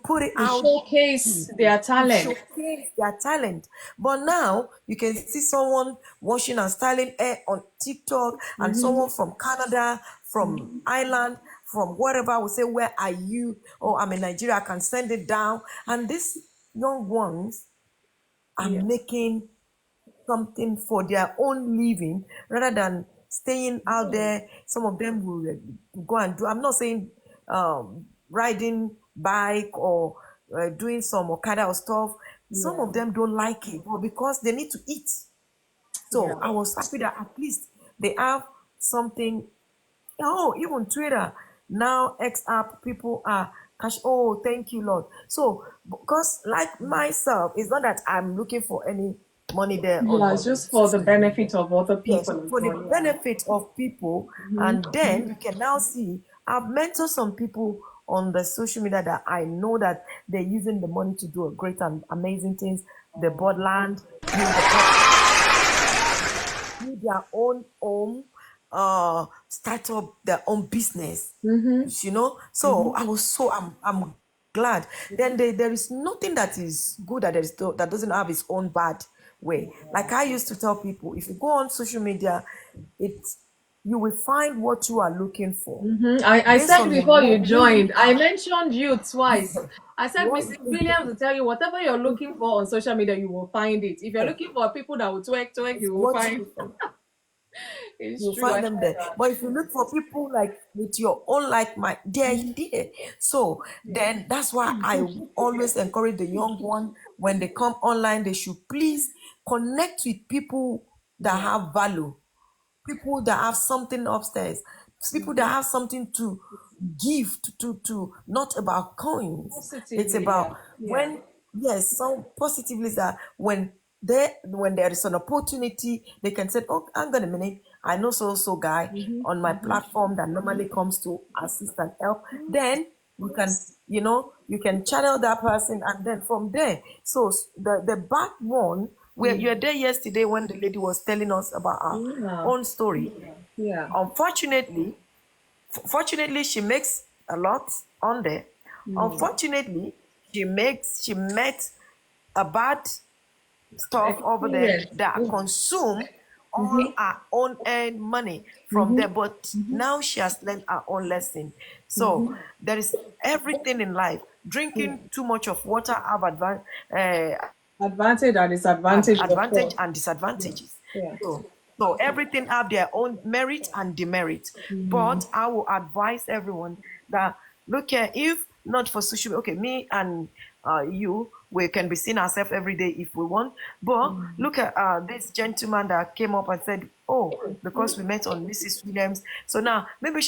put it To out showcase their to talent. showcase their talent. But now you can see someone washing and styling hair on TikTok, and someone from Canada, from Ireland, from wherever will say, where are you? Oh, I'm in Nigeria, I can send it down. And these young ones are Yeah. making something for their own living rather than staying out there. Some of them will go and do, I'm not saying riding bike or doing some Okada or stuff. Some Yeah. of them don't like it, but because they need to eat. So Yeah. I was happy that at least they have something. Oh, even Twitter now, X app, people are cash. Oh, thank you, Lord. So, because like myself, it's not that I'm looking for any money there Yeah. It's on just for the social media. benefit of other Yes, people as for well. the Yeah. benefit of people, and then you can now see I've mentored some people on the social media that I know that they're using the money to do a great and amazing things. They bought land, build their own home, start up their own business. So I was so I'm glad. Then there is nothing that is good that that doesn't have its own bad way. Like I used to tell people, if you go on social media, it's you will find what you are looking for I based said on before you who you joined, I are. mentioned you twice. I said What Mrs. Williams will tell you whatever you're looking for on social media, you will find it. If you're looking for people that will twerk, is you will what you find. look for. It's You'll true. I find said them there. that. But if you look for people like with your own like mind, they're there. So then that's why I always encourage the young one when they come online, they should please connect with people that Yeah. have value, people that have something upstairs, people that have something to give to not about coins. It's Positively, about yeah. Yeah. when, yes, some positively is that when there is an opportunity, they can say, oh, hang on a minute, I know so guy on my platform that normally comes to assist and help. Then you can, you can channel that person, and then from there. So the back one, where you were there yesterday when the lady was telling us about her Yeah. own story. Yeah. Unfortunately, fortunately, she makes a lot on there. Unfortunately, she met a bad stuff over there Experience. that Yeah. consume all our own earned money from there. But now she has learned her own lesson. So there is everything in life. Drinking too much of water have Advantage and disadvantage, of advantage course. and disadvantages. Yeah. So everything have their own merit and demerit. But I will advise everyone that look here, if not for social media, okay, me and you, we can be seeing ourselves every day if we want. But look at this gentleman that came up and said, oh, because we met on Mrs. Williams. So now maybe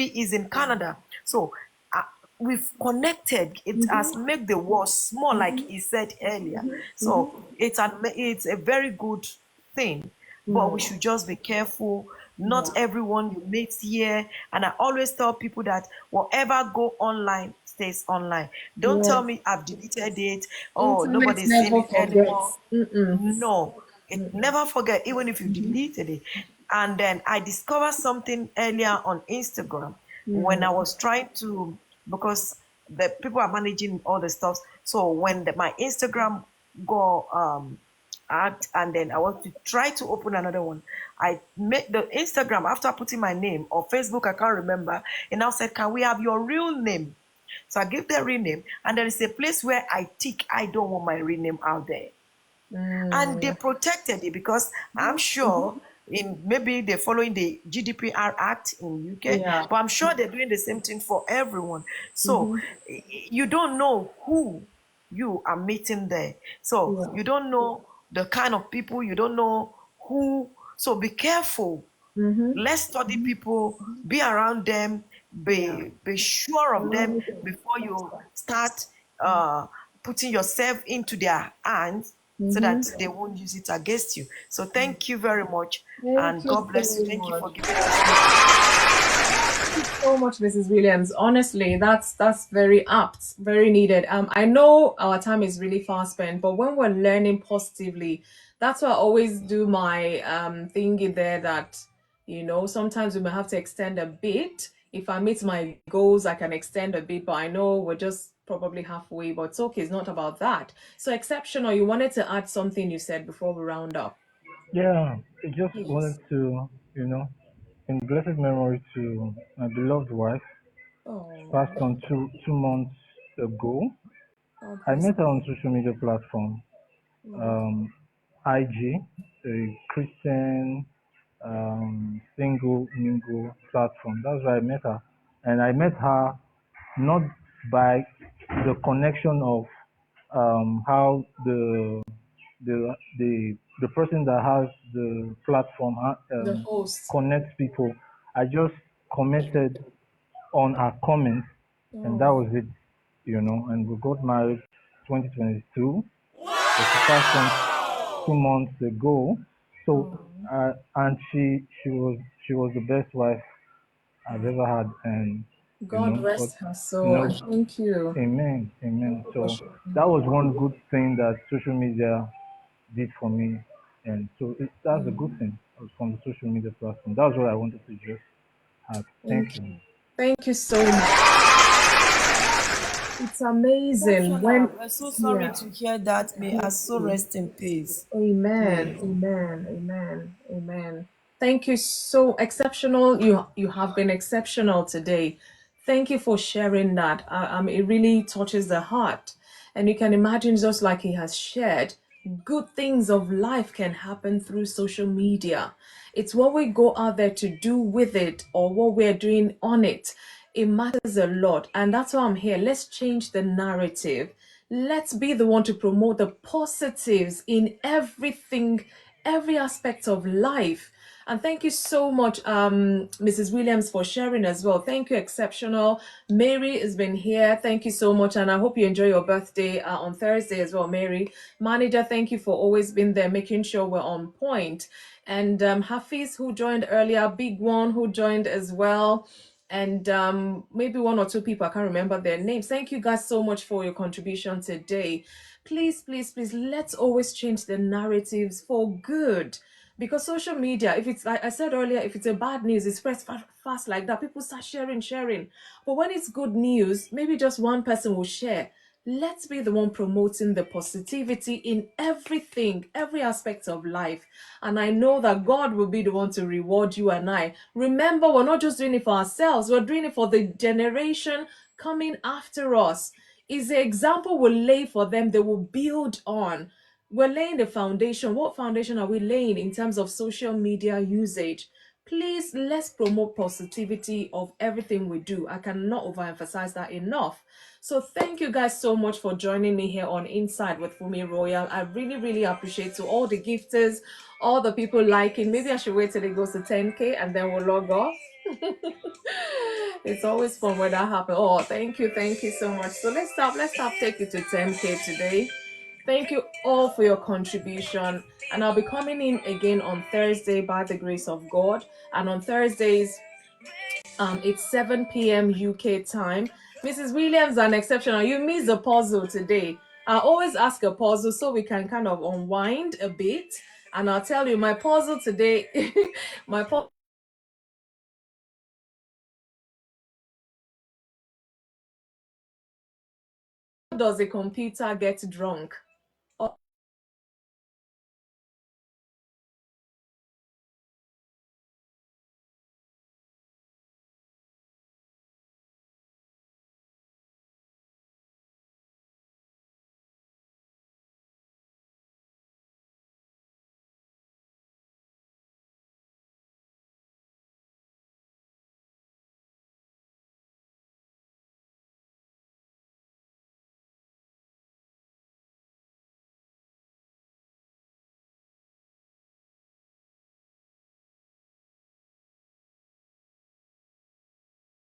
he's in Canada. So uh, we've connected. It has made the world small, like he said earlier. So it's a very good thing, but we should just be careful. Not Yeah. everyone you meet here. And I always tell people that whatever go online stays online. Don't tell Yes. me I've deleted it. Oh, Internet nobody's seeing never it anymore. forgets. Mm-mm. No, It never forget, even if you deleted it. And then I discovered something earlier on Instagram when I was trying to, because the people are managing all the stuff. So when my Instagram go out, and then I want to try to open another one, I made the Instagram after putting my name, or Facebook, I can't remember, and now said, can we have your real name? So I give the real name, and there is a place where I tick, I don't want my real name out there. And they protected it, because I'm sure in maybe they're following the GDPR Act in UK, Yeah. but I'm sure they're doing the same thing for everyone. So you don't know who you are meeting there. So Yeah. you don't know the kind of people, you don't know who. So be careful. Let's study people, be around them, Yeah. be sure of them before you start putting yourself into their hands, so that they won't use it against you. So thank you very much, Thank and you God bless you. so Thank you much. for giving us So much, Mrs. Williams. Honestly, that's very apt, very needed. I know our time is really fast spent, but when we're learning positively, that's why I always do my thingy there that sometimes we may have to extend a bit. If I meet my goals, I can extend a bit, but I know we're just probably halfway, but it's okay, it's not about that. So exceptional, you wanted to add something you said before we round up. Yeah, I just wanted Yes. to, in blessed memory to my beloved wife, Oh, passed on two months ago. God I bless met her on social media platform, you. um, IG, a Christian single mingle platform. That's where I met her, and I met her not by the connection of how the person that has the platform The host. connects people. I just commented on her comments, and that Oh, was it, And we got married 2022. But she passed on 2 months ago. So, oh. and she was the best wife I've ever had, and God but rest her soul. no, And thank you. amen, Thank amen. you for So sharing. that was one good thing that social media did for me, and so that's a good thing from the social media platform. That's what I wanted to just add. Thank Thank you. you. Thank you so much. It's amazing when, exceptional. We're so sorry yeah. to hear that. May our Thank soul you. rest in peace. Amen. Please. Amen. Amen. Amen. Thank you so exceptional. You have been exceptional today. Thank you for sharing that. It really touches the heart. And you can imagine, just like he has shared, good things of life can happen through social media. It's what we go out there to do with it, or what we're doing on it. It matters a lot. And that's why I'm here. Let's change the narrative. Let's be the one to promote the positives in everything, every aspect of life. And thank you so much, Mrs. Williams, for sharing as well. Thank you, exceptional. Mary has been here. Thank you so much. And I hope you enjoy your birthday on Thursday as well, Mary. Manager, thank you for always being there, making sure we're on point. And Hafiz, who joined earlier, Big One, who joined as well, and maybe one or two people, I can't remember their names. Thank you guys so much for your contribution today. Please, please, please, let's always change the narratives for good. Because social media, if it's like I said earlier, if it's a bad news, it spreads fast like that. People start sharing. But when it's good news, maybe just one person will share. Let's be the one promoting the positivity in everything, every aspect of life. And I know that God will be the one to reward you and I. Remember, we're not just doing it for ourselves, we're doing it for the generation coming after us. Is the example we lay for them, they will build on. We're laying the foundation. What foundation are we laying in terms of social media usage? Please, let's promote positivity of everything we do. I cannot overemphasize that enough. So thank you guys so much for joining me here on Inside with FunmiRoyal. I really, really appreciate to all the gifters, all the people liking. Maybe I should wait till it goes to 10K and then we'll log off. It's always fun when that happens. Oh, thank you so much. So let's stop take it to 10K today. Thank you all for your contribution. And I'll be coming in again on Thursday by the grace of God. And on Thursdays, it's 7 p.m. UK time. Mrs. Williams, an exceptional. You missed the puzzle today. I always ask a puzzle so we can kind of unwind a bit. And I'll tell you, my puzzle today, my puzzle. Does a computer get drunk?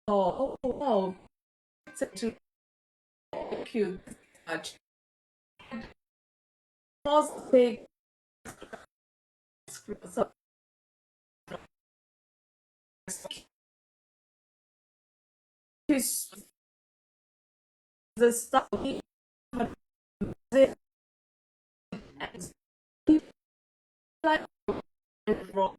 Oh, oh, thank you much. Pause take so the stuff like wrong.